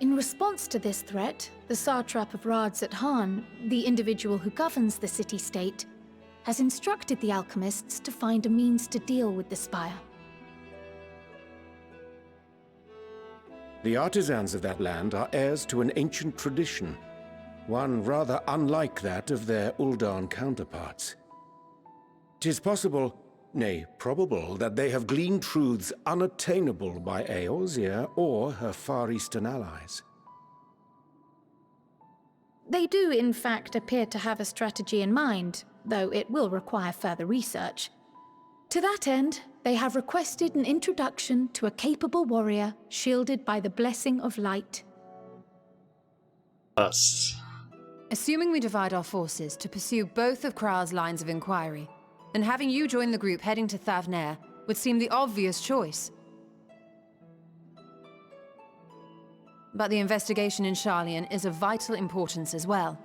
In response to this threat, the satrap of Radzat-Han, the individual who governs the city-state, has instructed the alchemists to find a means to deal with the spire. The artisans of that land are heirs to an ancient tradition, one rather unlike that of their Uldan counterparts. 'Tis possible, nay, probable, that they have gleaned truths unattainable by Eorzea or her Far Eastern allies. They do, in fact, appear to have a strategy in mind, though it will require further research. To that end, they have requested an introduction to a capable warrior shielded by the blessing of light. Us. Assuming we divide our forces to pursue both of Kral's lines of inquiry, then having you join the group heading to Thavnair would seem the obvious choice. But the investigation in Charlian is of vital importance as well.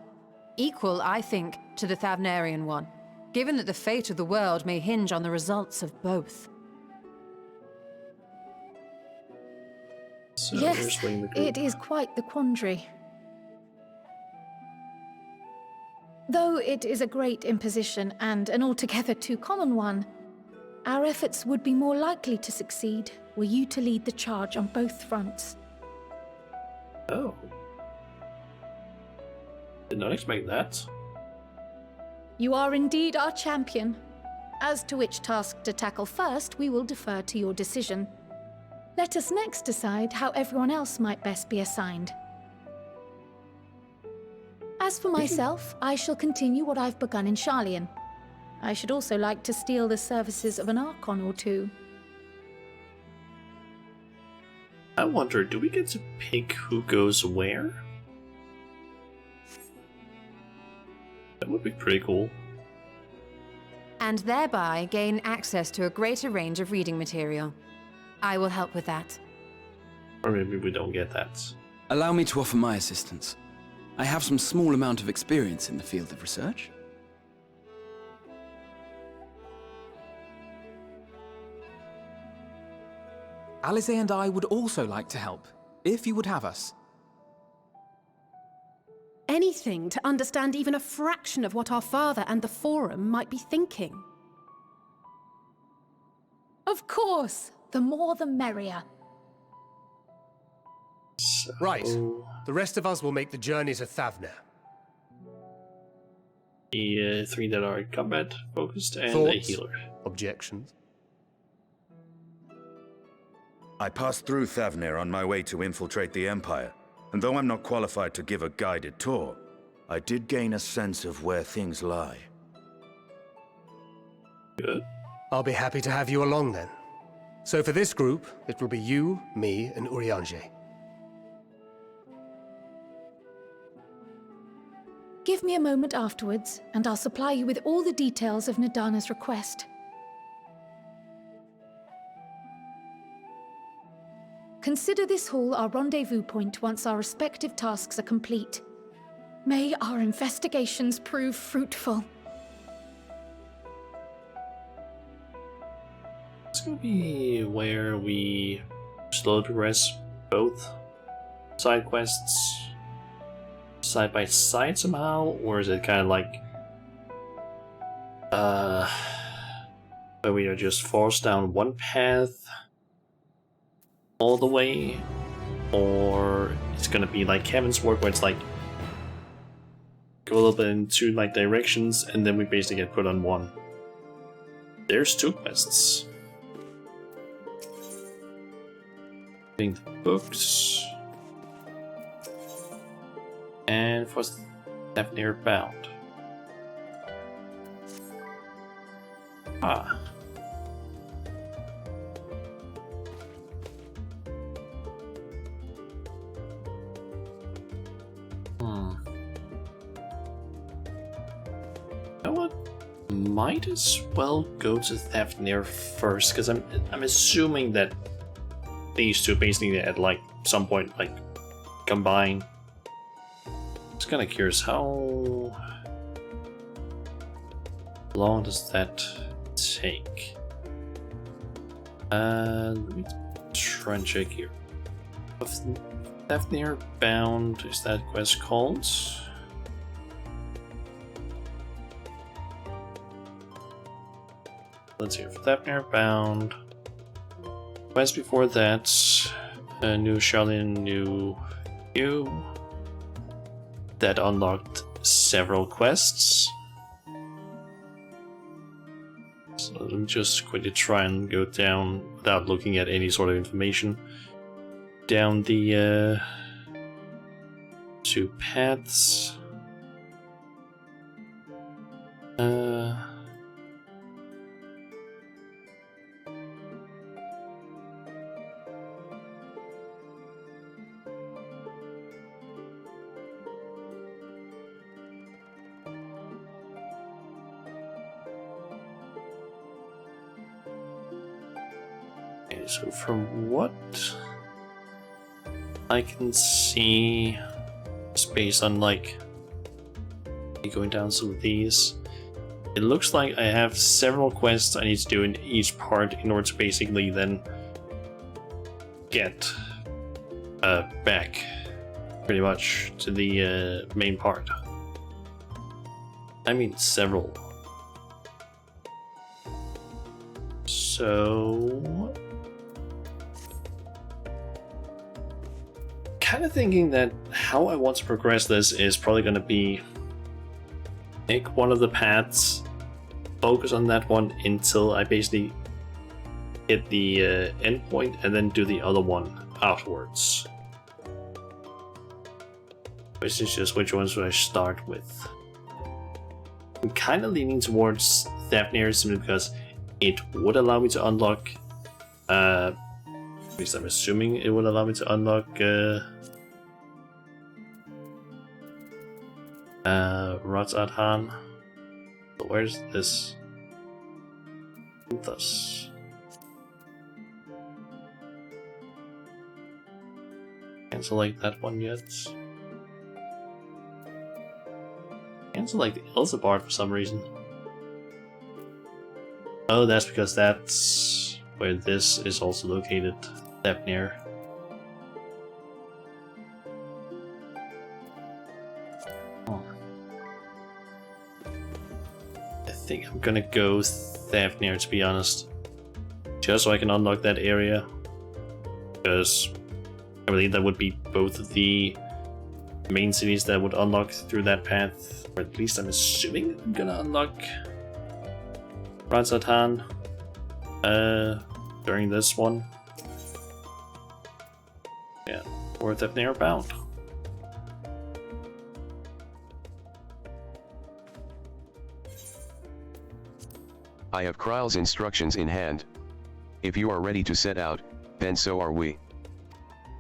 Equal, I think, to the Thavnarian one, given that the fate of the world may hinge on the results of both. So Yes, it is quite the quandary. Though it is a great imposition and an altogether too common one, our efforts would be more likely to succeed were you to lead the charge on both fronts. Oh. Did not expect that. You are indeed our champion. As to which task to tackle first, we will defer to your decision. Let us next decide how everyone else might best be assigned. As for myself, I shall continue what I've begun in Charlian. I should also like to steal the services of an Archon or two. I wonder, do we get to pick who goes where? That would be pretty cool. And thereby gain access to a greater range of reading material. I will help with that. Or maybe we don't get that. Allow me to offer my assistance. I have some small amount of experience in the field of research. Alize and I would also like to help, if you would have us. Anything to understand even a fraction of what our father and the Forum might be thinking. Of course! The more the merrier. So... Right. The rest of us will make the journey to Thavnair. The three that are combat focused and Thoughts? a healer. Objections? I passed through Thavnair on my way to infiltrate the Empire, and though I'm not qualified to give a guided tour, I did gain a sense of where things lie. Good. I'll be happy to have you along then. So for this group, it will be you, me, and Urianger. Give me a moment afterwards, and I'll supply you with all the details of Nadana's request. Consider this hall our rendezvous point once our respective tasks are complete. May our investigations prove fruitful. It's gonna be where we slowly progress both side quests side by side somehow, or is it kind of like where we are just forced down one path all the way, or it's gonna be like Kevin's work where it's like go a little bit in two like directions and then we basically get put on one. There's two quests. Getting the books. And for Thavnir bound. Ah. You know what? Might as well go to Thavnir first, because I'm assuming that these two basically at like some point like combine. Just kind of curious, how long does that take? Let me try and check here. Thavnir bound, is that quest called? Let's see, Thavnir bound. Quest before that, new Charlene, new you. That unlocked several quests. So let me just quickly try and go down without looking at any sort of information. Down the two paths. So from what I can see, just based on like going down some of these, it looks like I have several quests I need to do in each part in order to basically then get back pretty much to the main part. I mean several. So kind of thinking that how I want to progress this is probably going to be pick one of the paths, focus on that one until I basically hit the end point, and then do the other one afterwards. Which is just which ones should I start with. I'm kind of leaning towards Thavnir simply because it would allow me to unlock, at least I'm assuming it would allow me to unlock Ratzadhan. So where's this? Thus. Can't select that one yet. Can't select the Elzabard for some reason. Oh, that's because that's where this is also located. Thavnir. I think I'm gonna go Thavnir, to be honest, just so I can unlock that area, because I believe that would be both of the main cities that would unlock through that path, or at least I'm assuming I'm gonna unlock Ratzadhan during this one. Yeah, or Thavnir bound. I have Kryle's instructions in hand. If you are ready to set out, then so are we.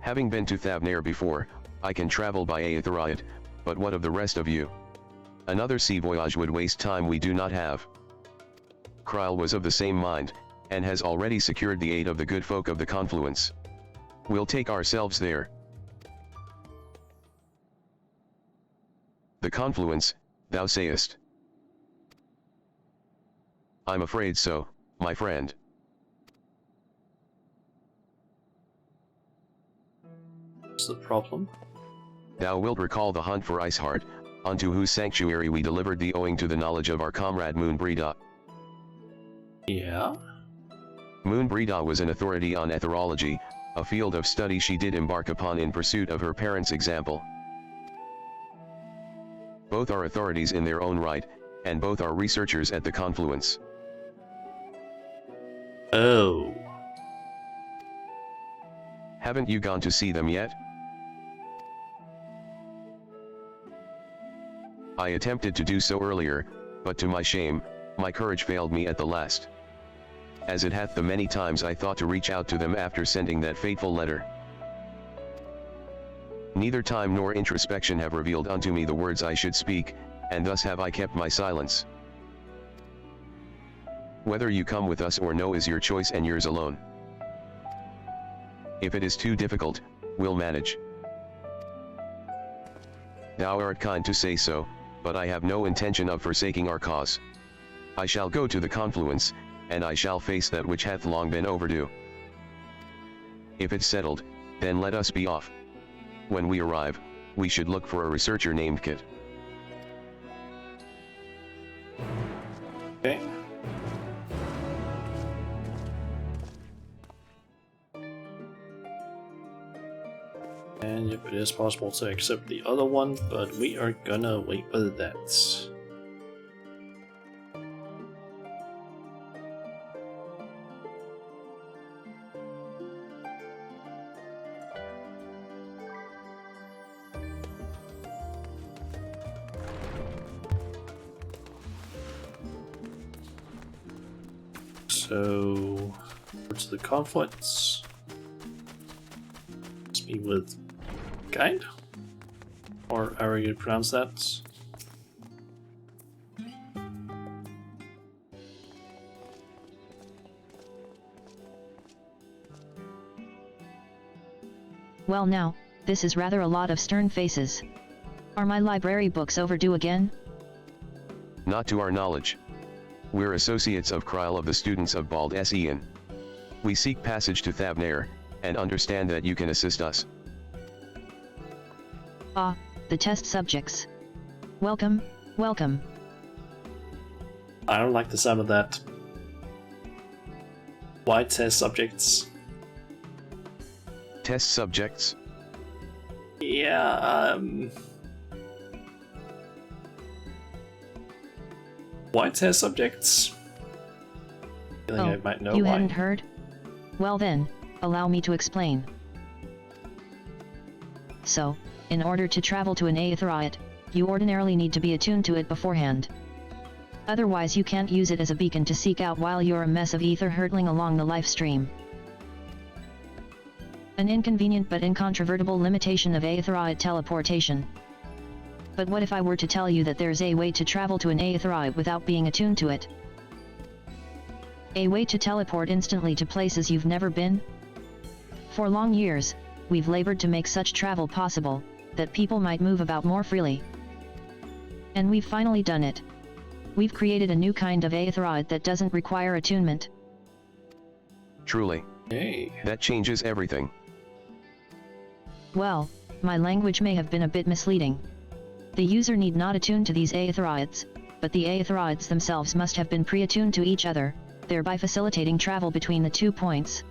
Having been to Thavnir before, I can travel by Aetheriad, but what of the rest of you? Another sea voyage would waste time we do not have. Kryle was of the same mind, and has already secured the aid of the good folk of the Confluence. We'll take ourselves there. The Confluence, thou sayest? I'm afraid so, my friend. What's the problem? Thou wilt recall the hunt for Iceheart, unto whose sanctuary we delivered thee owing to the knowledge of our comrade Moonbreda. Yeah? Moonbreda was an authority on etherology, a field of study she did embark upon in pursuit of her parents' example. Both are authorities in their own right, and both are researchers at the Confluence. Oh. Haven't you gone to see them yet? I attempted to do so earlier, but to my shame, my courage failed me at the last. As it hath the many times I thought to reach out to them after sending that fateful letter. Neither time nor introspection have revealed unto me the words I should speak, and thus have I kept my silence. Whether you come with us or no is your choice and yours alone. If it is too difficult, we'll manage. Thou art kind to say so, but I have no intention of forsaking our cause. I shall go to the confluence, and I shall face that which hath long been overdue. If it's settled, then let us be off. When we arrive, we should look for a researcher named Kit. Okay. And if it is possible to accept the other one, but we are gonna wait for that. So, what's the conflicts? Let's meet with Guide? Or however you pronounce that. Well now, this is rather a lot of stern faces. Are my library books overdue again? Not to our knowledge. We're associates of Kryl of the students of Bald Sen. We seek passage to Thavnair, and understand that you can assist us. Ah, the test subjects. Welcome, welcome. I don't like the sound of that. Why test subjects? Test subjects? Yeah, why test subjects? Feeling I might know you why. hadn't heard? Well then, allow me to explain. So, in order to travel to an Aetheriot, you ordinarily need to be attuned to it beforehand. Otherwise you can't use it as a beacon to seek out while you're a mess of ether hurtling along the life stream. An inconvenient but incontrovertible limitation of Aetheriot teleportation. But what if I were to tell you that there's a way to travel to an Aetheriot without being attuned to it? A way to teleport instantly to places you've never been? For long years, we've labored to make such travel possible, that people might move about more freely. And we've finally done it. We've created a new kind of Aetheriot that doesn't require attunement. Truly. Hey. That changes everything. Well, my language may have been a bit misleading. The user need not attune to these Aetheriots, but the Aetheriots themselves must have been pre-attuned to each other, thereby facilitating travel between the 2 points.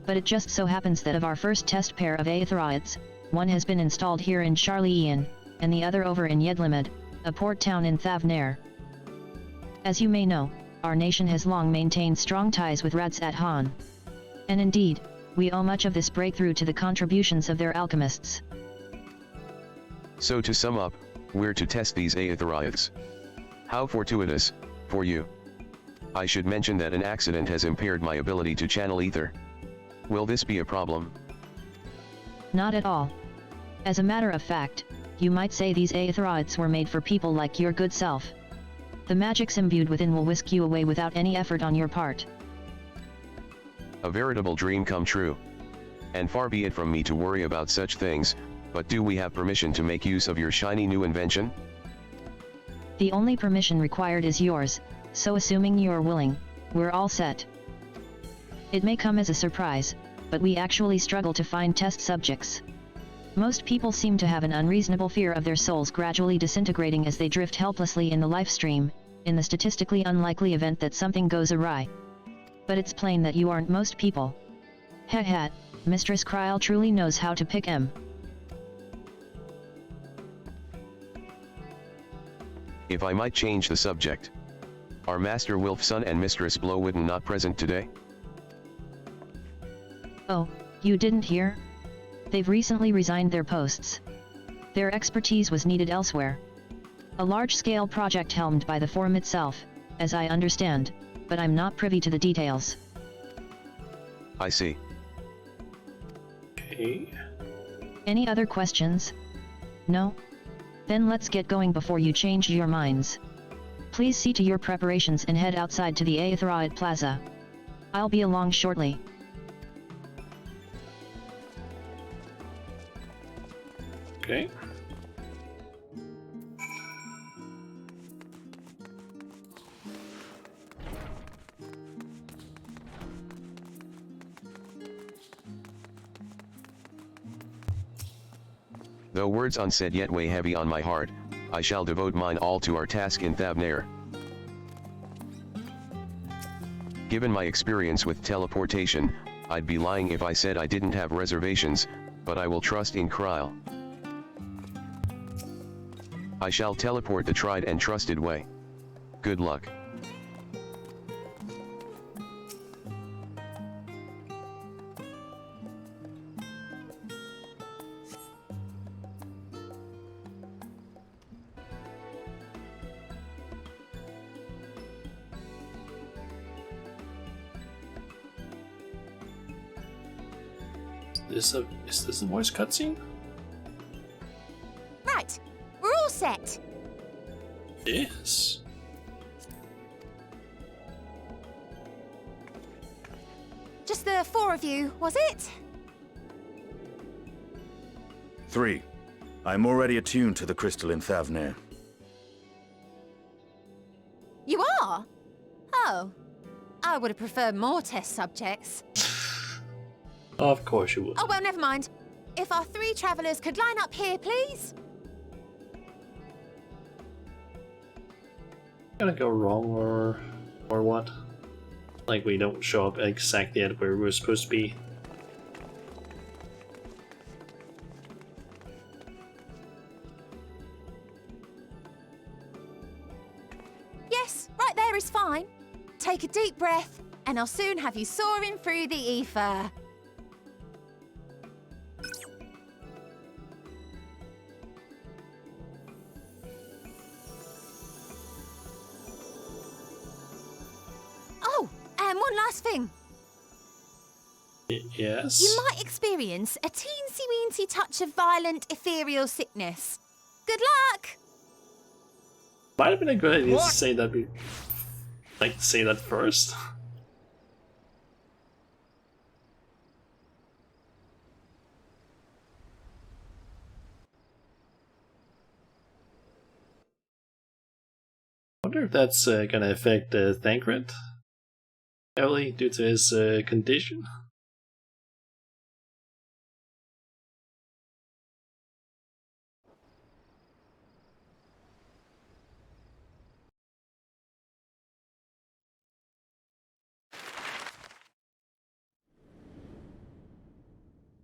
But it just so happens that of our first test pair of Aetheriots, one has been installed here in Charlian, and the other over in Yedlimid, a port town in Thavnair. As you may know, our nation has long maintained strong ties with Radsat-Han. And indeed, we owe much of this breakthrough to the contributions of their alchemists. So to sum up, we're to test these Aetheriots. How fortuitous, for you. I should mention that an accident has impaired my ability to channel ether. Will this be a problem? Not at all. As a matter of fact, you might say these Aetheriots were made for people like your good self. The magics imbued within will whisk you away without any effort on your part. A veritable dream come true. And far be it from me to worry about such things, but do we have permission to make use of your shiny new invention? The only permission required is yours, so assuming you're willing, we're all set. It may come as a surprise, but we actually struggle to find test subjects. Most people seem to have an unreasonable fear of their souls gradually disintegrating as they drift helplessly in the life stream, in the statistically unlikely event that something goes awry. But it's plain that you aren't most people. Heh, Mistress Kryl truly knows how to pick 'em. If I might change the subject. Are Master Wilfson and Mistress Blowwooden not present today? Oh, you didn't hear? They've recently resigned their posts. Their expertise was needed elsewhere. A large-scale project helmed by the Forum itself, as I understand, but I'm not privy to the details. I see. Okay. Any other questions? No? Then let's get going before you change your minds. Please see to your preparations and head outside to the Aetheraid Plaza. I'll be along shortly. Okay. Though words unsaid yet weigh heavy on my heart, I shall devote mine all to our task in Thavnair. Given my experience with teleportation, I'd be lying if I said I didn't have reservations, but I will trust in Kryl. I shall teleport the tried and trusted way. Good luck. Is this a voice cutscene? Right, we're all set. Yes. Just the 4 of you, was it? 3. I'm already attuned to the crystal in Thavnair. You are? Oh. I would have preferred more test subjects. Of course you would. Oh, well, never mind. If our 3 travelers could line up here, please. Gonna go wrong or what? Like we don't show up exactly at where we're supposed to be. Yes, right there is fine. Take a deep breath, and I'll soon have you soaring through the ether. Oh, and one last thing. Yes? You might experience a teensy-weensy touch of violent ethereal sickness. Good luck! Might have been a good idea What? to say that say that first. I wonder if that's gonna affect Thancred heavily due to his condition.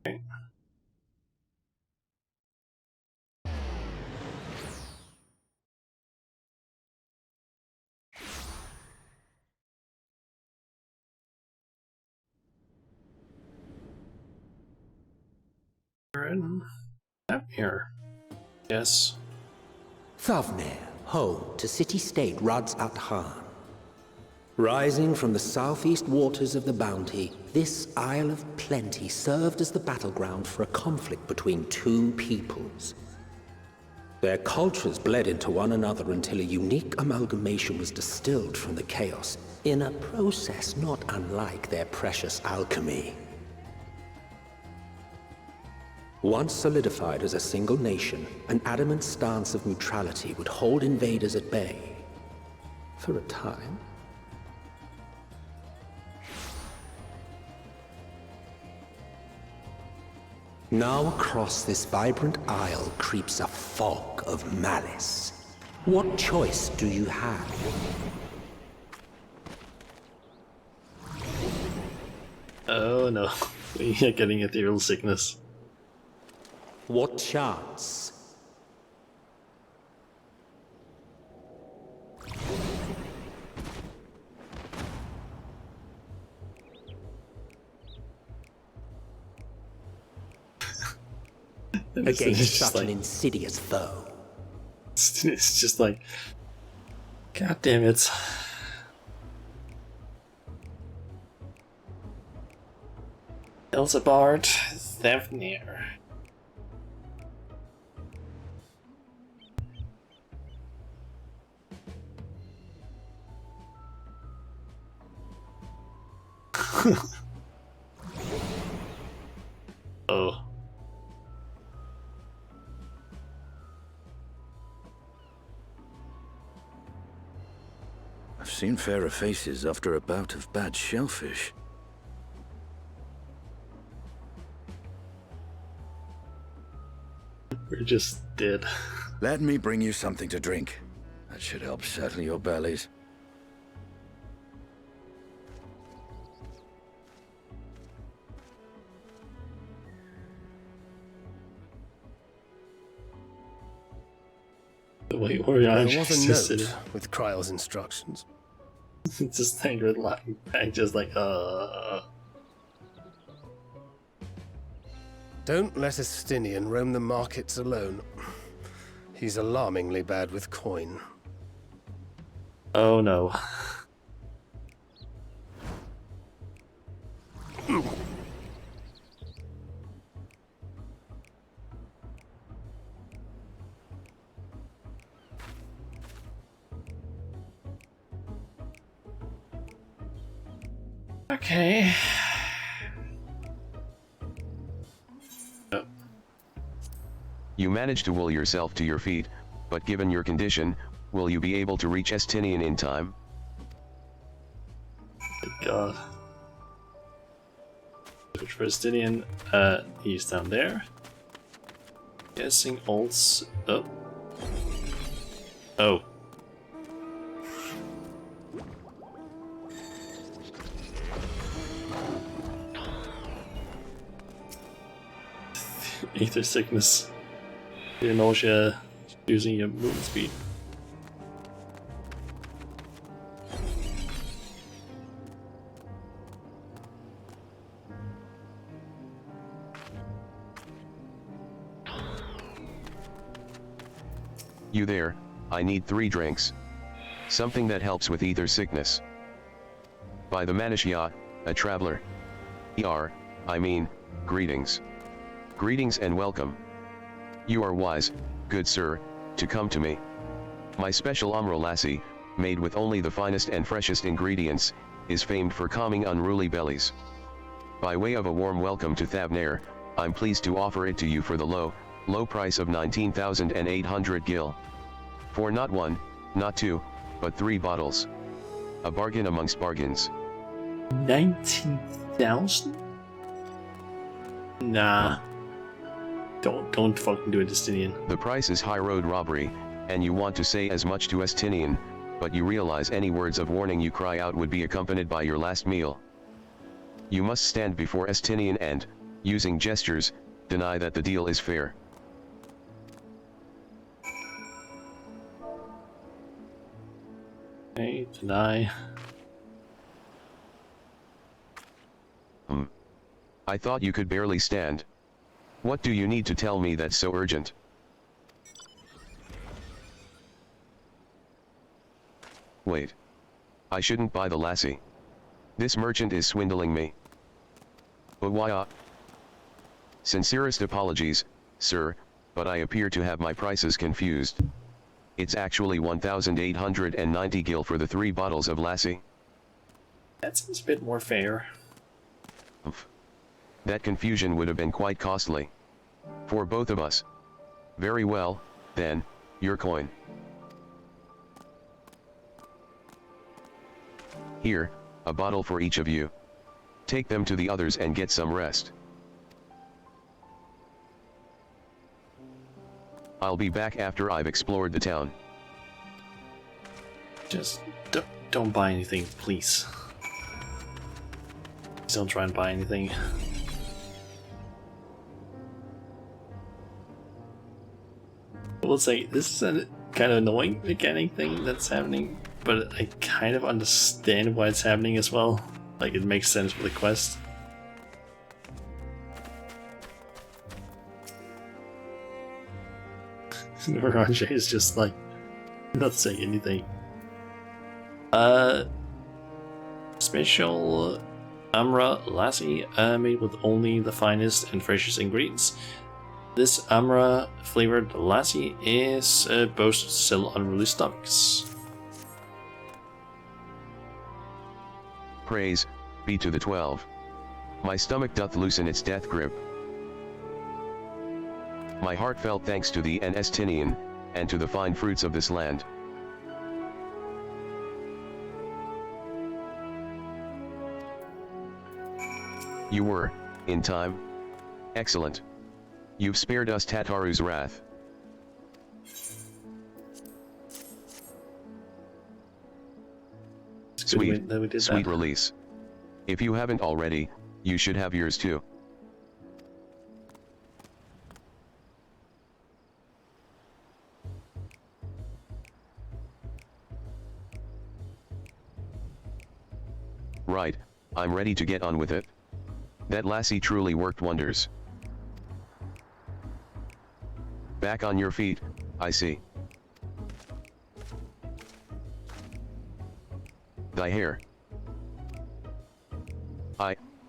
Okay. We're in here. Yes. Thavnair, home to city-state Rads at Han. Rising from the southeast waters of the Bounty, this Isle of Plenty served as the battleground for a conflict between 2 peoples. Their cultures bled into one another until a unique amalgamation was distilled from the chaos, in a process not unlike their precious alchemy. Once solidified as a single nation, an adamant stance of neutrality would hold invaders at bay. For a time. Now across this vibrant isle creeps a fog of malice. What choice do you have? Oh no, we are getting ethereal sickness. What chance? against such like, an insidious foe. It's just like, God damn it. Elsabard Thavnir. Oh. I've seen fairer faces after a bout of bad shellfish. We're just dead. Let me bring you something to drink. That should help settle your bellies. Wait, Orion There was a just note sitting. with Kryle's instructions. Just standing lying back, just like, Don't let Estinian roam the markets alone. He's alarmingly bad with coin. Oh no. Okay. You managed to will yourself to your feet, but given your condition, will you be able to reach Estinian in time? God. Search for Estinian. He's down there. Guessing alts. Oh. Oh. Ether sickness. Your nausea using your movement speed. You there, I need 3 drinks. Something that helps with ether sickness. By the Manishya, a traveler. I mean, greetings. Greetings and welcome. You are wise, good sir, to come to me. My special Amro lassi, made with only the finest and freshest ingredients, is famed for calming unruly bellies. By way of a warm welcome to Thavnir, I'm pleased to offer it to you for the low price of 19,800 gil. For not 1, not 2, but 3 bottles. A bargain amongst bargains. 19,000? Nah. Don't fucking do it, Estinian. The price is high road robbery, and you want to say as much to Estinian, but you realize any words of warning you cry out would be accompanied by your last meal. You must stand before Estinian and, using gestures, deny that the deal is fair. Okay, deny. I thought you could barely stand. What do you need to tell me that's so urgent? Wait. I shouldn't buy the lassie. This merchant is swindling me. But why? Sincerest apologies, sir, but I appear to have my prices confused. It's actually 1,890 gil for the 3 bottles of lassie. That seems a bit more fair. That confusion would have been quite costly. For both of us. Very well, then, your coin. Here, a bottle for each of you. Take them to the others and get some rest. I'll be back after I've explored the town. Just don't buy anything, please. Please don't try and buy anything. We'll say this is a kind of annoying mechanic thing that's happening, but I kind of understand why it's happening as well. Like, it makes sense for the quest. Raja is just like not saying anything. Special Amra lassi made with only the finest and freshest ingredients. This Amra flavored lassi is boasted to sell unruly stomachs. Praise be to the 12. My stomach doth loosen its death grip. My heartfelt thanks to thee and Estinian, and to the fine fruits of this land. You were, in time. Excellent. You've spared us Tataru's wrath. Sweet release. If you haven't already, you should have yours too. Right, I'm ready to get on with it. That lassie truly worked wonders. Back on your feet, I see. Thy hair.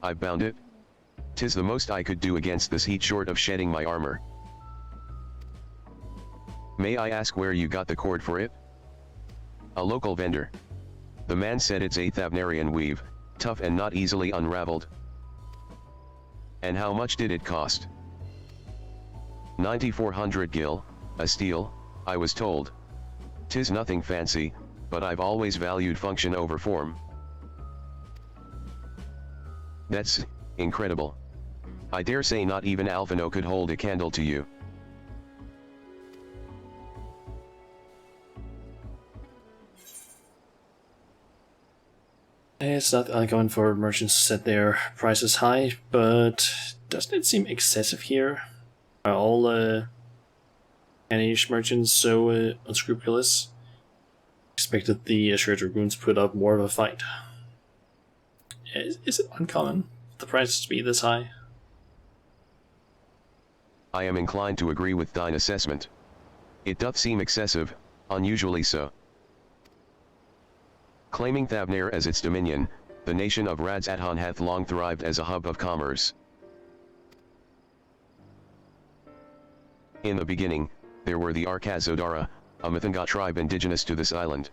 I've bound it. 'Tis the most I could do against this heat short of shedding my armor. May I ask where you got the cord for it? A local vendor. The man said it's a Thavnarian weave, tough and not easily unraveled. And how much did it cost? 9,400 gil, a steel, I was told. 'Tis nothing fancy, but I've always valued function over form. That's incredible. I dare say not even Alphino could hold a candle to you. It's not uncommon for merchants to set their prices high, but doesn't it seem excessive here? Are all Anish merchants so unscrupulous? Expected the Assured Dragoons put up more of a fight. Is it uncommon for the prices to be this high? I am inclined to agree with thine assessment. It doth seem excessive, unusually so. Claiming Thavnair as its dominion, the nation of Radz-at-Han hath long thrived as a hub of commerce. In the beginning, there were the Arkazodara, a Mithangat tribe indigenous to this island.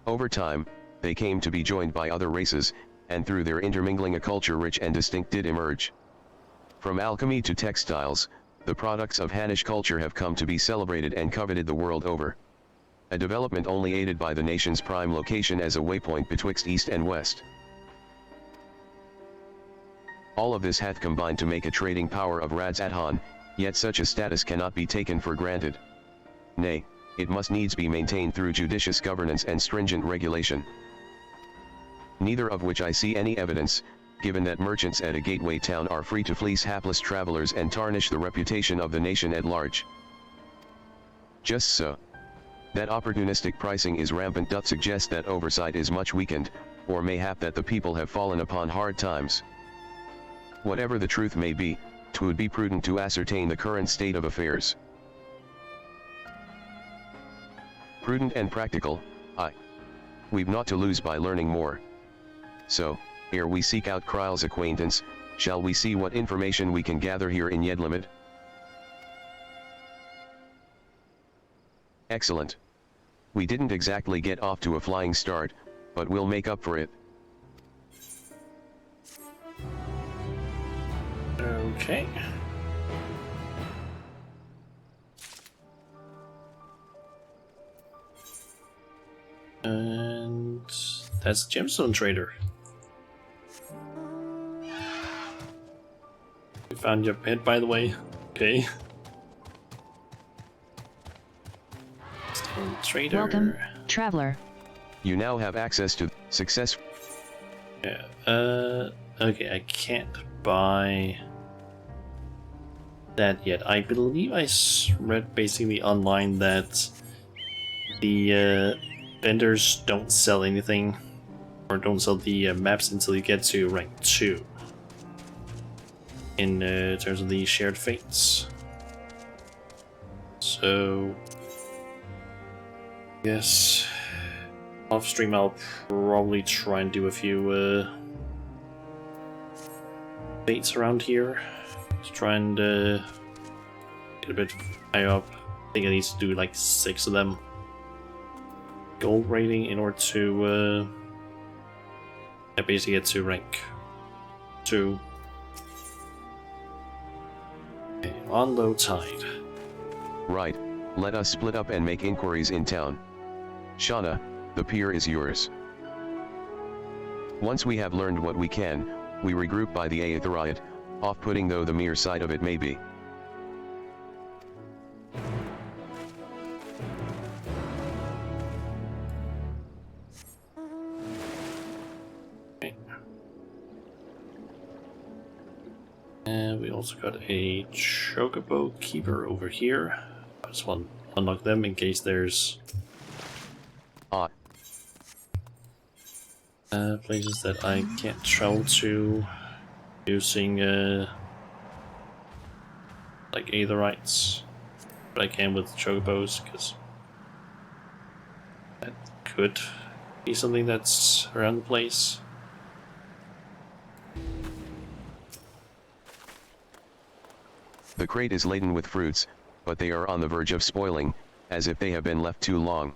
Over time, they came to be joined by other races, and through their intermingling a culture rich and distinct did emerge. From alchemy to textiles, the products of Hanish culture have come to be celebrated and coveted the world over. A development only aided by the nation's prime location as a waypoint betwixt east and west. All of this hath combined to make a trading power of Radz-at-Han, yet such a status cannot be taken for granted. Nay, it must needs be maintained through judicious governance and stringent regulation. Neither of which I see any evidence, given that merchants at a gateway town are free to fleece hapless travelers and tarnish the reputation of the nation at large. Just so. That opportunistic pricing is rampant doth suggest that oversight is much weakened, or mayhap that the people have fallen upon hard times. Whatever the truth may be, 'twould be prudent to ascertain the current state of affairs. Prudent and practical, aye. We've naught to lose by learning more. So, ere we seek out Kryle's acquaintance, shall we see what information we can gather here in Yedlamit? Excellent. We didn't exactly get off to a flying start, but we'll make up for it. Okay. And that's Gemstone Trader. You found your pet, by the way. Okay. Trader. Welcome, traveler. You now have access to success. Yeah. Okay, I can't buy that yet. I believe I read basically online that the vendors don't sell anything, or don't sell the maps until you get to rank 2 in terms of the shared fates. So So, yes, off stream I'll probably try and do a few baits around here to try and get a bit higher up. I think I need to do like 6 of them gold rating in order to basically get to rank 2. Okay, on low tide. Right, let us split up and make inquiries in town. Shauna, the pier is yours. Once we have learned what we can, we regroup by the Aetheriot, off-putting though the mere sight of it may be. And we also got a Chocobo Keeper over here. I just want to unlock them in case there's places that I can't travel to using like Aetherites, but I can with Chocobos, because that could be something that's around the place. The crate is laden with fruits, but they are on the verge of spoiling, as if they have been left too long.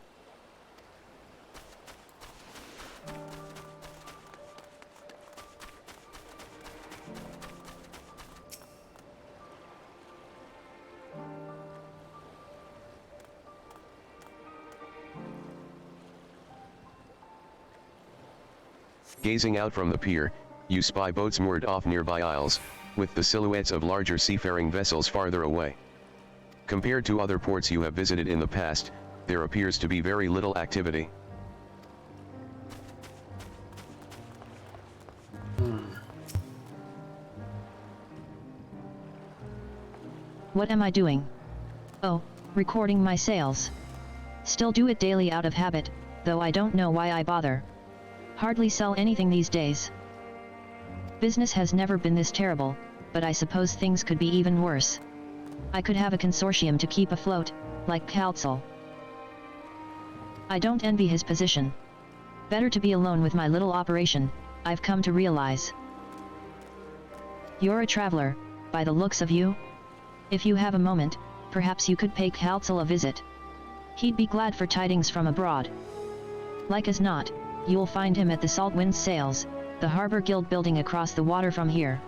Gazing out from the pier, you spy boats moored off nearby isles, with the silhouettes of larger seafaring vessels farther away. Compared to other ports you have visited in the past, there appears to be very little activity. What am I doing? Oh, recording my sales. Still do it daily out of habit, though I don't know why I bother. Hardly sell anything these days. Business has never been this terrible, but I suppose things could be even worse. I could have a consortium to keep afloat, like Council. I don't envy his position. Better to be alone with my little operation, I've come to realize. You're a traveler, by the looks of you? If you have a moment, perhaps you could pay Council a visit. He'd be glad for tidings from abroad. Like as not, you'll find him at the Salt Winds Sails, the Harbor Guild building across the water from here.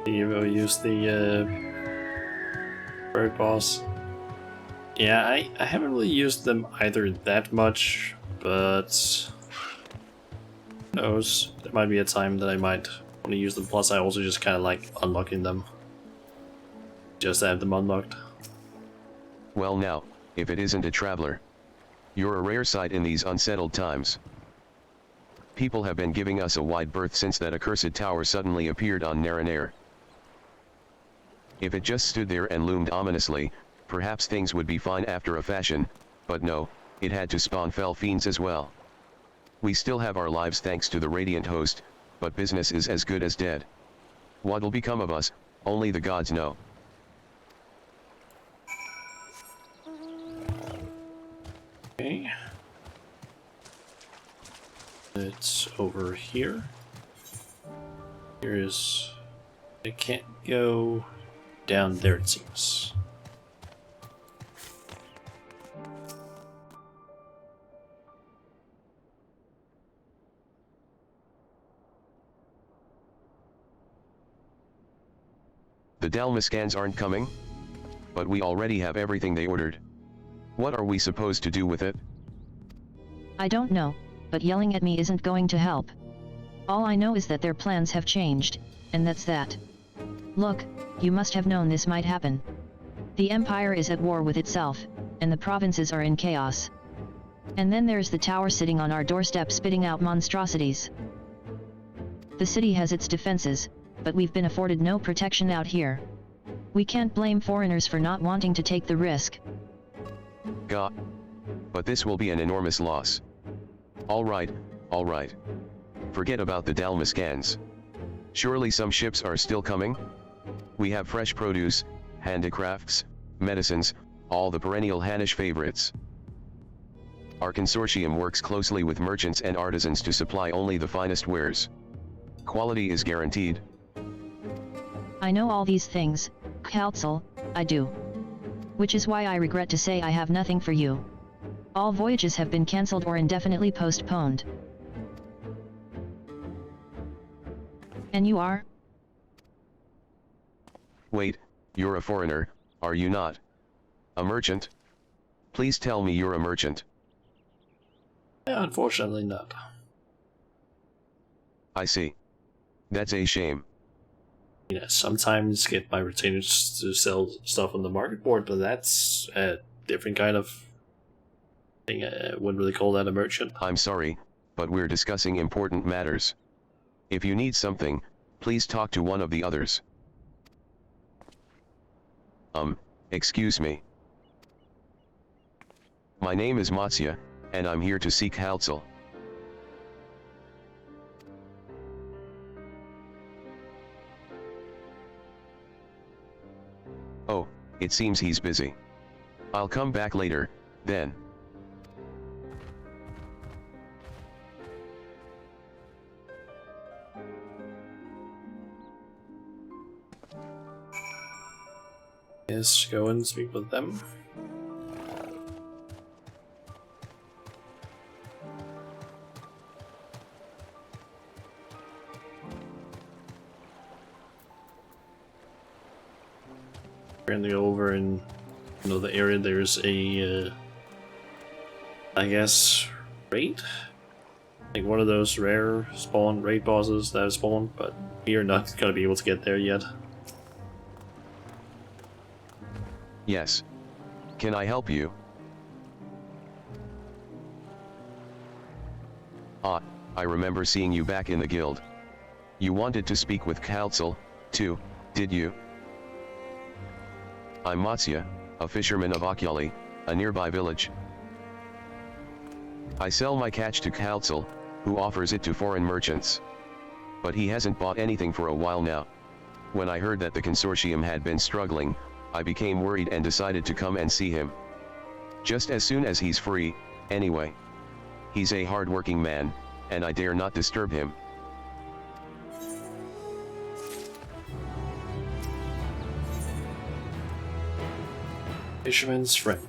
You will use the bird boss. Yeah, I haven't really used them either that much, but who knows, there might be a time that I might want to use them. Plus I also just kind of like unlocking them, just to have them unlocked. Well now, if it isn't a traveler. You're a rare sight in these unsettled times. People have been giving us a wide berth since that accursed tower suddenly appeared on Naranair. If it just stood there and loomed ominously, perhaps things would be fine after a fashion, but no, it had to spawn fell fiends as well. We still have our lives thanks to the Radiant Host, but business is as good as dead. What'll become of us, only the gods know. Okay. It's over here. Here's... I can't go down there, it seems. The Dalmascans aren't coming? But we already have everything they ordered. What are we supposed to do with it? I don't know, but yelling at me isn't going to help. All I know is that their plans have changed, and that's that. Look, you must have known this might happen. The Empire is at war with itself, and the provinces are in chaos. And then there's the tower sitting on our doorstep spitting out monstrosities. The city has its defenses, but we've been afforded no protection out here. We can't blame foreigners for not wanting to take the risk. God. But this will be an enormous loss. Alright. Forget about the Dalmascans. Surely some ships are still coming? We have fresh produce, handicrafts, medicines, all the perennial Hannish favorites. Our consortium works closely with merchants and artisans to supply only the finest wares. Quality is guaranteed. I know all these things, Council, I do. Which is why I regret to say I have nothing for you. All voyages have been cancelled or indefinitely postponed. And you are? Wait, you're a foreigner, are you not? A merchant? Please tell me you're a merchant. Yeah, unfortunately not. I see. That's a shame. Yeah, sometimes get my retainers to sell stuff on the market board, but that's a different kind of thing. I wouldn't really call that a merchant. I'm sorry, but we're discussing important matters. If you need something, please talk to one of the others. Excuse me. My name is Matsya, and I'm here to seek counsel. Oh, it seems he's busy. I'll come back later, then. Yes, go and speak with them. Apparently over in the area there's a I guess raid? Like one of those rare spawn raid bosses that have spawned, but we are not gonna be able to get there yet. Yes. Can I help you? Ah, I remember seeing you back in the guild. You wanted to speak with counsel, too, did you? I'm Matsya, a fisherman of Akyali, a nearby village. I sell my catch to counsel, who offers it to foreign merchants. But he hasn't bought anything for a while now. When I heard that the consortium had been struggling, I became worried and decided to come and see him. Just as soon as he's free, anyway. He's a hard-working man, and I dare not disturb him. Fisherman's friend.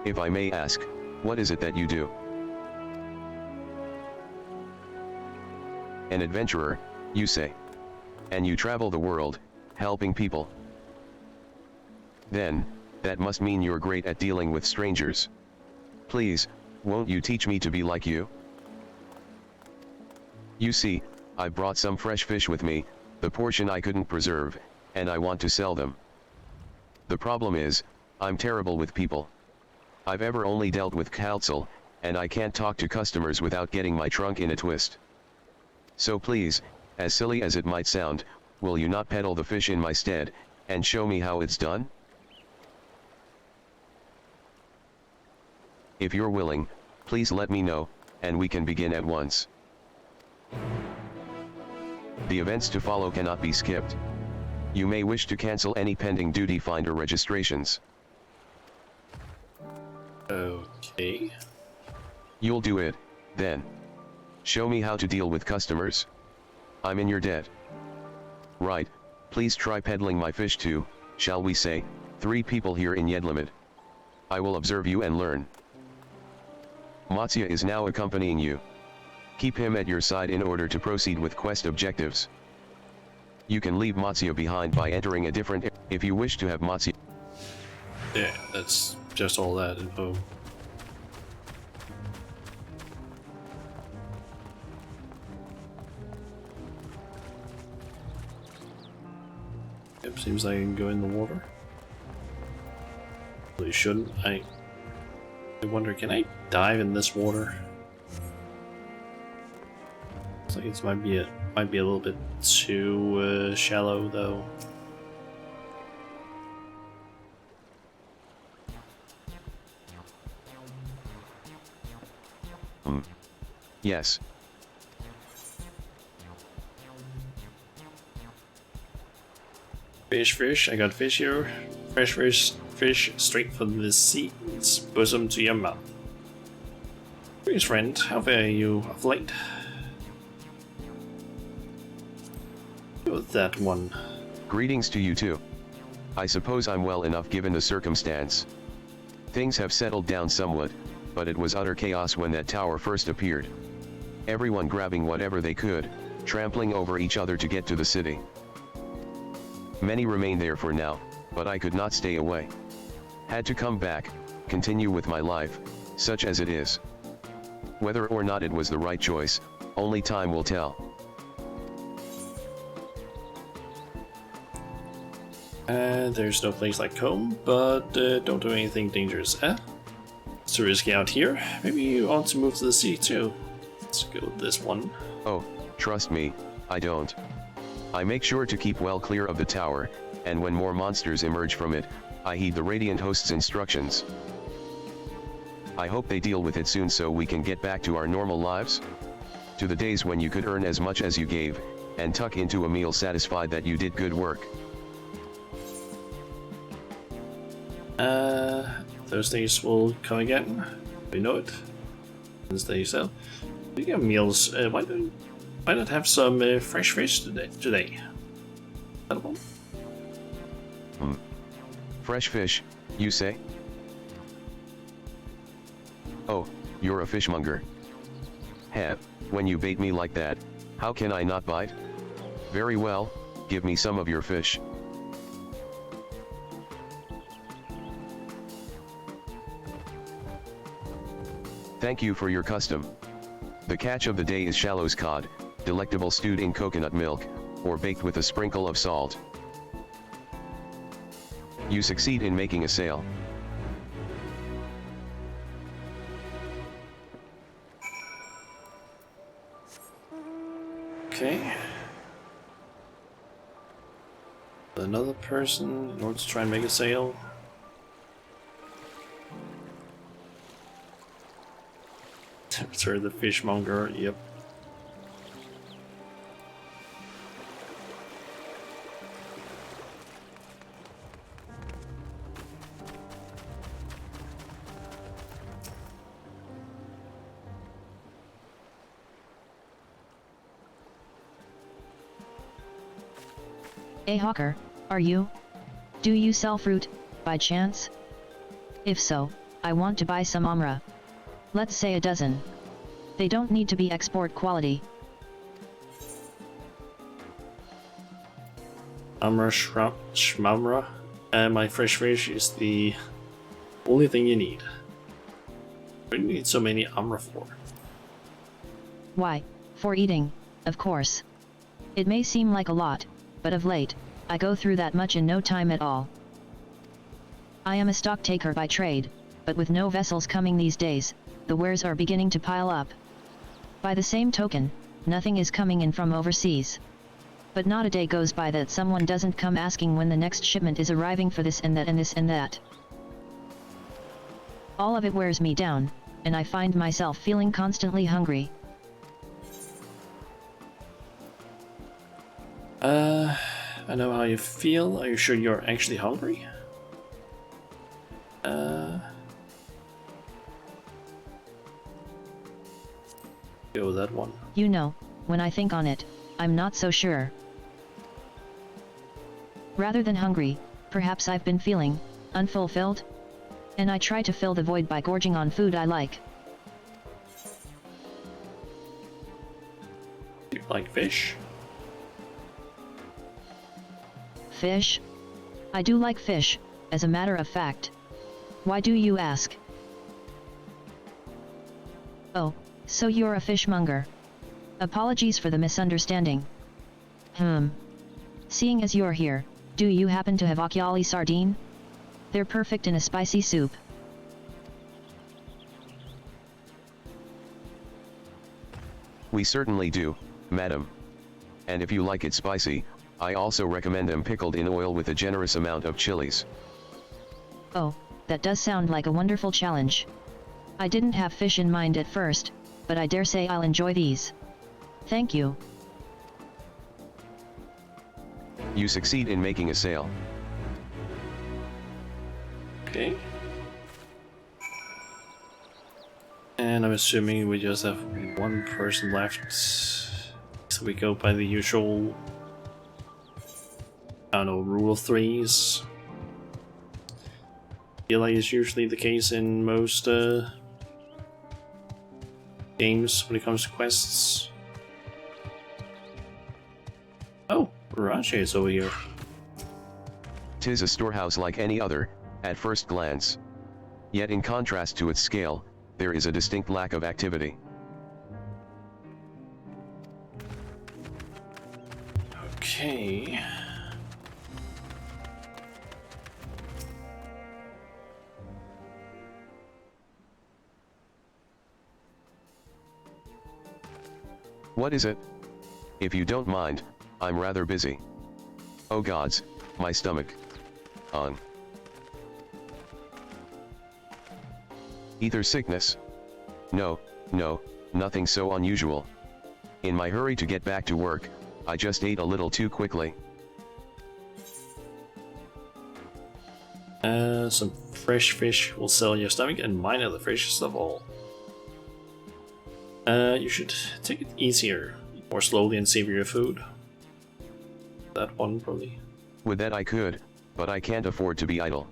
If I may ask, what is it that you do? An adventurer, you say. And you travel the world, helping people. Then, that must mean you're great at dealing with strangers. Please, won't you teach me to be like you? You see, I brought some fresh fish with me, the portion I couldn't preserve, and I want to sell them. The problem is, I'm terrible with people. I've ever only dealt with counsel, and I can't talk to customers without getting my trunk in a twist. So please, as silly as it might sound, will you not peddle the fish in my stead, and show me how it's done? If you're willing, please let me know, and we can begin at once. The events to follow cannot be skipped. You may wish to cancel any pending duty finder registrations. Okay. You'll do it, then. Show me how to deal with customers. I'm in your debt. Right, please try peddling my fish to, shall we say, 3 people here in Yedlamid. I will observe you and learn. Matsya is now accompanying you. Keep him at your side in order to proceed with quest objectives. You can leave Matsya behind by entering a different if you wish to have Matsya. Yeah, that's just all that info. Yep, seems like I can go in the water. Really shouldn't. I wonder, can I dive in this water? Looks like it might be a little bit too shallow though. Yes. Fish, I got fish here. Fresh fish straight from the sea's bosom to your mouth. Greetings, friend. How fare you of late? Oh, that one. Greetings to you too. I suppose I'm well enough given the circumstance. Things have settled down somewhat, but it was utter chaos when that tower first appeared. Everyone grabbing whatever they could, trampling over each other to get to the city. Many remain there for now, but I could not stay away. Had to come back, continue with my life, such as it is. Whether or not it was the right choice, only time will tell. There's no place like home, but don't do anything dangerous, eh? It's too risky out here. Maybe you want to move to the sea too. Let's go with this one. Oh, trust me, I don't. I make sure to keep well clear of the tower, and when more monsters emerge from it, I heed the Radiant Host's instructions. I hope they deal with it soon so we can get back to our normal lives. To the days when you could earn as much as you gave, and tuck into a meal satisfied that you did good work. Those days will come again. We know it. Wednesday, so we got meals. Why not have some fresh fish today? Fresh fish, you say? Oh, you're a fishmonger. Heh, when you bait me like that, how can I not bite? Very well, give me some of your fish. Thank you for your custom. The catch of the day is Shallow's cod, delectable stewed in coconut milk, or baked with a sprinkle of salt. You succeed in making a sale. Okay. Another person in order to try and make a sale. Sorry, the fishmonger, yep. Hey hawker, are you? Do you sell fruit, by chance? If so, I want to buy some amra. Let's say a dozen. They don't need to be export quality. Amra shmamra, and my fresh fish is the only thing you need. What do you need so many amra for? Why, for eating, of course. It may seem like a lot, but of late, I go through that much in no time at all. I am a stock taker by trade, but with no vessels coming these days, the wares are beginning to pile up. By the same token, nothing is coming in from overseas. But not a day goes by that someone doesn't come asking when the next shipment is arriving for this and that and this and that. All of it wears me down, and I find myself feeling constantly hungry. I know how you feel. Are you sure you're actually hungry? Go with that one. You know, when I think on it, I'm not so sure. Rather than hungry, perhaps I've been feeling unfulfilled? And I try to fill the void by gorging on food I like. You like fish? Fish? I do like fish, as a matter of fact. Why do you ask? Oh, so you're a fishmonger. Apologies for the misunderstanding. Seeing as you're here, do you happen to have occhiali sardine? They're perfect in a spicy soup. We certainly do, madam. And if you like it spicy, I also recommend them pickled in oil with a generous amount of chilies. Oh, that does sound like a wonderful challenge. I didn't have fish in mind at first, but I dare say I'll enjoy these. Thank you. You succeed in making a sale. Okay. And I'm assuming we just have one person left. So we go by the usual, I don't know, rule of threes. Feel like it's usually the case in most games when it comes to quests. Oh, Raja is over here. 'Tis a storehouse like any other, at first glance. Yet in contrast to its scale, there is a distinct lack of activity. Okay. What is it? If you don't mind, I'm rather busy. Oh gods, my stomach. On. Ether sickness? No, nothing so unusual. In my hurry to get back to work, I just ate a little too quickly. Some fresh fish will sell your stomach, and mine are the freshest of all. You should take it easier, more slowly and savor your food. That one, probably. With that I could, but I can't afford to be idle.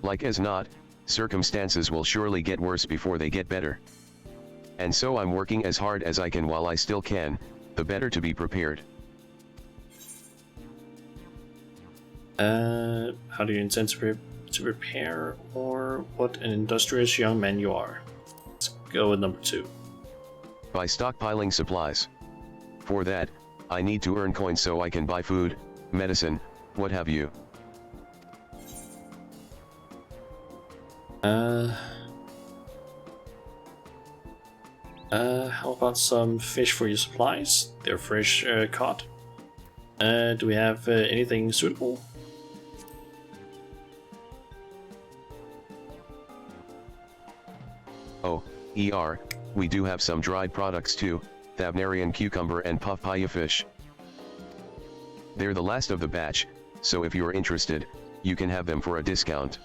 Like as not, circumstances will surely get worse before they get better. And so I'm working as hard as I can while I still can, the better to be prepared. How do you intend to prepare, or what an industrious young man you are? Let's go with number 2. By stockpiling supplies. For that, I need to earn coins so I can buy food, medicine, what have you. How about some fish for your supplies? They're fresh caught. Do we have anything suitable? Oh, we do have some dried products too, Thavnarian cucumber and papaya fish. They're the last of the batch, so if you're interested, you can have them for a discount.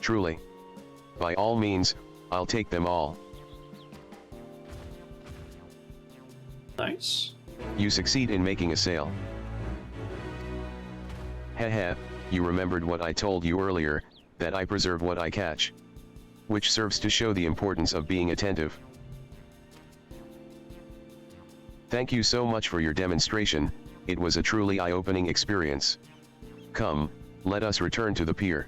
Truly. By all means, I'll take them all. Nice. You succeed in making a sale. Heh, you remembered what I told you earlier, that I preserve what I catch. Which serves to show the importance of being attentive. Thank you so much for your demonstration, it was a truly eye-opening experience. Come, let us return to the pier.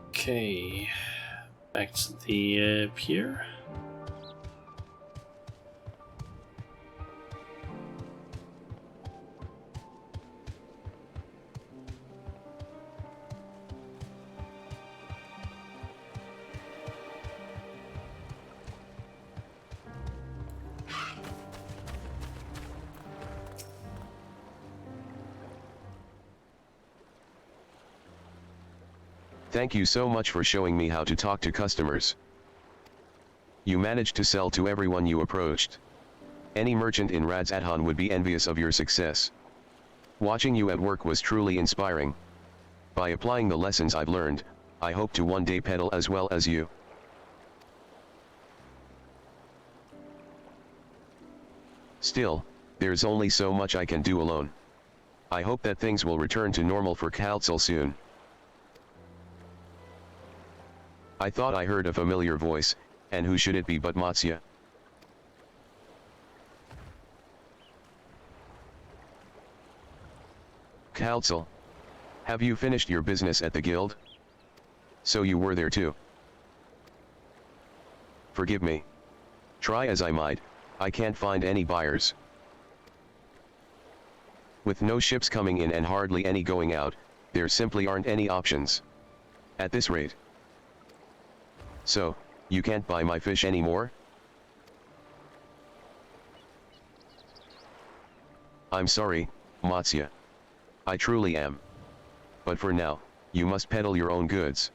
Okay, back to the pier. Thank you so much for showing me how to talk to customers. You managed to sell to everyone you approached. Any merchant in Radzadhan would be envious of your success. Watching you at work was truly inspiring. By applying the lessons I've learned, I hope to one day peddle as well as you. Still, there's only so much I can do alone. I hope that things will return to normal for Kaltzel soon. I thought I heard a familiar voice, and who should it be but Matsya? Kaltzel. Have you finished your business at the guild? So you were there too. Forgive me. Try as I might, I can't find any buyers. With no ships coming in and hardly any going out, there simply aren't any options. At this rate. So, you can't buy my fish anymore? I'm sorry, Matsya. I truly am. But for now, you must peddle your own goods.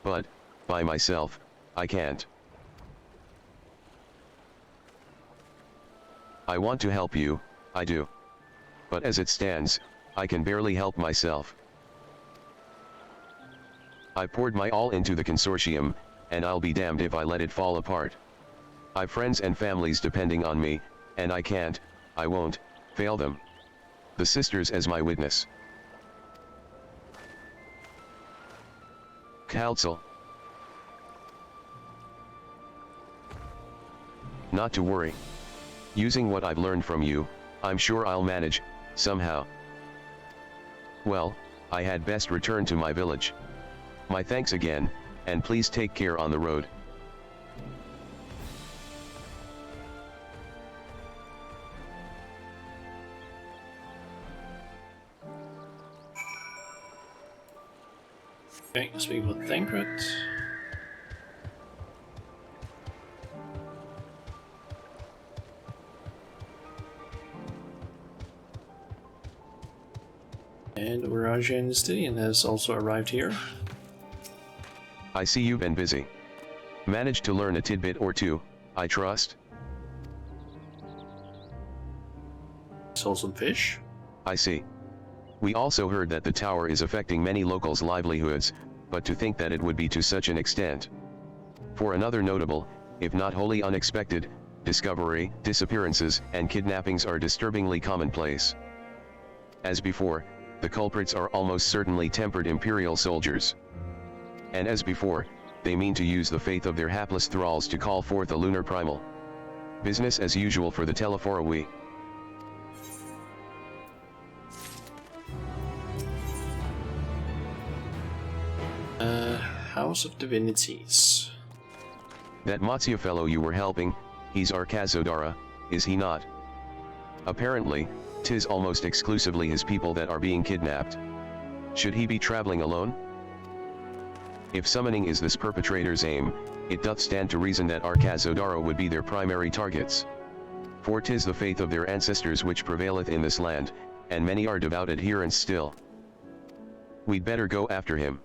But, by myself, I can't. I want to help you, I do. But as it stands, I can barely help myself. I poured my all into the consortium, and I'll be damned if I let it fall apart. I've friends and families depending on me, and I won't, fail them. The sisters as my witness. Council. Not to worry. Using what I've learned from you, I'm sure I'll manage, somehow. Well, I had best return to my village. My thanks again, and please take care on the road. Okay, speak with Thancred. And Urajan Stidian has also arrived here. I see you've been busy. Managed to learn a tidbit or two, I trust? Sold some fish. I see. We also heard that the tower is affecting many locals' livelihoods, but to think that it would be to such an extent. For another notable, if not wholly unexpected, discovery, disappearances and kidnappings are disturbingly commonplace. As before, the culprits are almost certainly tempered Imperial soldiers. And as before, they mean to use the faith of their hapless thralls to call forth a lunar primal. Business as usual for the Telephora. House of Divinities. That Matsya fellow you were helping, he's our Kazodara, is he not? Apparently, 'tis almost exclusively his people that are being kidnapped. Should he be traveling alone? If summoning is this perpetrator's aim, it doth stand to reason that our Kazodara would be their primary targets. For 'tis the faith of their ancestors which prevaileth in this land, and many are devout adherents still. We'd better go after him.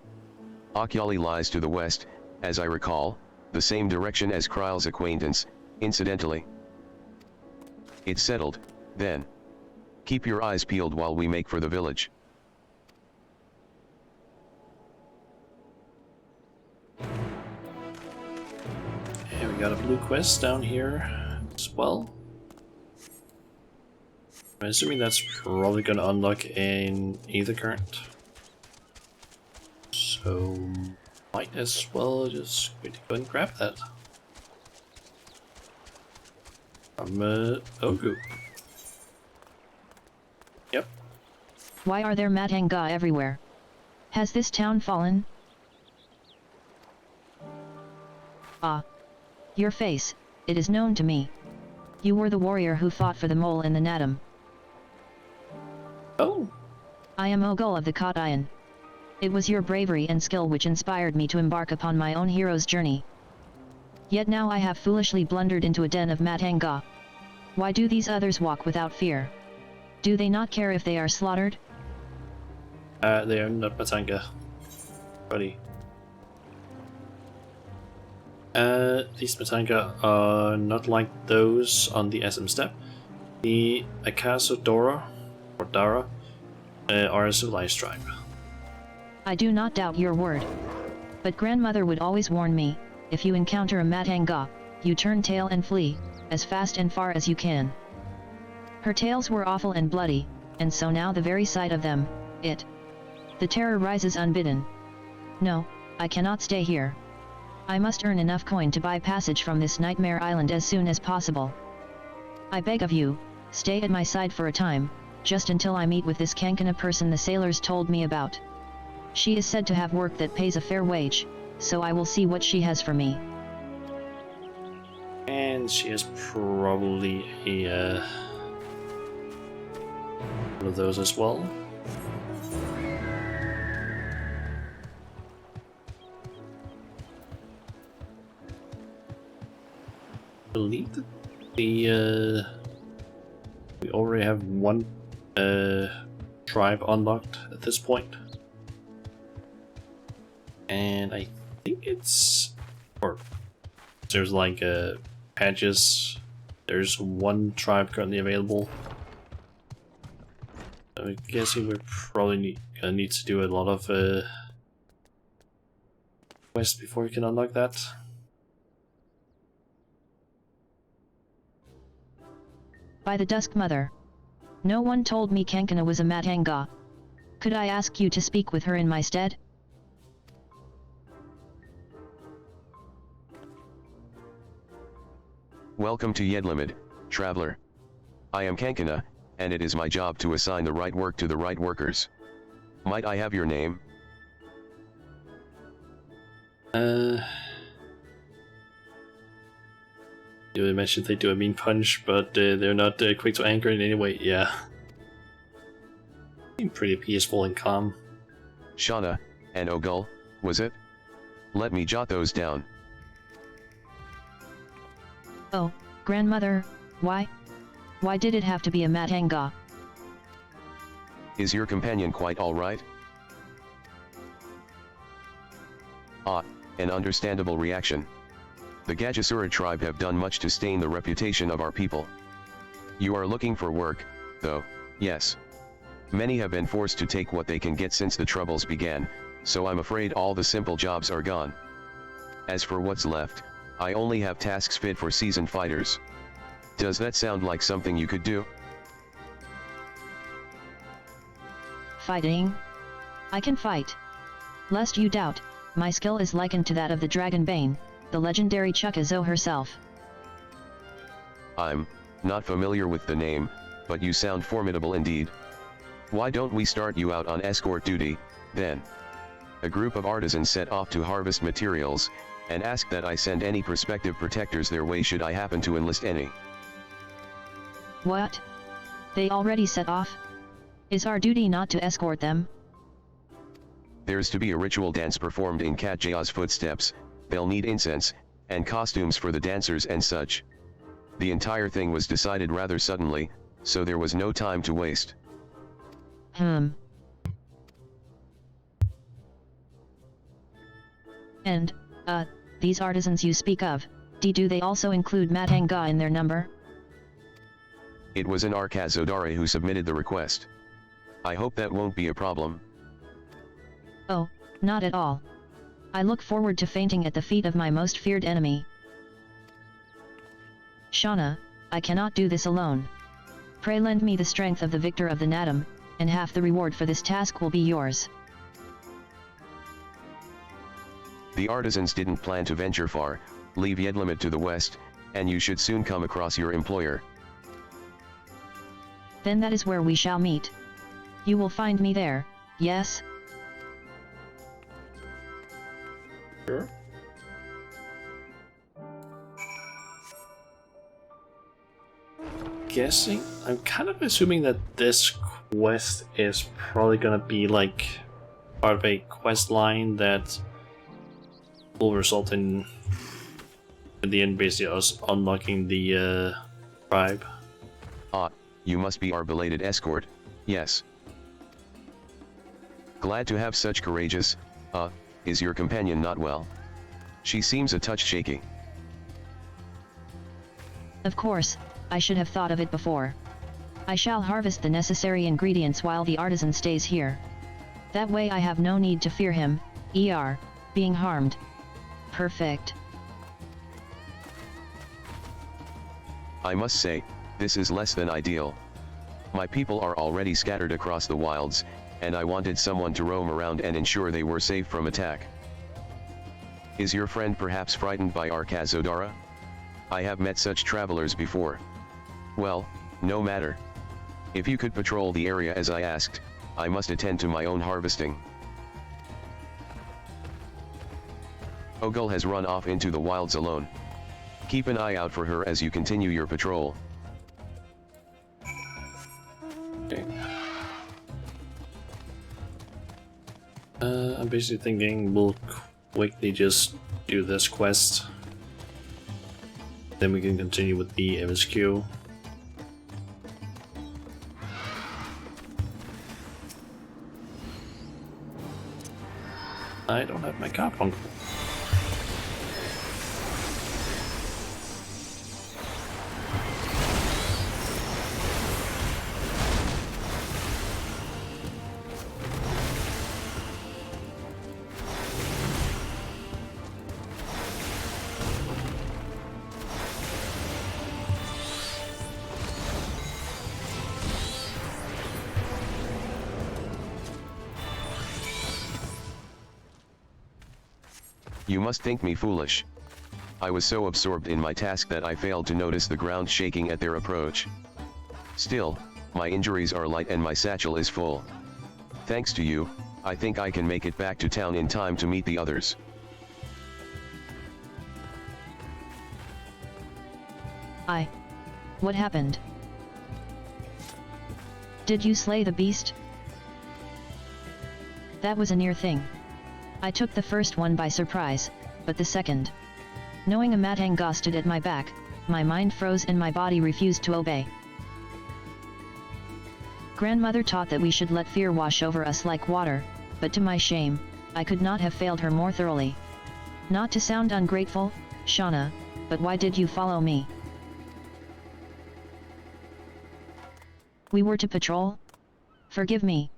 Okyali lies to the west, as I recall, the same direction as Kryle's acquaintance, incidentally. It's settled, then. Keep your eyes peeled while we make for the village. And we got a blue quest down here as well. I'm assuming that's probably going to unlock in Ether Current. So, might as well just go and grab that. From Ogu. Yep. Why are there Matanga everywhere? Has this town fallen? Ah. Your face, it is known to me. You were the warrior who fought for the mole in the Nadam. Oh. I am Ogul of the Kotayan. It was your bravery and skill which inspired me to embark upon my own hero's journey. Yet now I have foolishly blundered into a den of Matanga. Why do these others walk without fear? Do they not care if they are slaughtered? They are not Matanga, buddy. These Matanga are not like those on the SM step. The Akasodora, or Dara, are a civilized tribe. I do not doubt your word. But grandmother would always warn me, if you encounter a Matanga, you turn tail and flee, as fast and far as you can. Her tales were awful and bloody, and so now the very sight of them, the terror rises unbidden. No, I cannot stay here. I must earn enough coin to buy passage from this nightmare island as soon as possible. I beg of you, stay at my side for a time, just until I meet with this Kankana person the sailors told me about. She is said to have work that pays a fair wage, so I will see what she has for me. And she is probably a one of those as well. I believe that we already have one tribe unlocked at this point. And I think it's... or there's like patches. There's one tribe currently available. I'm guessing we're probably gonna need to do a lot of quests before we can unlock that. By the Dusk Mother. No one told me Kankana was a Matanga. Could I ask you to speak with her in my stead? Welcome to Yedlimid, traveler. I am Kankana, and it is my job to assign the right work to the right workers. Might I have your name? You mentioned they do a mean punch, but they're not quick to anger in any way. Yeah. Seem pretty peaceful and calm. Shauna, and Ogul, was it? Let me jot those down. Oh, grandmother, why? Why did it have to be a Matanga? Is your companion quite alright? Ah, an understandable reaction. The Gajasura tribe have done much to stain the reputation of our people. You are looking for work, though, yes. Many have been forced to take what they can get since the troubles began, so I'm afraid all the simple jobs are gone. As for what's left, I only have tasks fit for seasoned fighters. Does that sound like something you could do? Fighting? I can fight. Lest you doubt, my skill is likened to that of the Dragonbane, the legendary Chukazo herself. I'm not familiar with the name, but you sound formidable indeed. Why don't we start you out on escort duty, then? A group of artisans set off to harvest materials, and ask that I send any prospective protectors their way should I happen to enlist any. What? They already set off? Is our duty not to escort them? There's to be a ritual dance performed in Katja's footsteps. They'll need incense, and costumes for the dancers and such. The entire thing was decided rather suddenly, so there was no time to waste. And, these artisans you speak of, do they also include Matanga in their number? It was an Arkazodara who submitted the request. I hope that won't be a problem. Oh, not at all. I look forward to fainting at the feet of my most feared enemy. Shauna, I cannot do this alone. Pray lend me the strength of the victor of the Nadam, and half the reward for this task will be yours. The artisans didn't plan to venture far, leave Yedlimid to the west, and you should soon come across your employer. Then that is where we shall meet. You will find me there, yes? Sure. Guessing, I'm kind of assuming that this quest is probably gonna be like part of a quest line that will result in the end basically us unlocking the tribe. Ah, you must be our belated escort, yes. Glad to have such courageous, is your companion not well? She seems a touch shaky. Of course, I should have thought of it before. I shall harvest the necessary ingredients while the artisan stays here. That way I have no need to fear him, being harmed. Perfect. I must say, this is less than ideal. My people are already scattered across the wilds, and I wanted someone to roam around and ensure they were safe from attack. Is your friend perhaps frightened by Arkazodara? I have met such travelers before. Well, no matter. If you could patrol the area as I asked, I must attend to my own harvesting. Ogul has run off into the wilds alone. Keep an eye out for her as you continue your patrol. Okay. I'm basically thinking we'll quickly just do this quest. Then we can continue with the MSQ. I don't have my carbuncle. You must think me foolish. I was so absorbed in my task that I failed to notice the ground shaking at their approach. Still, my injuries are light and my satchel is full. Thanks to you, I think I can make it back to town in time to meet the others. What happened? Did you slay the beast? That was a near thing. I took the first one by surprise, but the second. Knowing a Matanga stood at my back, my mind froze and my body refused to obey. Grandmother taught that we should let fear wash over us like water, but to my shame, I could not have failed her more thoroughly. Not to sound ungrateful, Shauna, but why did you follow me? We were to patrol? Forgive me.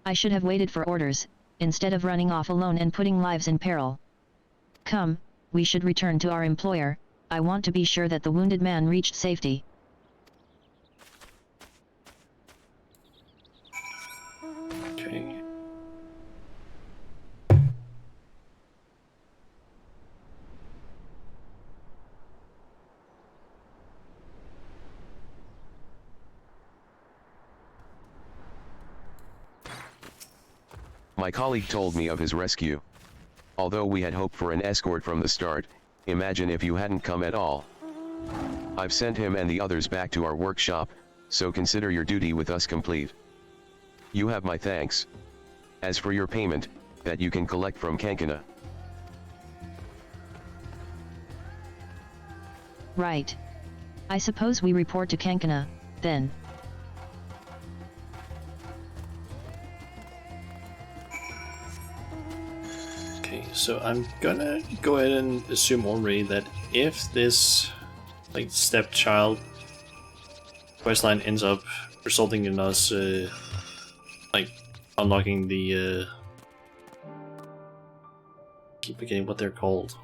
I should have waited for orders, instead of running off alone and putting lives in peril. Come, we should return to our employer. I want to be sure that the wounded man reached safety. Okay. My colleague told me of his rescue. Although we had hoped for an escort from the start, imagine if you hadn't come at all. I've sent him and the others back to our workshop, so consider your duty with us complete. You have my thanks. As for your payment, that you can collect from Kankana. Right. I suppose we report to Kankana, then. Okay, so I'm gonna go ahead and assume already that if this like stepchild questline ends up resulting in us like unlocking the keep forgetting what they're called.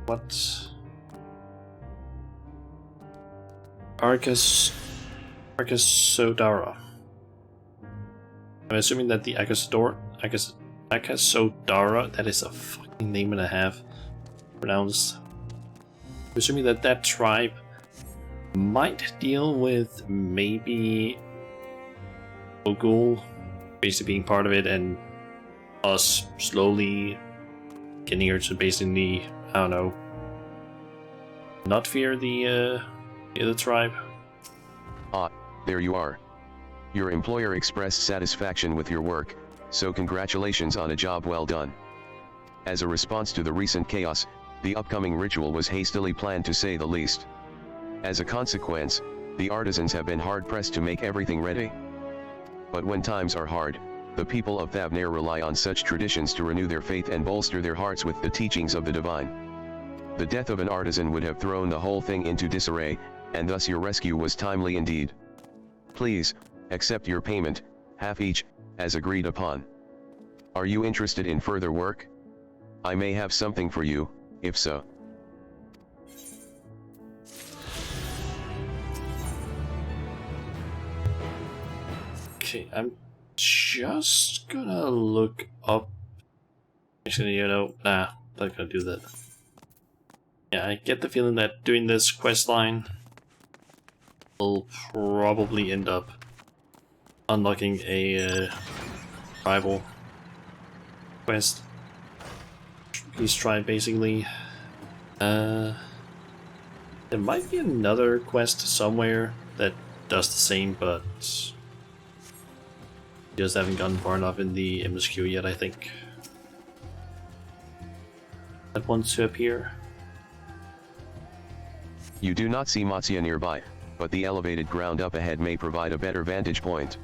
What? Akasodara. I'm assuming that the Akasodara, that is a fucking name and a half pronounced. I'm assuming that that tribe might deal with maybe Ogul basically being part of it and us slowly getting her to basically, I don't know, not fear the other tribe. Ah, there you are. Your employer expressed satisfaction with your work, so congratulations on a job well done. As a response to the recent chaos, the upcoming ritual was hastily planned to say the least. As a consequence, the artisans have been hard-pressed to make everything ready. But when times are hard, the people of Thavnair rely on such traditions to renew their faith and bolster their hearts with the teachings of the divine. The death of an artisan would have thrown the whole thing into disarray, and thus your rescue was timely indeed. Please, accept your payment, half each, as agreed upon. Are you interested in further work? I may have something for you, if so. Okay, I'm just gonna look up. Actually, you know, nah, not gonna do that. Yeah, I get the feeling that doing this quest line will probably end up unlocking a rival quest. He's tried basically. There might be another quest somewhere that does the same, but just haven't gotten far enough in the MSQ yet, I think. That wants to appear. You do not see Matsuya nearby, but the elevated ground up ahead may provide a better vantage point.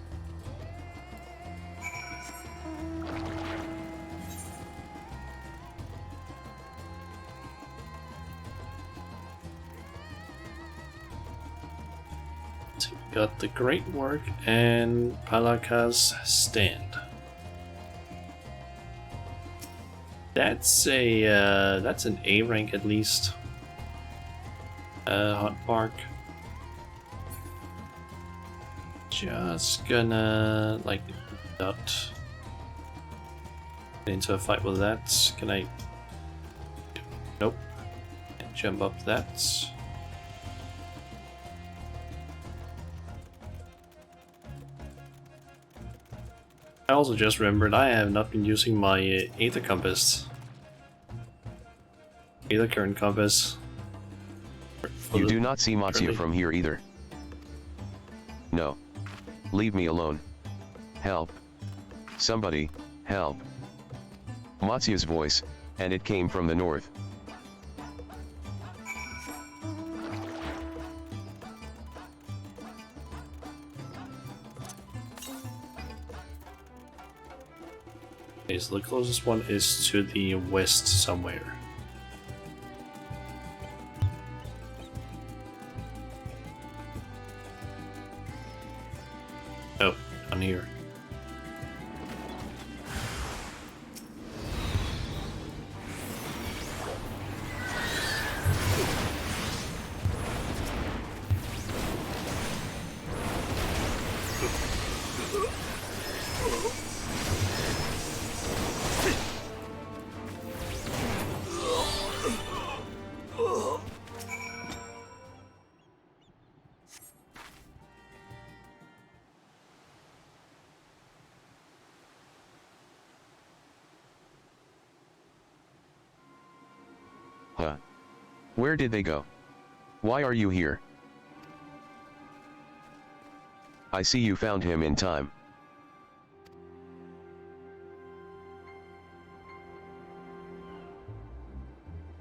So we got the Great Work and Palaka's Stand. That's a that's an A rank at least. Hot Park. Just gonna like not get into a fight with that. Can I? Nope. Jump up that. I also just remembered I have not been using my Aether Compass. Aether Current Compass. You do not see Matsuya from here either. No. Leave me alone. Help. Somebody, help. Matsuya's voice, and it came from the north. Okay, so the closest one is to the west somewhere. Oh, down here. Huh? Where did they go? Why are you here? I see you found him in time.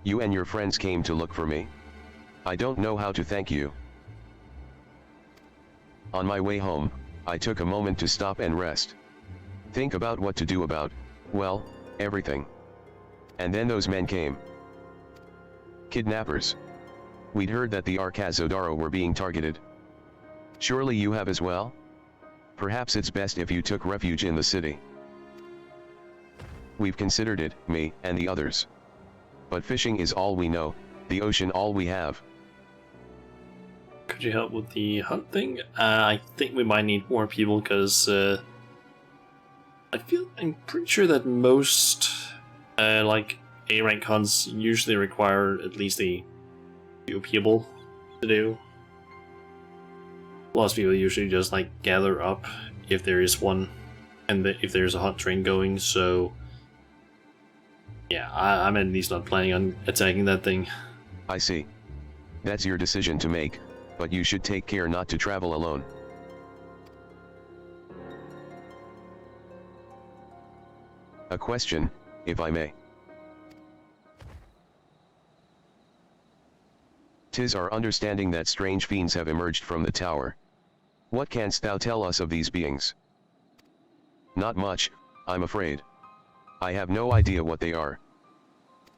You and your friends came to look for me? I don't know how to thank you. On my way home, I took a moment to stop and rest. Think about what to do about, well, everything. And then those men came. Kidnappers. We'd heard that the Arkazodaro were being targeted. Surely you have as well? Perhaps it's best if you took refuge in the city. We've considered it, me and the others. But fishing is all we know, the ocean all we have. Could you help with the hunt thing? I think we might need more people because I'm pretty sure that most like A rank hunts usually require at least a few people to do. Lots of people usually just like gather up if there is one, and if there's a hunt train going. So yeah, I'm at least not planning on attacking that thing. I see. That's your decision to make, but you should take care not to travel alone. A question, if I may. 'Tis our understanding that strange fiends have emerged from the tower. What canst thou tell us of these beings? Not much, I'm afraid. I have no idea what they are.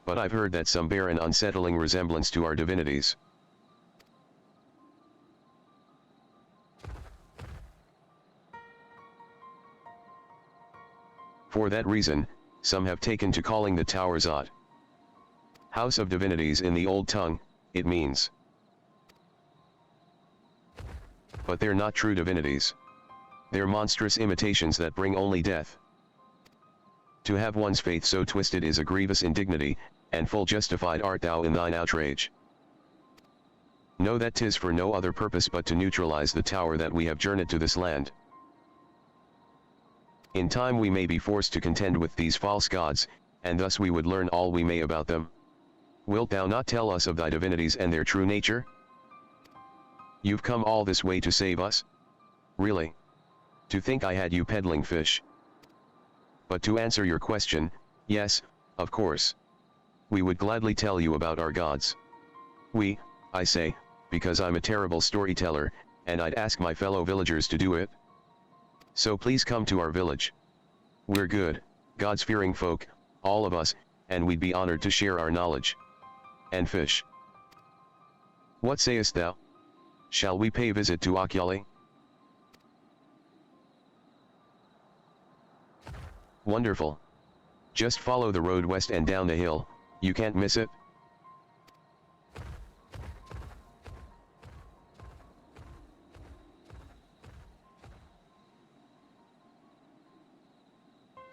But I've heard that some bear an unsettling resemblance to our divinities. For that reason, some have taken to calling the tower Zot. House of Divinities in the old tongue, it means. But they're not true divinities. They're monstrous imitations that bring only death. To have one's faith so twisted is a grievous indignity, and full justified art thou in thine outrage. Know that 'tis for no other purpose but to neutralize the tower that we have journeyed to this land. In time we may be forced to contend with these false gods, and thus we would learn all we may about them. Wilt thou not tell us of thy divinities and their true nature? You've come all this way to save us? Really? To think I had you peddling fish. But to answer your question, yes, of course. We would gladly tell you about our gods. We, I say, because I'm a terrible storyteller, and I'd ask my fellow villagers to do it. So please come to our village. We're good, God-fearing folk, all of us, and we'd be honored to share our knowledge. And fish. What sayest thou? Shall we pay visit to Akyali? Wonderful. Just follow the road west and down the hill, you can't miss it.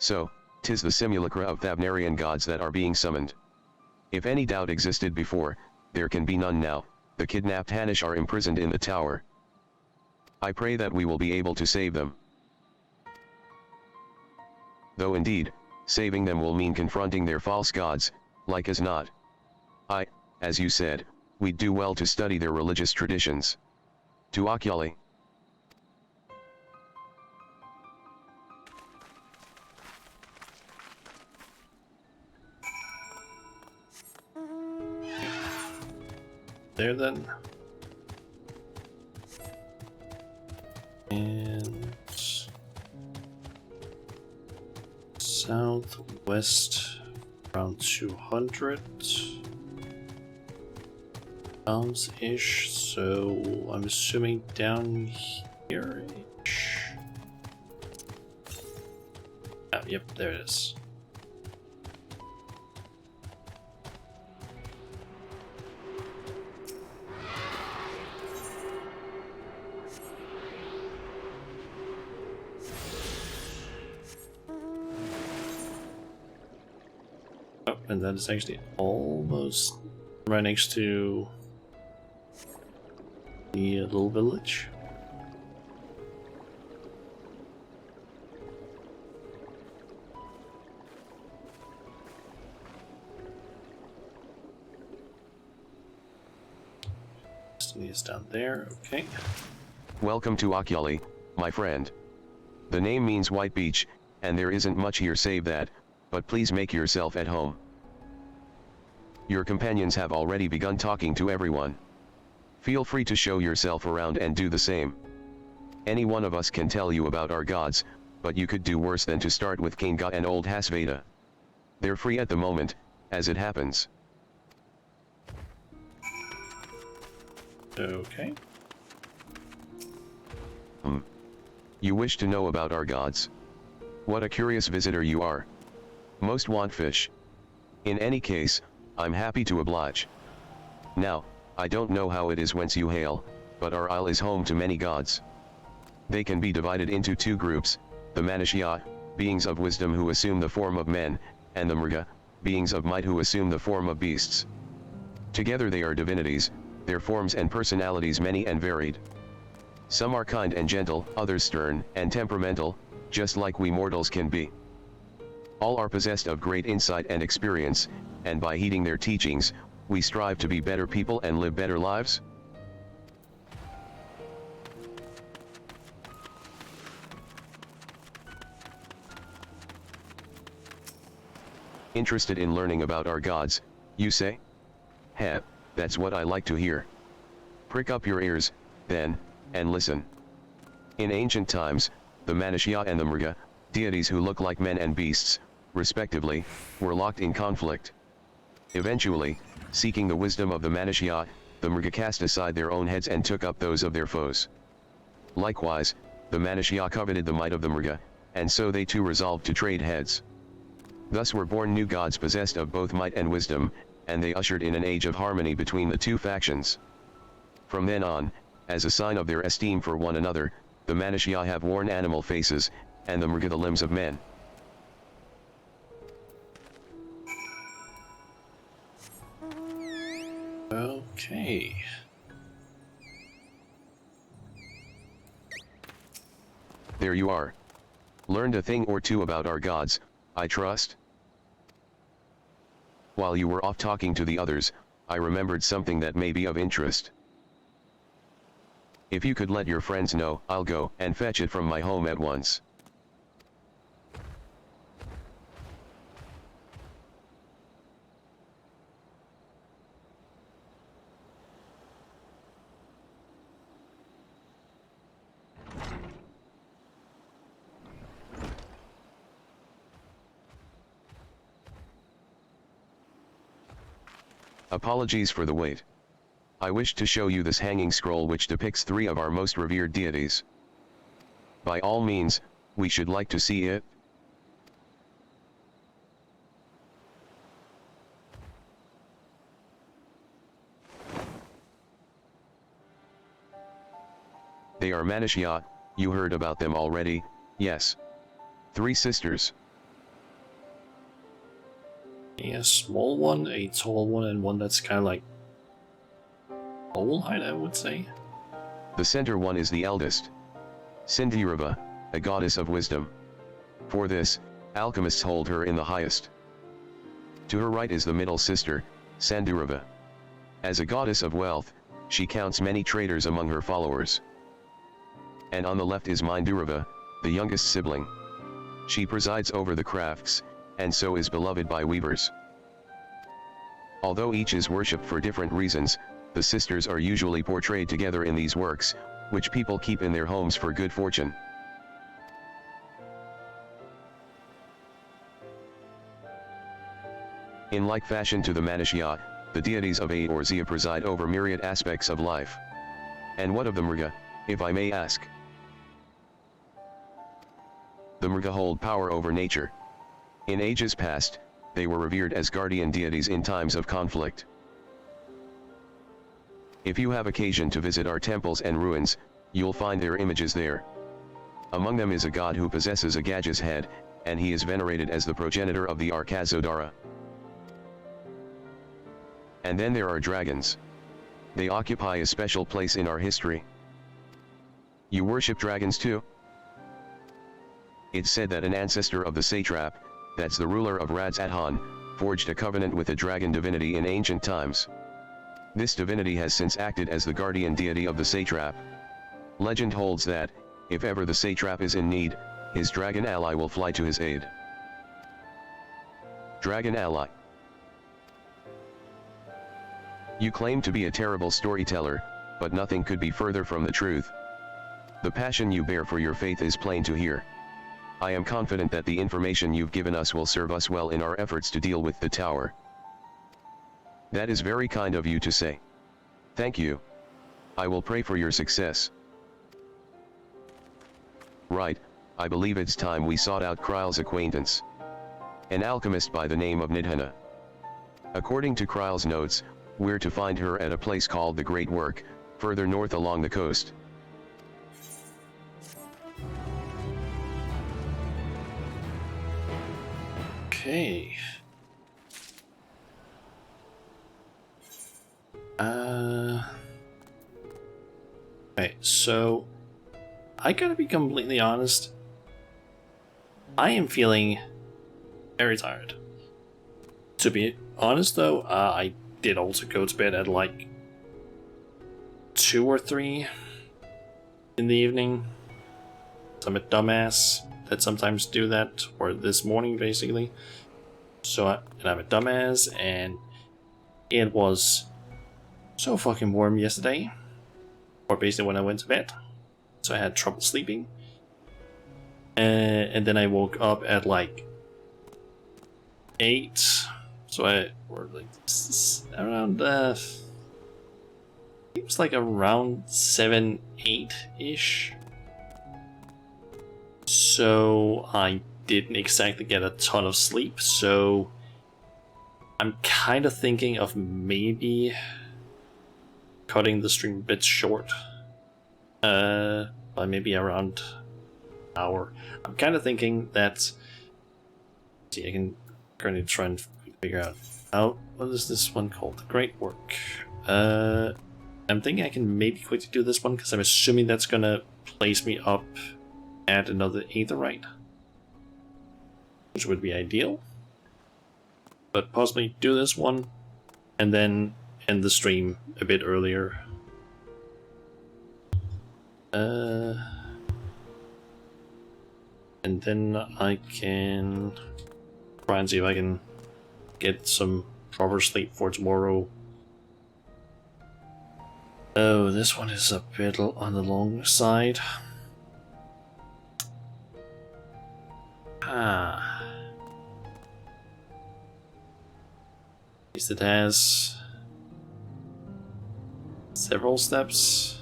So, 'tis the simulacra of Thavnarian gods that are being summoned. If any doubt existed before, there can be none now. The kidnapped Hanish are imprisoned in the tower. I pray that we will be able to save them. Though indeed, saving them will mean confronting their false gods, like as not. As you said, we'd do well to study their religious traditions. To Oculali. There then. And southwest around 200 ish, so I'm assuming down here-ish. Ah, yep, there it is. Oh, and that is actually almost right next to the little village. Destiny is down there, okay. Welcome to Oculali, my friend. The name means white beach, and there isn't much here save that, but please make yourself at home. Your companions have already begun talking to everyone. Feel free to show yourself around and do the same. Any one of us can tell you about our gods, but you could do worse than to start with Kanga and Old Hasveda. They're free at the moment, as it happens. Okay. You wish to know about our gods? What a curious visitor you are. Most want fish. In any case, I'm happy to oblige. Now, I don't know how it is whence you hail, but our isle is home to many gods. They can be divided into two groups, the Manishya, beings of wisdom who assume the form of men, and the Mrga, beings of might who assume the form of beasts. Together they are divinities, their forms and personalities many and varied. Some are kind and gentle, others stern and temperamental, just like we mortals can be. All are possessed of great insight and experience, and by heeding their teachings, we strive to be better people and live better lives. Interested in learning about our gods, you say? Heh, that's what I like to hear. Prick up your ears, then, and listen. In ancient times, the Manishya and the Mrga, deities who look like men and beasts, respectively, were locked in conflict. Eventually, seeking the wisdom of the Manishya, the Mrga cast aside their own heads and took up those of their foes. Likewise, the Manishya coveted the might of the Mrga, and so they too resolved to trade heads. Thus were born new gods possessed of both might and wisdom, and they ushered in an age of harmony between the two factions. From then on, as a sign of their esteem for one another, the Manishya have worn animal faces, and the Mrga the limbs of men. Okay. There you are. Learned a thing or two about our gods, I trust? While you were off talking to the others, I remembered something that may be of interest. If you could let your friends know, I'll go and fetch it from my home at once. Apologies for the wait. I wish to show you this hanging scroll which depicts three of our most revered deities. By all means, we should like to see it. They are Manishya, you heard about them already, yes. Three sisters. A small one, a tall one, and one that's kind of like owl height, I would say. The center one is the eldest. Sindhirava, a goddess of wisdom. For this, alchemists hold her in the highest. To her right is the middle sister, Sandurava. As a goddess of wealth, she counts many traders among her followers. And on the left is Mindurava, the youngest sibling. She presides over the crafts, and so is beloved by weavers. Although each is worshipped for different reasons, the sisters are usually portrayed together in these works, which people keep in their homes for good fortune. In like fashion to the Manishya, the deities of A or Zia preside over myriad aspects of life. And what of the Mriga, if I may ask? The Mriga hold power over nature. In ages past, they were revered as guardian deities in times of conflict. If you have occasion to visit our temples and ruins, you'll find their images there. Among them is a god who possesses a Gaja's head, and he is venerated as the progenitor of the Arkazodara. And then there are dragons. They occupy a special place in our history. You worship dragons too? It's said that an ancestor of the satrap, that's the ruler of Radz-Adhan, forged a covenant with a dragon divinity in ancient times. This divinity has since acted as the guardian deity of the satrap. Legend holds that, if ever the satrap is in need, his dragon ally will fly to his aid. Dragon ally. You claim to be a terrible storyteller, but nothing could be further from the truth. The passion you bear for your faith is plain to hear. I am confident that the information you've given us will serve us well in our efforts to deal with the tower. That is very kind of you to say. Thank you. I will pray for your success. Right, I believe it's time we sought out Kryl's acquaintance. An alchemist by the name of Nidhana. According to Kryl's notes, we're to find her at a place called the Great Work, further north along the coast. Okay. Okay, so I gotta be completely honest. I am feeling very tired. To be honest though, I did also go to bed at like 2 or 3 in the evening. I'm a dumbass that sometimes do that, or this morning basically. So I'm a dumbass, and it was so fucking warm yesterday, or basically when I went to bed. So I had trouble sleeping, and then I woke up at like 8. So or like around it was like around 7, 8-ish. So I didn't exactly get a ton of sleep, so I'm kind of thinking of maybe cutting the stream a bit short, by maybe around an hour. I'm kind of thinking that, see, I can currently try and figure out what is this one called, the Great Work. I'm thinking I can maybe quickly do this one because I'm assuming that's gonna place me up at another aetherite, which would be ideal. But possibly do this one and then end the stream a bit earlier. And then I can try and see if I can get some proper sleep for tomorrow. Oh, this one is a bit on the long side. At least it has several steps.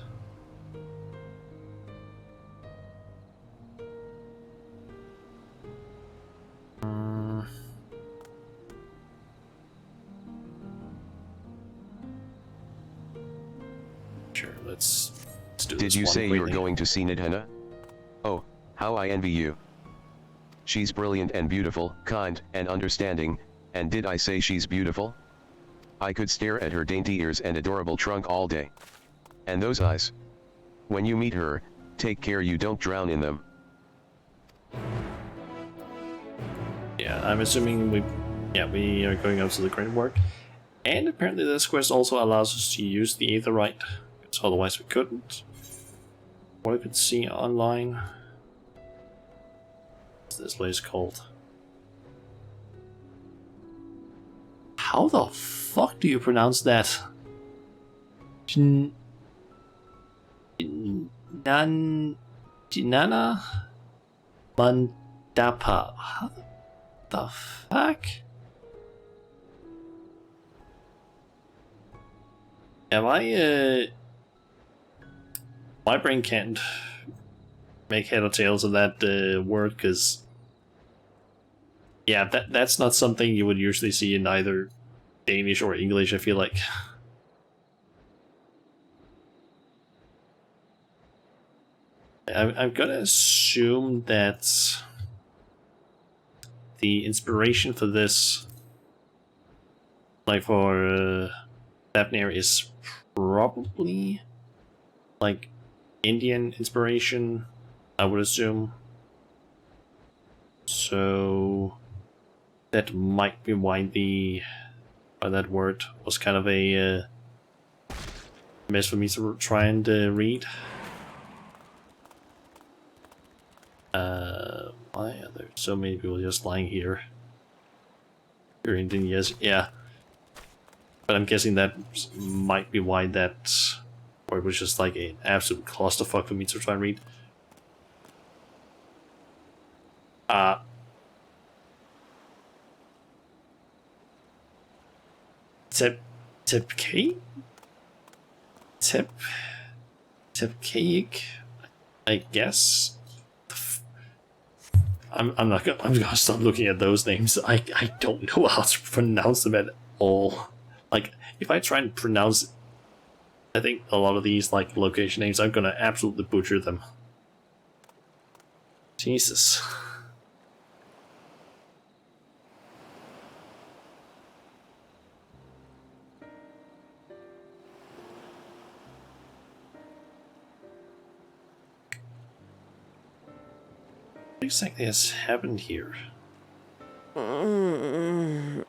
Sure, let's do this. Did you one say quickly. you're going to see Nidhana? Oh, how I envy you. She's brilliant and beautiful, kind and understanding, And did I say she's beautiful? I could stare at her dainty ears and adorable trunk all day. And those eyes. When you meet her, take care you don't drown in them. Yeah, I'm assuming we are going out to the great work. And apparently this quest also allows us to use the Aetherite, because otherwise we couldn't. What I could see online. What's this place called? How the fuck do you pronounce that? Jinana Mandapa. How the fuck? Am I my brain can't make head or tails of that word, because yeah, that's not something you would usually see in either Danish or English, I feel like. I'm gonna assume that the inspiration for this, like for Fafnir, is probably like Indian inspiration, I would assume. So that might be why that word was kind of a mess for me to try and read. Why are there so many people just lying here? You're Indian, yes, yeah. But I'm guessing that might be why that word was just like an absolute clusterfuck for me to try and read. Tepkeik, I guess. I'm gonna stop looking at those names. I don't know how to pronounce them at all. Like, if I try and pronounce, I think a lot of these like location names, I'm gonna absolutely butcher them. Jesus. What exactly has happened here? Oh.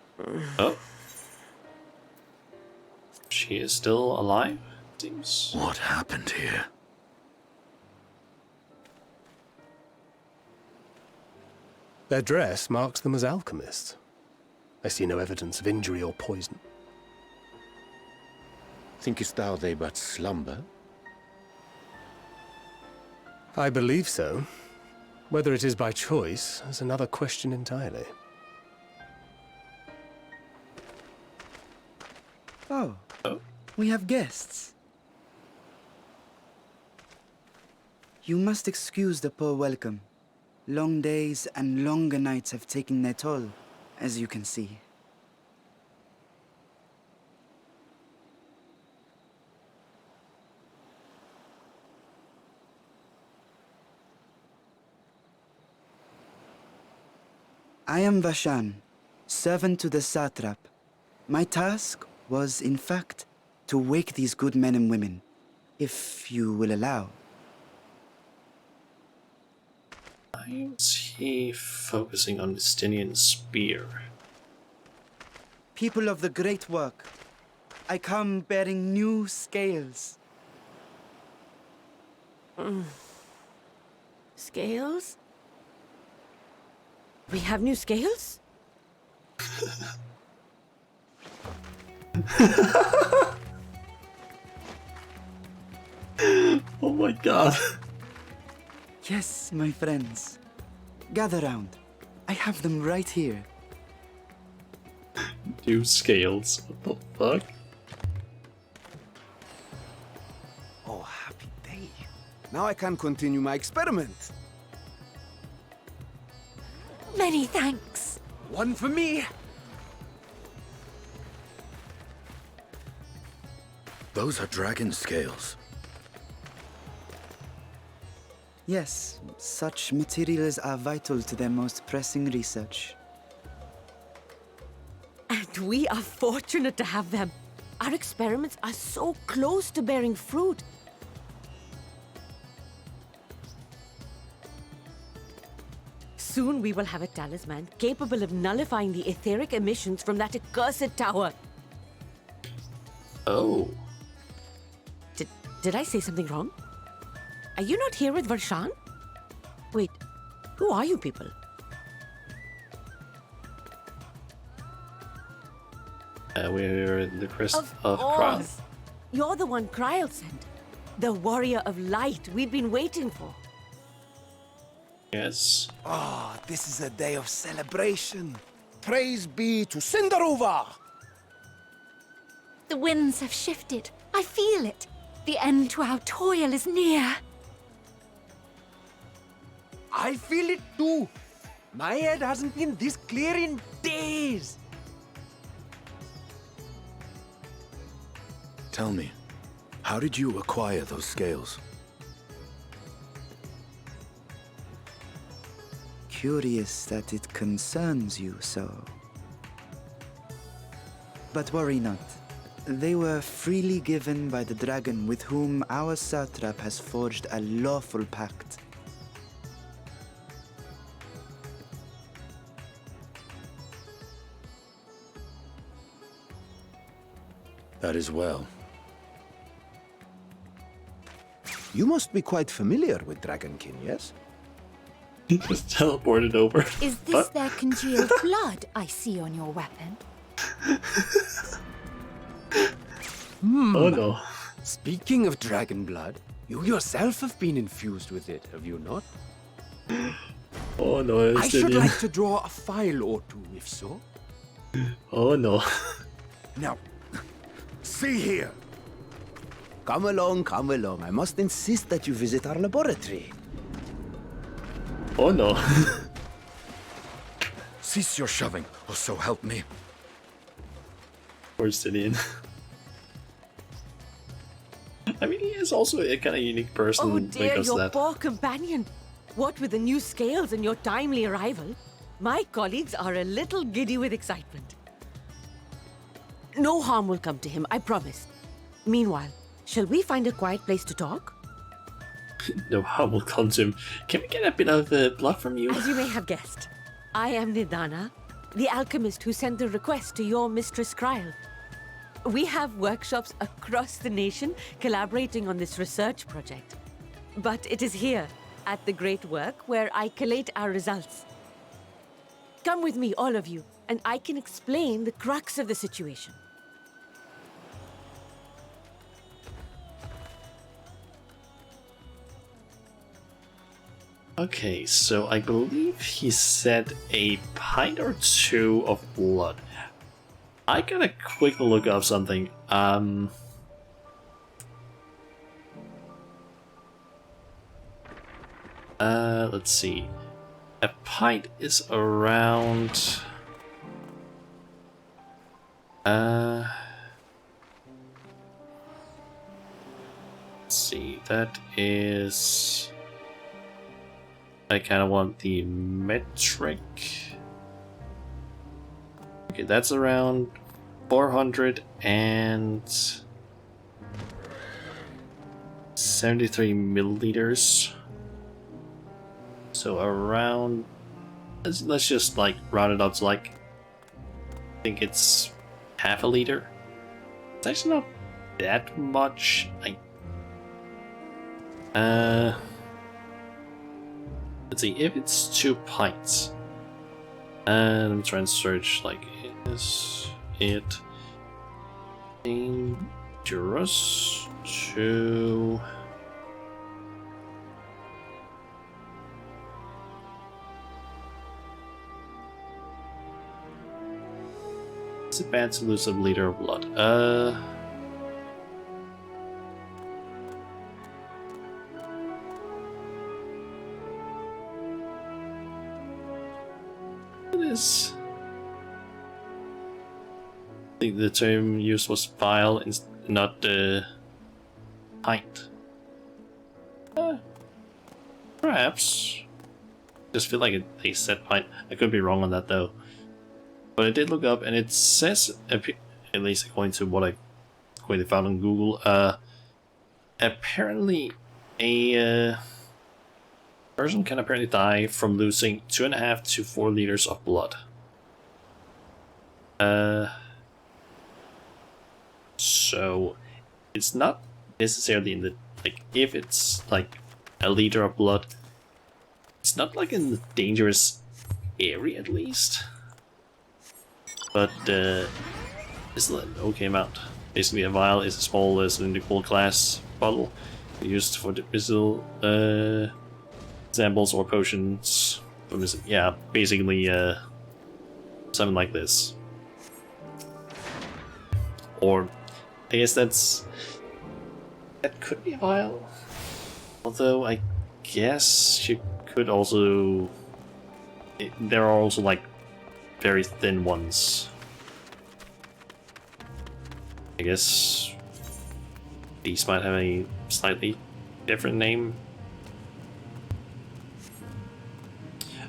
She is still alive, it seems. What happened here? Their dress marks them as alchemists. I see no evidence of injury or poison. Thinkest thou they but slumber? I believe so. Whether it is by choice is another question entirely. Oh, we have guests. You must excuse the poor welcome. Long days and longer nights have taken their toll, as you can see. I am Vashan, servant to the satrap. My task was, in fact, to wake these good men and women, if you will allow. Why is he focusing on Vistinian's spear? People of the great work, I come bearing new scales. Scales? We have new scales? Oh my god. Yes, my friends. Gather round. I have them right here. New scales. What the fuck? Oh, happy day. Now I can continue my experiment. Many thanks. One for me. Those are dragon scales. Yes, such materials are vital to their most pressing research. But we are fortunate to have them. Our experiments are so close to bearing fruit. Soon we will have a talisman capable of nullifying the etheric emissions from that accursed tower. Oh. Did I say something wrong? Are you not here with Varshan? Wait, who are you people? We're in the crest of Kryl. Course. You're the one Kryl sent. The warrior of light we've been waiting for. Yes. Ah, this is a day of celebration. Praise be to Cinderova! The winds have shifted. I feel it. The end to our toil is near. I feel it too. My head hasn't been this clear in days. Tell me, how did you acquire those scales? Curious that it concerns you so. But worry not. They were freely given by the dragon with whom our satrap has forged a lawful pact. That is well. You must be quite familiar with Dragonkin, yes? Just teleported over. Is this their congealed blood I see on your weapon? Oh no. Speaking of dragon blood, you yourself have been infused with it, have you not? Oh no, I should like to draw a file or two, if so. Oh no. Now, see here. Come along, come along. I must insist that you visit our laboratory. Oh no. Cease your shoving, or so help me. Poor Sidian. I mean, he is also a kind of unique person Oh dear, because your that. poor companion. What with the new scales and your timely arrival, my colleagues are a little giddy with excitement. No harm will come to him, I promise. Meanwhile, shall we find a quiet place to talk? No harm will come to him. Can we get a bit of blood from you? As you may have guessed, I am Nidana, the alchemist who sent the request to your Mistress Kryl. We have workshops across the nation collaborating on this research project. But it is here, at the Great Work, where I collate our results. Come with me, all of you, and I can explain the crux of the situation. Okay, so I believe he said a pint or two of blood. I gotta quickly look up something. Let's see. A pint is around. Let's see. That is. I kind of want the metric. Okay, that's around 473 milliliters. So around, let's just like round it up to like, I think it's half a liter. It's actually not that much. Let's see, if it's 2 pints. And I'm trying to search, like, is it dangerous to... Is it bad to lose a liter of blood? I think the term used was vial and not pint. Perhaps. Just feel like they said pint. I could be wrong on that though. But I did look up, and it says, at least according to what I found on Google, apparently a person can apparently die from losing 2.5 to 4 liters of blood. So it's not necessarily in the, like, if it's like a liter of blood, it's not like in the dangerous area at least. But it's an okay amount. Basically, a vial is a small cylindrical glass bottle used for medicinal samples or potions. Yeah, basically something like this. Or I guess that could be a vial. Although I guess you could also. There are also like very thin ones. I guess these might have a slightly different name.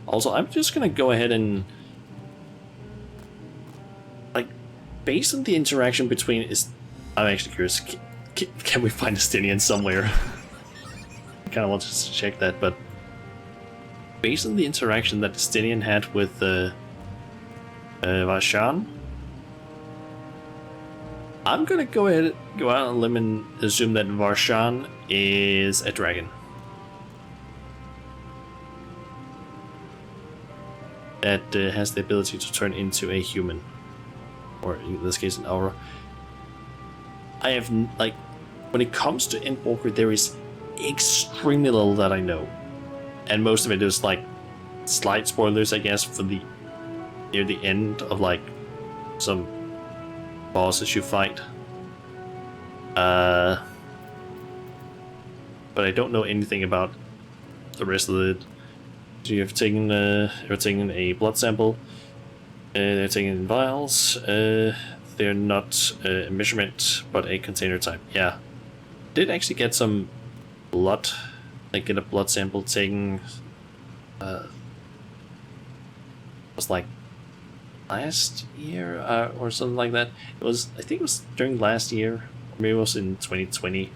Also, I'm just gonna go ahead and, like, based on the interaction between I'm actually curious. Can we find Estinian somewhere? I kind of want to check that, but based on the interaction that Estinian had with Varshan, I'm gonna go out on a limb and assume that Varshan is a dragon. That has the ability to turn into a human. Or in this case, an aura. I have, like, when it comes to Endwalker, there is extremely little that I know. And most of it is, like, slight spoilers, I guess, for near the end of, like, some bosses you fight. But I don't know anything about the rest of it. So you have taken a blood sample. They're taken in vials. They're not a measurement, but a container type. Yeah, did actually get some blood. Like, get a blood sample taken. Was like last year or something like that. It was, I think it was during last year, or maybe it was in 2020.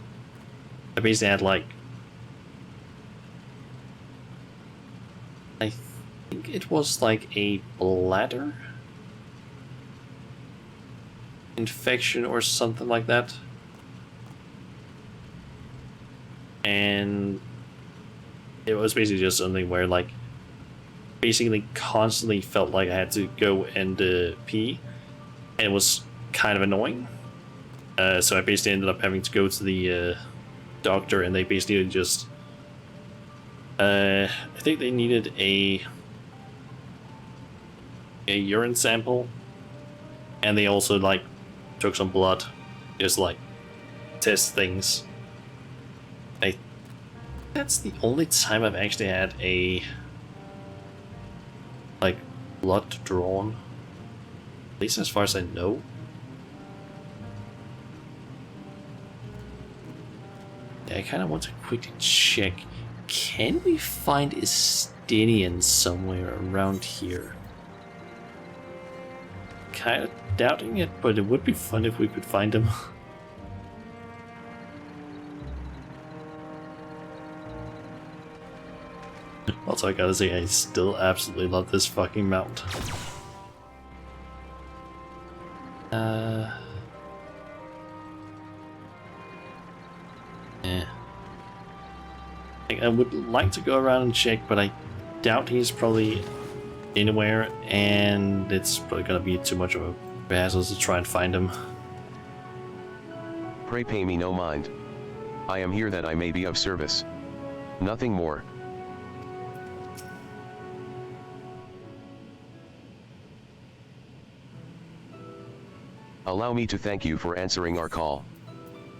I basically had like, I think it was like a bladder infection or something like that. And it was basically just something where, like, basically constantly felt like I had to go and pee, and it was kind of annoying. So I basically ended up having to go to the doctor, and they basically just I think they needed a urine sample, and they also, like, took some blood, just like test things. That's the only time I've actually had a, like, blood drawn, at least as far as I know. Yeah, I kind of want to quickly check. Can we find Estinians somewhere around here? Kind of doubting it, but it would be fun if we could find them. Also, I gotta say, I still absolutely love this fucking mount. Yeah. I would like to go around and check, but I doubt he's probably anywhere, and it's probably gonna be too much of a hassle to try and find him. Pray pay me no mind. I am here that I may be of service. Nothing more. Allow me to thank you for answering our call.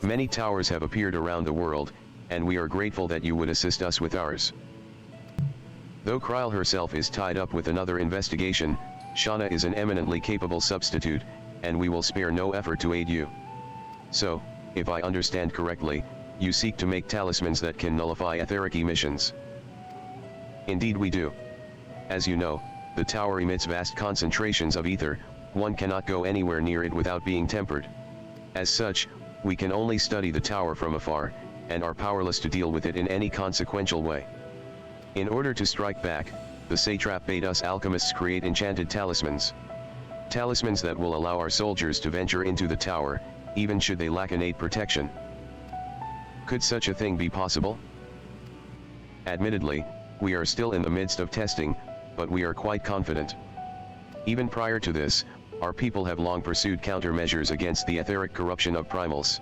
Many towers have appeared around the world, and we are grateful that you would assist us with ours. Though Kryl herself is tied up with another investigation, Shauna is an eminently capable substitute, and we will spare no effort to aid you. So, if I understand correctly, you seek to make talismans that can nullify etheric emissions. Indeed we do. As you know, the tower emits vast concentrations of ether, one cannot go anywhere near it without being tempered. As such, we can only study the tower from afar, and are powerless to deal with it in any consequential way. In order to strike back, the satrap bade us alchemists create enchanted talismans. Talismans that will allow our soldiers to venture into the tower, even should they lack innate protection. Could such a thing be possible? Admittedly, we are still in the midst of testing, but we are quite confident. Even prior to this, our people have long pursued countermeasures against the etheric corruption of primals.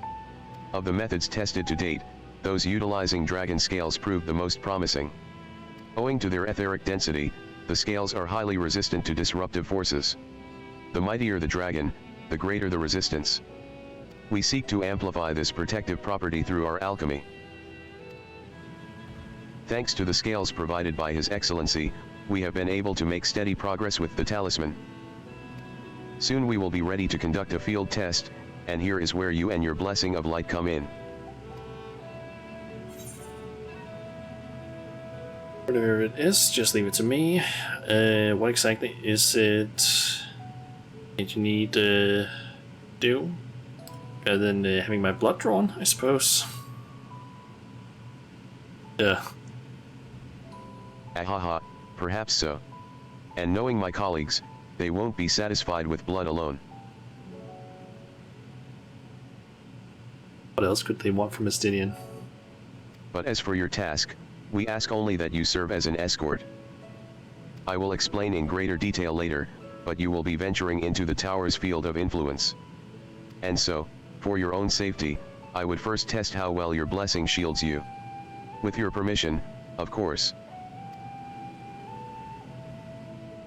Of the methods tested to date, those utilizing dragon scales proved the most promising. Owing to their etheric density, the scales are highly resistant to disruptive forces. The mightier the dragon, the greater the resistance. We seek to amplify this protective property through our alchemy. Thanks to the scales provided by His Excellency, we have been able to make steady progress with the talisman. Soon we will be ready to conduct a field test, and here is where you and your blessing of light come in. Whatever it is, just leave it to me. What exactly is it that you need to do? Other than having my blood drawn, I suppose. Yeah. Ahaha, perhaps so. And knowing my colleagues, they won't be satisfied with blood alone. What else could they want from Estinian? But as for your task, we ask only that you serve as an escort. I will explain in greater detail later, but you will be venturing into the tower's field of influence. And so, for your own safety, I would first test how well your blessing shields you. With your permission, of course.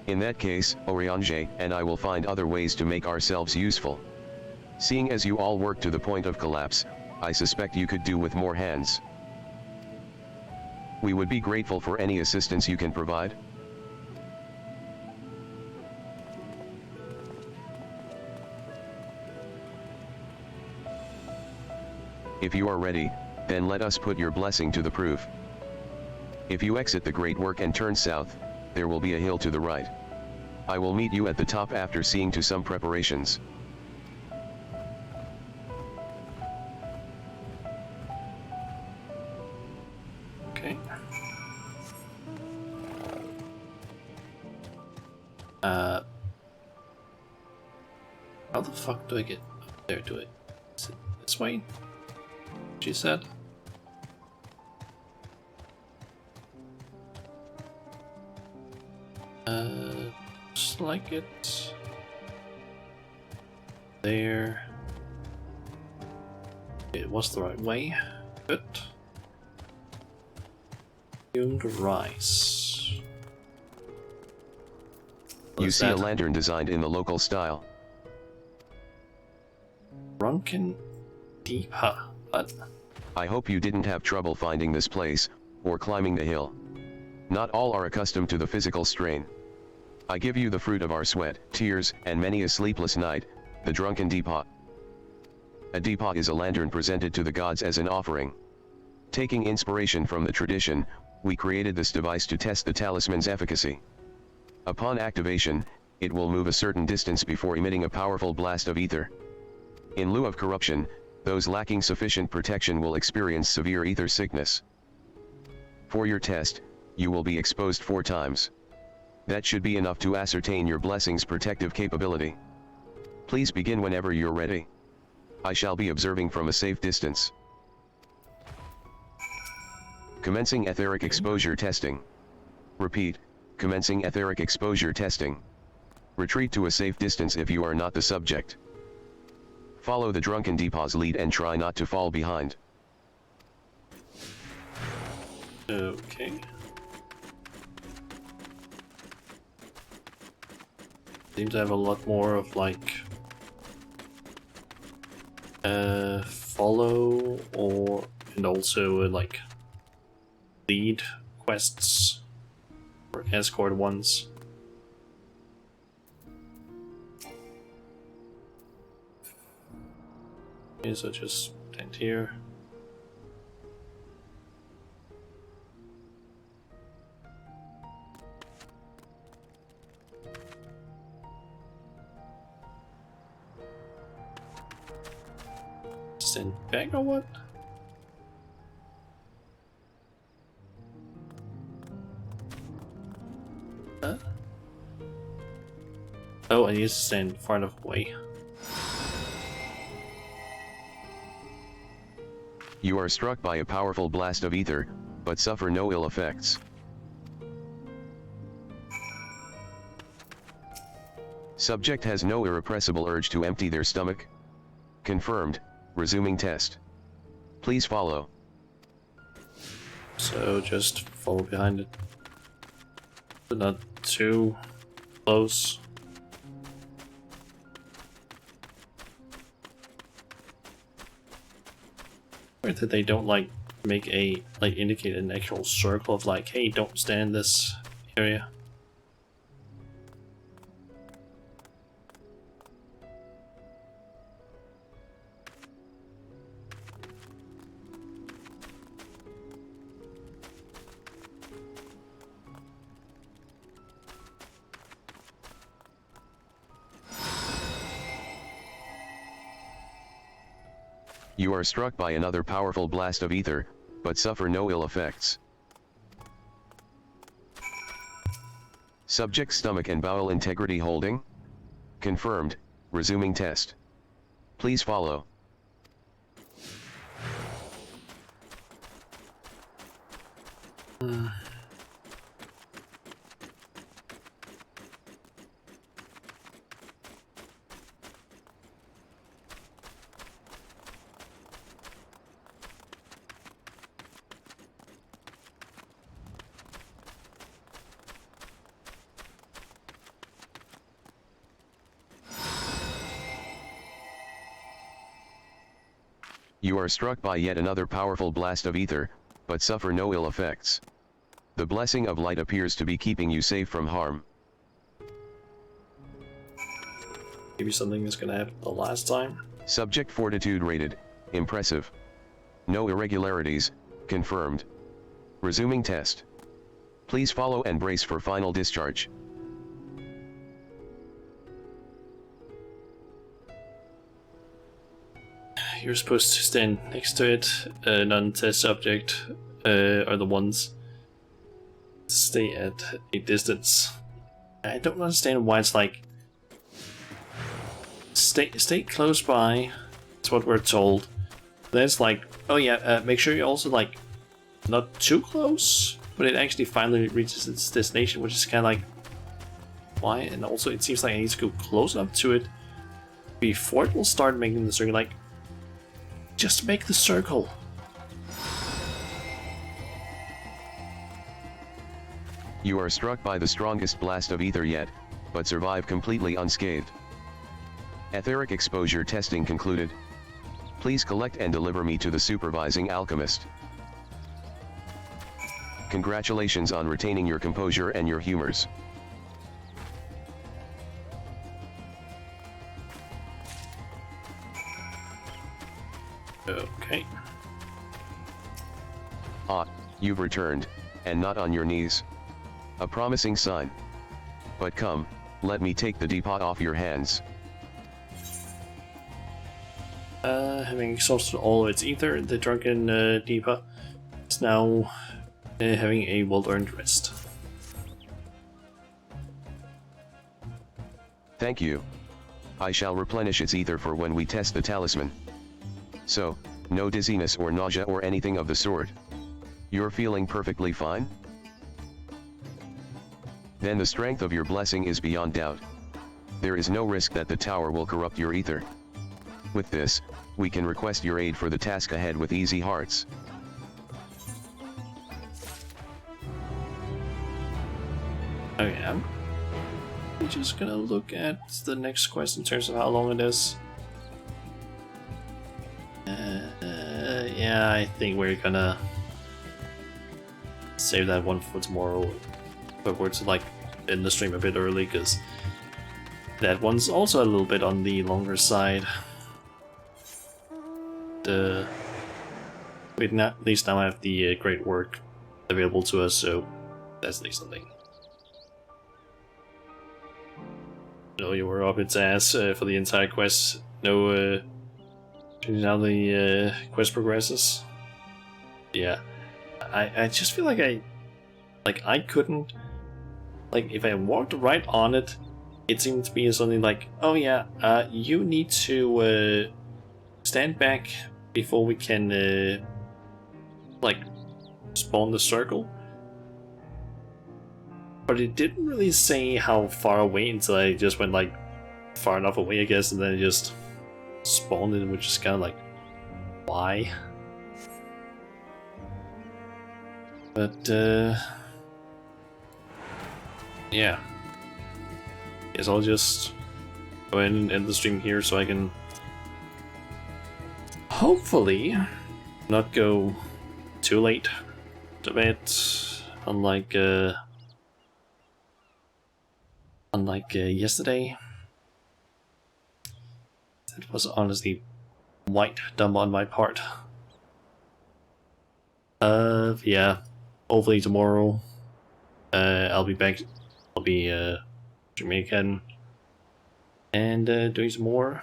In that case, Oriange and I will find other ways to make ourselves useful. Seeing as you all work to the point of collapse, I suspect you could do with more hands. We would be grateful for any assistance you can provide. If you are ready, then let us put your blessing to the proof. If you exit the great work and turn south, there will be a hill to the right. I will meet you at the top after seeing to some preparations. Okay. How the fuck do I get up there to it? Is it this way? She said. Just like it. There. It was the right way. Good. Tuned rice. You see a lantern designed in the local style. Drunken Deepa. What? I hope you didn't have trouble finding this place, or climbing the hill. Not all are accustomed to the physical strain. I give you the fruit of our sweat, tears, and many a sleepless night, the drunken Deepa. A Deepa is a lantern presented to the gods as an offering. Taking inspiration from the tradition, we created this device to test the talisman's efficacy. Upon activation, it will move a certain distance before emitting a powerful blast of ether. In lieu of corruption, those lacking sufficient protection will experience severe ether sickness. For your test, you will be exposed 4 times. That should be enough to ascertain your blessing's protective capability. Please begin whenever you're ready. I shall be observing from a safe distance. Commencing etheric exposure testing. Repeat, commencing etheric exposure testing. Retreat to a safe distance if you are not the subject. Follow the drunken Deepa's lead and try not to fall behind. Okay. Seem to have a lot more of like follow or and also like lead quests or escort ones. Okay, so just stand here. Stand back or what? Huh? Oh, I need to stand far enough away. You are struck by a powerful blast of ether, but suffer no ill effects. Subject has no irrepressible urge to empty their stomach. Confirmed. Resuming test. Please follow. So just follow behind it. But not too close. Weird that they don't like make a indicate an actual circle of like, hey, don't stand in this area. You are struck by another powerful blast of ether, but suffer no ill effects. Subject stomach and bowel integrity holding. Confirmed. Resuming test. Please follow. You are struck by yet another powerful blast of ether, but suffer no ill effects. The blessing of light appears to be keeping you safe from harm. Maybe something is gonna happen the last time. Subject fortitude rated. Impressive. No irregularities. Confirmed. Resuming test. Please follow and brace for final discharge. You're supposed to stand next to it. Non-test subject are the ones to stay at a distance. I don't understand why it's like stay close by. That's what we're told. Then it's like, oh yeah, make sure you're also like not too close, but it actually finally reaches its destination, which is kind of like why. And also, it seems like I need to go close enough to it before it will start making the circle. Like, just make the circle. You are struck by the strongest blast of ether yet, but survive completely unscathed. Etheric exposure testing concluded. Please collect and deliver me to the supervising alchemist. Congratulations on retaining your composure and your humors. Okay. Ah, you've returned, and not on your knees. A promising sign. But come, let me take the teapot off your hands. Having exhausted all of its ether, the drunken Deepa is now having a well-earned rest. Thank you. I shall replenish its ether for when we test the talisman. So, no dizziness or nausea or anything of the sort. You're feeling perfectly fine? Then the strength of your blessing is beyond doubt. There is no risk that the tower will corrupt your ether. With this, we can request your aid for the task ahead with easy hearts. Okay, I'm just gonna look at the next quest in terms of how long it is. Yeah, I think we're gonna save that one for tomorrow, but we're to like end the stream a bit early because that one's also a little bit on the longer side. At least now I have the great work available to us, so that's at least something. No, you were up its ass for the entire quest. No How the quest progresses. Yeah, I just feel like I couldn't, like, if I walked right on it, it seemed to be something like, oh yeah, you need to stand back before we can like spawn the circle. But it didn't really say how far away until I just went like far enough away, I guess, and then it just spawned it, which is kind of like, why? But yeah, guess I'll just go ahead and end the stream here so I can hopefully not go too late to bed, unlike yesterday. It was honestly quite dumb on my part. Yeah, hopefully tomorrow I'll be back. I'll be streaming again and doing some more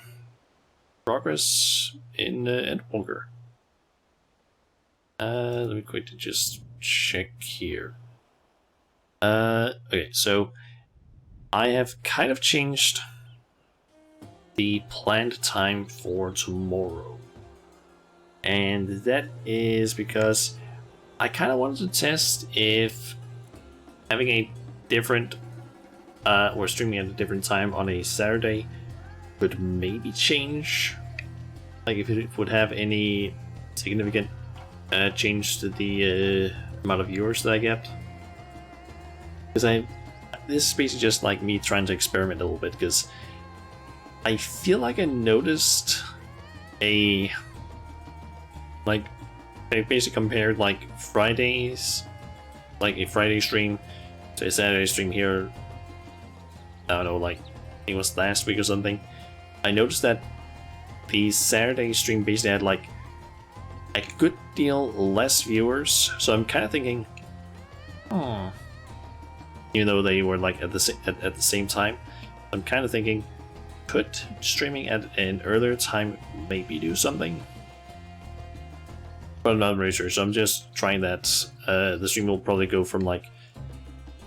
progress in Endwalker. Let me quickly just check here. Okay, so I have kind of changed the planned time for tomorrow, and that is because I kind of wanted to test if having a different or streaming at a different time on a Saturday would maybe change, like if it would have any significant change to the amount of viewers that I get. Because this is basically just like me trying to experiment a little bit, because I feel like I noticed I basically compared like Fridays, like a Friday stream to a Saturday stream here, I don't know, like I think it was last week or something. I noticed that the Saturday stream basically had like a good deal less viewers, so I'm kind of thinking, even though they were like at the same time, I'm kind of thinking, could streaming at an earlier time maybe do something? But I'm not really sure, so I'm just trying that. The stream will probably go from like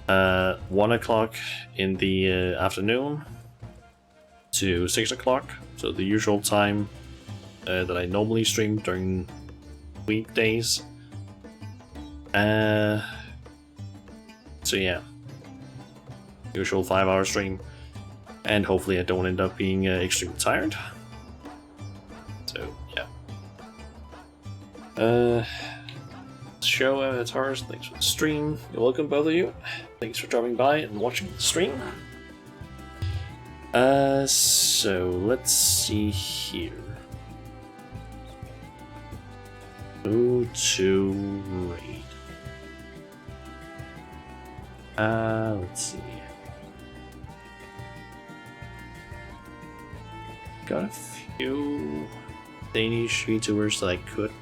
1 o'clock in the afternoon to 6 o'clock, so the usual time that I normally stream during weekdays. So yeah, usual 5-hour stream, and hopefully I don't end up being extremely tired. So yeah. Show avatars, thanks for the stream. You're welcome, both of you. Thanks for dropping by and watching the stream. So let's see here. Go to raid. Let's see. Got a few Danish VTubers that I could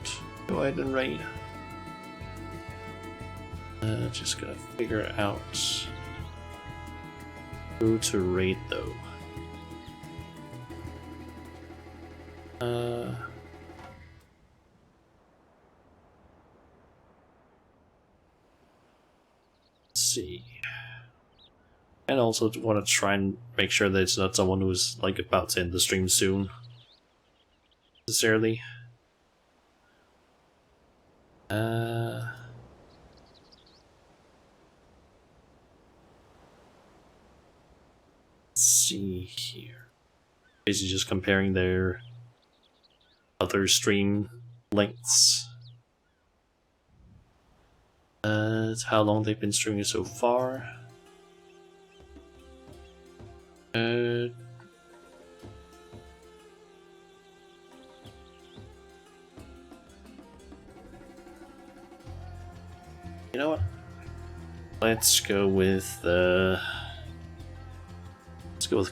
go ahead and raid. Just gotta figure out who to raid though. Let's see. And also want to try and make sure that it's not someone who's like about to end the stream soon, necessarily. Let's see here. Basically just comparing their other stream lengths. How long they've been streaming so far. You know what? Let's go with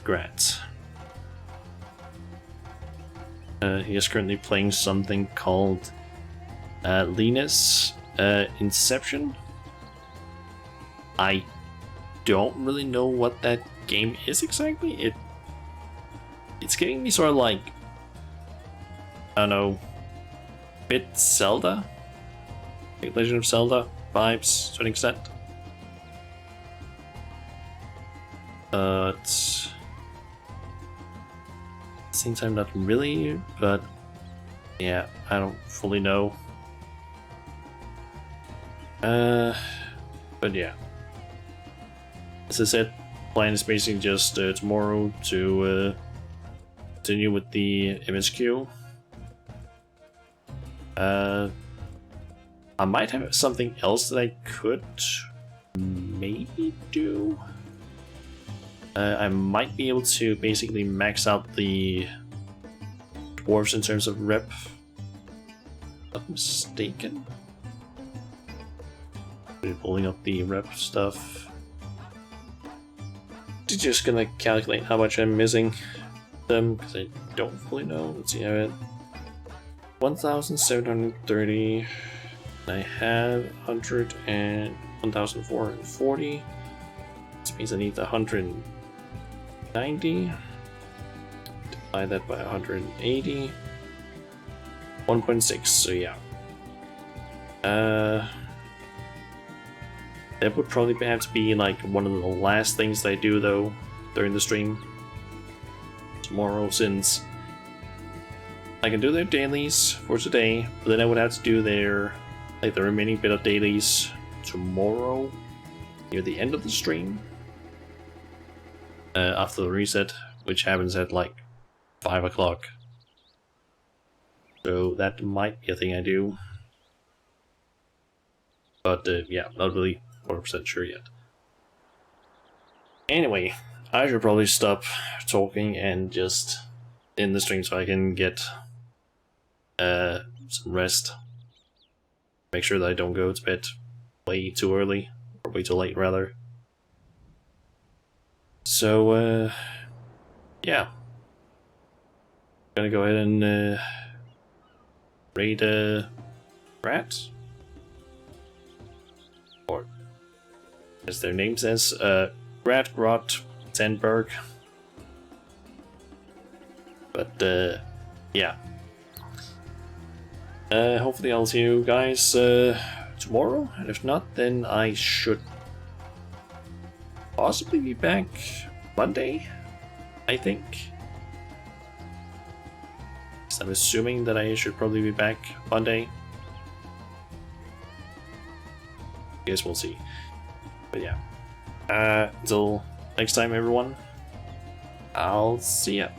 Grat. He is currently playing something called Linus Inception. I don't really know what that game is exactly. It's giving me sort of like don't know, bit Zelda, like Legend of Zelda vibes to an extent. At the same time, not really, but yeah, I don't fully know. But yeah, as I said, plan is basically just tomorrow to continue with the MSQ. I might have something else that I could maybe do. I might be able to basically max out the dwarves in terms of rep. If I'm not mistaken. Pulling up the rep stuff. Just gonna calculate how much I'm missing them because I don't fully know. Let's see, I have 1,730. I have 100 and 1,440. This means I need 190. Divide that by 180. 1.6. So yeah. That would probably have to be like one of the last things that I do though during the stream tomorrow, since I can do their dailies for today, but then I would have to do their like the remaining bit of dailies tomorrow near the end of the stream after the reset, which happens at like 5 o'clock. So that might be a thing I do, but yeah, not really 100% sure yet. Anyway, I should probably stop talking and just end the stream so I can get some rest. Make sure that I don't go to bed way too early, or way too late rather. So yeah, gonna go ahead and raid Rat, or as their name says, Rat Grot Zenberg. But yeah, hopefully I'll see you guys tomorrow, and if not, then I should possibly be back Monday, I think. So I'm assuming that I should probably be back Monday. Guess we'll see. But yeah, until next time everyone, I'll see ya.